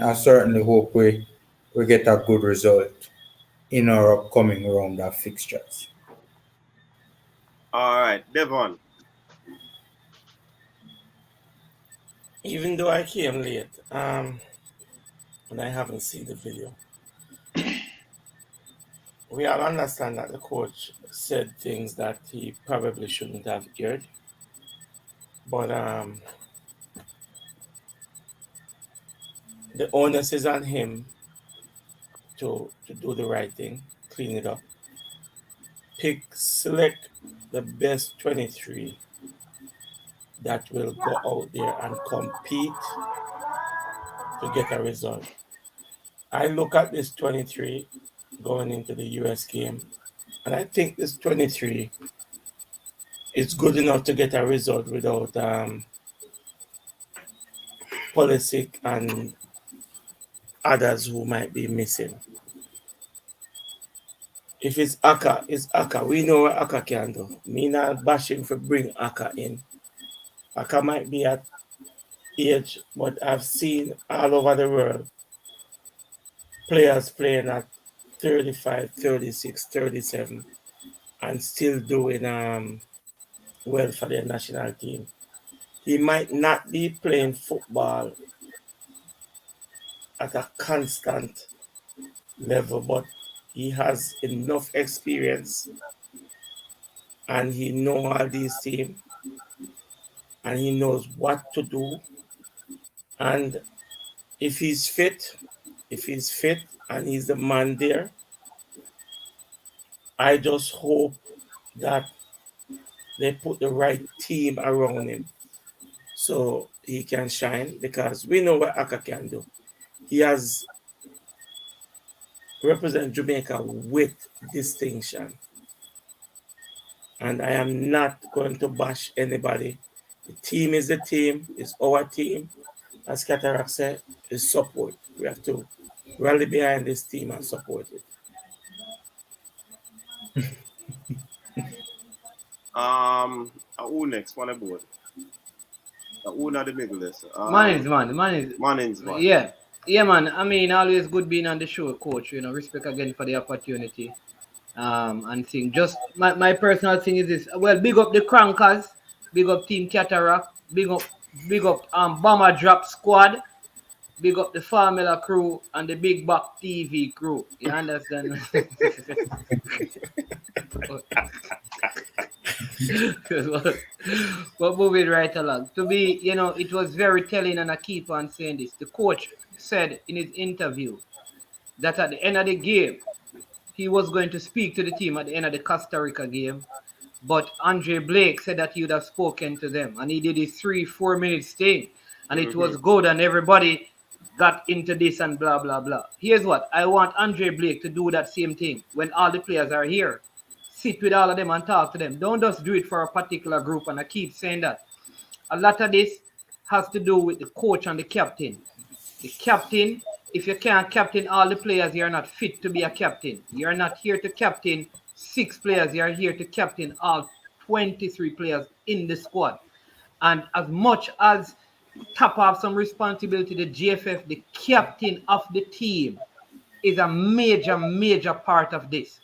I certainly hope we get a good result in our upcoming round of fixtures. All right, Devon. Even though I came late, and I haven't seen the video, we all understand that the coach said things that he probably shouldn't have heard, but the onus is on him to do the right thing, clean it up, select the best 23 that will go out there and compete to get a result. I look at this 23 going into the US game, and I think this 23 is good enough to get a result without Pulisic and others who might be missing. If it's Aka, it's Aka. We know what Aka can do. Me not bashing for bring Aka in. Aka might be at age, but I've seen all over the world players playing at 35, 36, 37 and still doing well for their national team. He might not be playing football at a constant level, but he has enough experience and he knows all these teams and he knows what to do. And if he's fit and he's the man there, I just hope that they put the right team around him so he can shine, because we know what Aka can do. He has represent Jamaica with distinction. And I am not going to bash anybody. The team is the team, it's our team. As Cataract said, is support. We have to rally behind this team and support it. Who next? One aboard. Who not the middle list? Mannings. Yeah. Yeah, man. I mean, always good being on the show, coach. You know, respect again for the opportunity. And thing. Just my personal thing is this. Well, big up the Crankers, big up Team Cataract, big up Bomber Drop Squad, big up the Formula crew and the Big Buck TV crew. You understand? But moving right along. To be, you know, it was very telling, and I keep on saying this. The coach said in his interview that at the end of the game, he was going to speak to the team at the end of the Costa Rica game. But Andre Blake said that he would have spoken to them. And he did his 3-4 minutes thing. And it was good, and everybody got into this and blah, blah, blah. Here's what. I want Andre Blake to do that same thing when all the players are here. Sit with all of them and talk to them. Don't just do it for a particular group. And I keep saying that. A lot of this has to do with the coach and the captain. The captain, if you can't captain all the players, you're not fit to be a captain. You're not here to captain 6 players. You're here to captain all 23 players in the squad. And as much as tap off some responsibility, the GFF, the captain of the team, is a major, major part of this.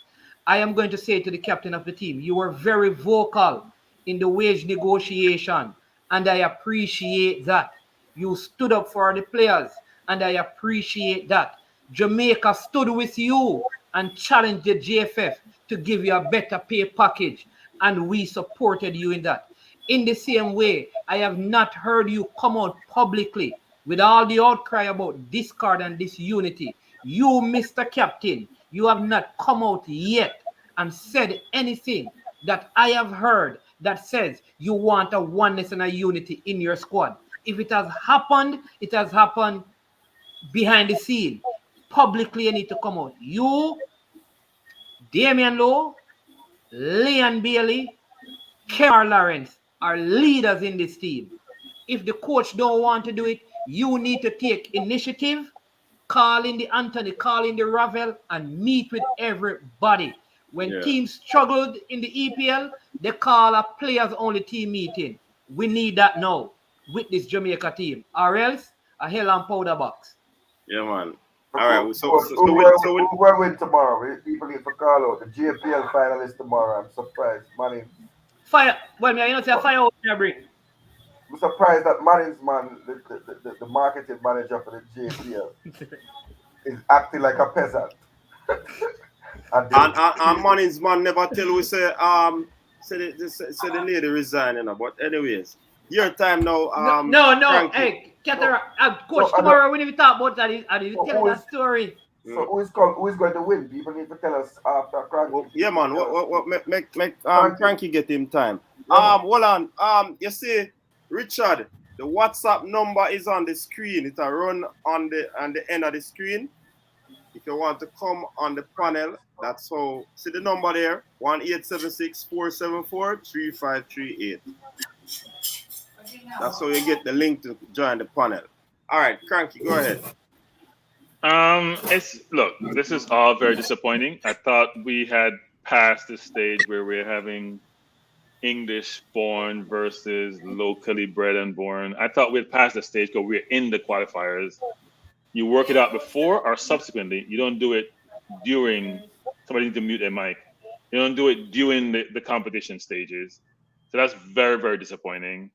I am going to say to the captain of the team, you were very vocal in the wage negotiation, and I appreciate that. You stood up for the players, and I appreciate that. Jamaica stood with you and challenged the GFF to give you a better pay package, and we supported you in that. In the same way, I have not heard you come out publicly with all the outcry about discord and disunity. You, Mr. Captain, you have not come out yet and said anything that I have heard that says you want a oneness and a unity in your squad. If it has happened, it has happened behind the scene. Publicly, you need to come out. You, Damian Lowe, Leon Bailey, Kemar Lawrence are leaders in this team. If the coach don't want to do it, you need to take initiative, call in the Anthony, call in the Ravel, and meet with everybody. When teams struggled in the EPL, they call a players-only team meeting. We need that now with this Jamaica team, or else a hell and powder box. Yeah, man. All right. So we'll win tomorrow. People need to call out the GFL finalists tomorrow. I'm surprised, Manning. Fire. Well, you know, say fire out there, bring. I'm surprised that Manning's man, the marketing manager for the JPL, is acting like a peasant. and Manning's man never tell we say the lady resign, you know. But anyways, your time now. No. Hey, Cataract, coach, tomorrow we need to talk about that. I need to tell that story. So who is going to win? People need to tell us after Cranky. Well, yeah, man. What make Cranky get him time? Hold on. You see, Richard, the WhatsApp number is on the screen. It'll run on the end of the screen. If you want to come on the panel, that's how. See the number there: 1-876-474-3538. That's how you get the link to join the panel. All right, Cranky, go ahead. Look, this is all very disappointing. I thought we had passed the stage where we're having English born versus locally bred and born. I thought we'd passed the stage because we're in the qualifiers. You work it out before or subsequently. You don't do it during. Somebody needs to mute their mic. You don't do it during the competition stages. So that's very, very disappointing.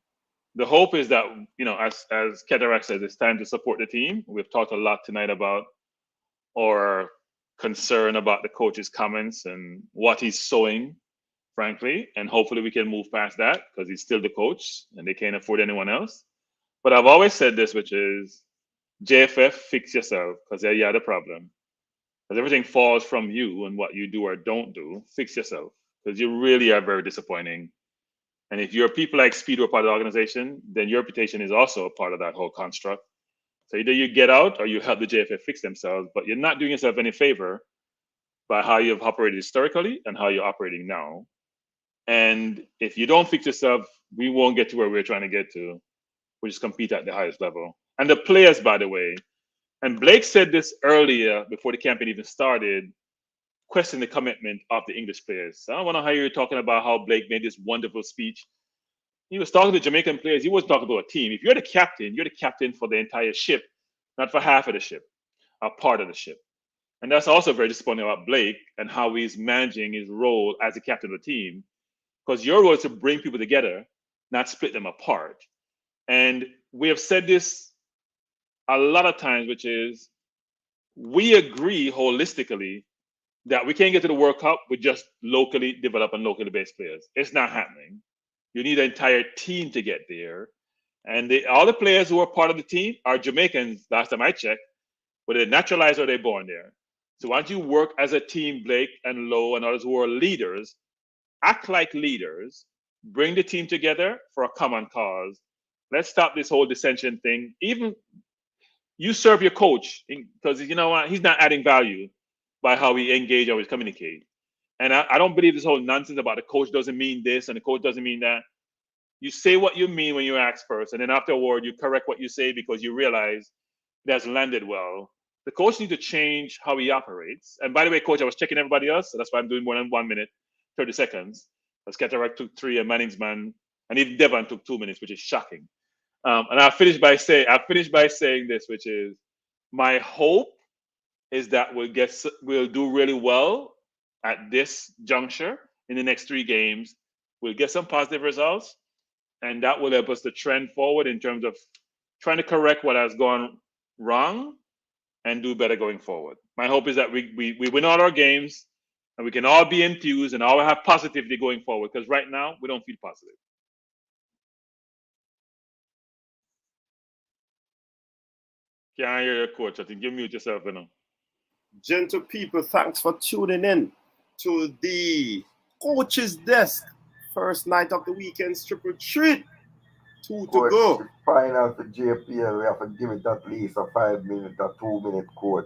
The hope is that, you know, as Cataract says, it's time to support the team. We've talked a lot tonight about our concern about the coach's comments and what he's sowing, frankly, and hopefully we can move past that because he's still the coach and they can't afford anyone else. But I've always said this, which is JFF, fix yourself because you are the problem. Because everything falls from you and what you do or don't do. Fix yourself because you really are very disappointing. And if your people like Speed were part of the organization, then your reputation is also a part of that whole construct. So either you get out or you help the JFF fix themselves, but you're not doing yourself any favor by how you've operated historically and how you're operating now. And if you don't fix yourself, we won't get to where we're trying to get to, which is compete at the highest level. And the players, by the way, and Blake said this earlier before the campaign even started, question the commitment of the English players. I don't want to hear you talking about how Blake made this wonderful speech. He was talking to Jamaican players. He wasn't talking about a team. If you're the captain for the entire ship, not for half of the ship, or part of the ship. And that's also very disappointing about Blake and how he's managing his role as the captain of the team. Because your role is to bring people together, not split them apart. And we have said this a lot of times, which is we agree holistically that we can't get to the World Cup with just locally developed and locally based players. It's not happening. You need an entire team to get there. And all the players who are part of the team are Jamaicans, last time I checked, whether they're naturalized or they're born there. So why don't you work as a team, Blake and Lowe and others who are leaders, act like leaders, bring the team together for a common cause. Let's stop this whole dissension thing. Even you serve your coach, because you know what? He's not adding value by how we engage or we communicate. And I don't believe this whole nonsense about the coach doesn't mean this and the coach doesn't mean that. You say what you mean when you ask first, and then afterward you correct what you say because you realize it has landed well. The coach needs to change how he operates. And by the way, coach, I was checking everybody else, so that's why I'm doing more than 1 minute, 30 seconds. Cataract took 3, and Manningsman, and even Devon took 2 minutes, which is shocking. And I finished by saying this, which is my hope is that we'll do really well at this juncture in the next 3 games. We'll get some positive results, and that will help us to trend forward in terms of trying to correct what has gone wrong and do better going forward. My hope is that we win all our games and we can all be enthused and all have positivity going forward, because right now we don't feel positive. Can't hear your coach. I think you mute yourself, you know. Gentle people, thanks for tuning in to the coach's desk. First night of the weekend's TripleTreat. 2 to go. The final for JPL, we have to give it at least a 5-minute or 2-minute coach.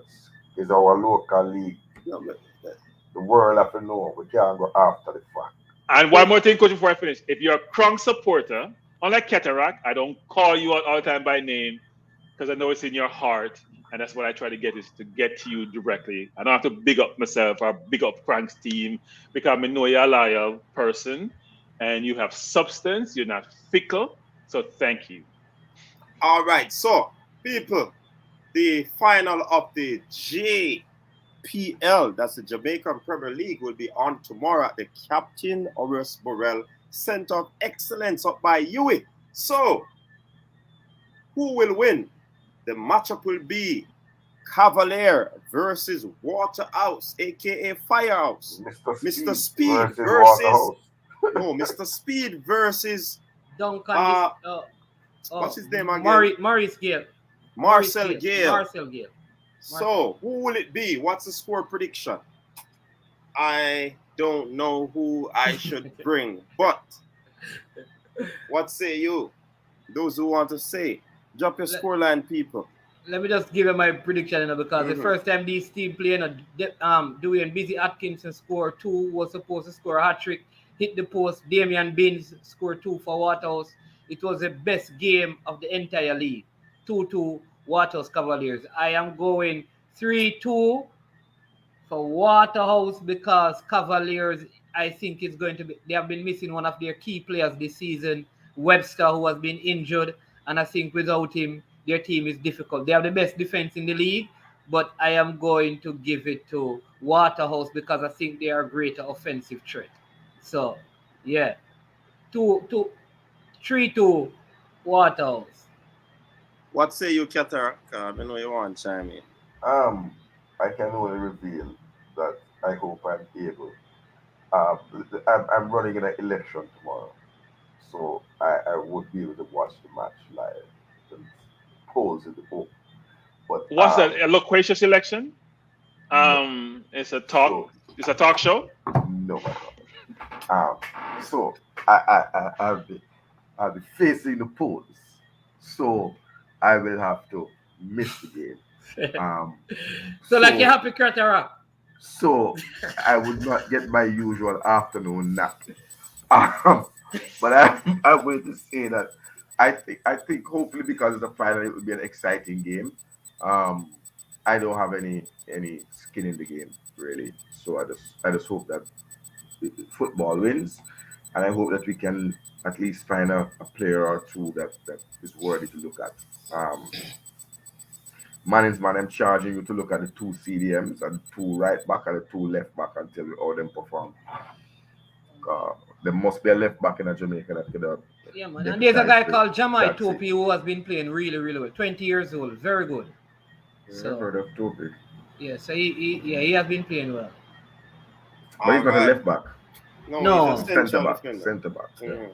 Is our local league. No, the world have to know. We can't go after the fact. And one more thing, coach, before I finish. If you're a Krong supporter, unlike Cataract, I don't call you out all the time by name because I know it's in your heart. And that's what I try to get, is to get to you directly. I don't have to big up myself or big up Krong's team because I know you're a loyal person and you have substance. You're not fickle. So thank you. All right. So, people, the final of the JPL, that's the Jamaican Premier League, will be on tomorrow at the Captain Horace Burrell Center of Excellence up by UWI. So, who will win? The matchup will be Cavalier versus Waterhouse, aka Firehouse. Mr. Speed versus no, Mr. Speed versus Duncan. What's his name again? Maurice Gale. Marcel Gale. So, who will it be? What's the score prediction? I don't know who I should bring, but what say you? Those who want to say, drop your scoreline, people. Let me just give you my prediction, because the first time these teams playing, doing Busy Atkinson scored 2, was supposed to score a hat-trick, hit the post. Damian Binns scored 2 for Waterhouse. It was the best game of the entire league. 2-2 Waterhouse Cavaliers. I am going 3-2 for Waterhouse because Cavaliers, I think it's going to be, they have been missing one of their key players this season, Webster, who has been injured, and I think without him, their team is difficult. They have the best defense in the league, but I am going to give it to Waterhouse because I think they are a greater offensive threat. So, yeah, 3-2 Waterhouse. What say you, Cataract? I know you want to chime in. I can only reveal that I hope I'm able. I'm running in an election tomorrow, so I would be able to watch the match live and pose in the book. But what's that? A loquacious election? It's a talk. It's a talk show. No, so I'll be facing the polls, so I will have to miss the game. So like you're happy, Cataract? so I would not get my usual afternoon nap. But I'm going to say that I think hopefully because it's a final, it will be an exciting game. I don't have any skin in the game really, so I just hope that football wins, and I hope that we can at least find a player or two that is worthy to look at. Man is man, I'm charging you to look at the two CDMs and the two right back and the two left back and tell you how them perform. There must be a left back in Jamaica that could Yeah, man. And there's a guy called Jamai Topi who has been playing really, really well. 20 years old, very good. I've heard of Topi. Yeah, so he has been playing well. But he's not a left back. No. He's a center back. Mm-hmm.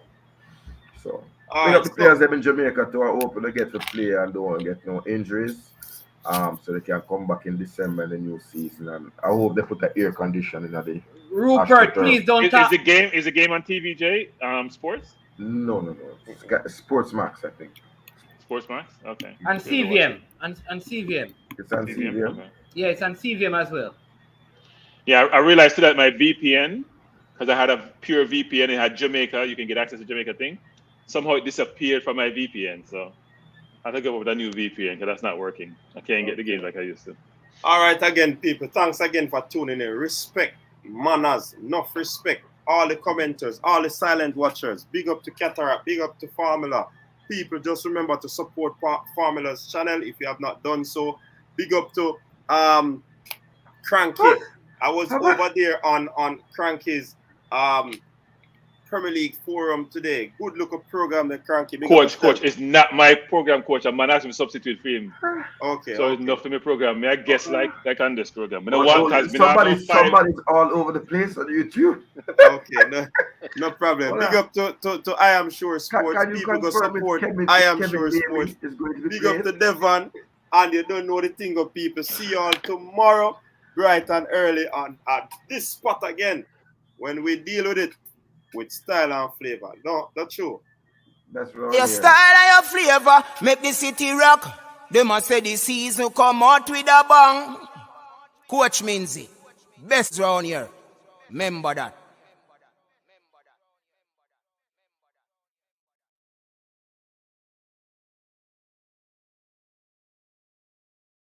So big up the players them in Jamaica to are open to get to play and don't get no injuries. So they can come back in December in the new season, and I hope they put the air conditioning in the Rupert, please don't talk. Is the game on TVJ Sports? No. Sports Max, I think. Sports Max? Okay. And CVM. And CVM. It's on CVM. Okay. Yeah, it's on CVM as well. Yeah, I realized too that my VPN, because I had a pure VPN, it had Jamaica, you can get access to Jamaica thing. Somehow it disappeared from my VPN, so I have to go with a new VPN because that's not working. I can't get the games like I used to. All right, again, people, thanks again for tuning in. Respect, manners, enough respect. All the commenters, all the silent watchers. Big up to Cataract, big up to Formula. People, just remember to support Formula's channel if you have not done so. Big up to Cranky. I was over there on Cranky's Premier League forum today. Good look at program that Cranky. Coach, it's not my program, coach. I'm man asked me to substitute for him. Okay. So it's enough for me program. May I guess like on this program? But somebody's all over the place on YouTube. Okay, no problem. Big up to I Am Sure Sports. People go support I Am Sure Sports. Big up to Devon. And you don't know the thing of people. See you all tomorrow, bright and early on at this spot again when we deal with it with style and flavor. No, that's true. That's right. Your style and your flavor make the city rock. They must say the season come out with a bang. Coach Minzy, best round here. Remember that.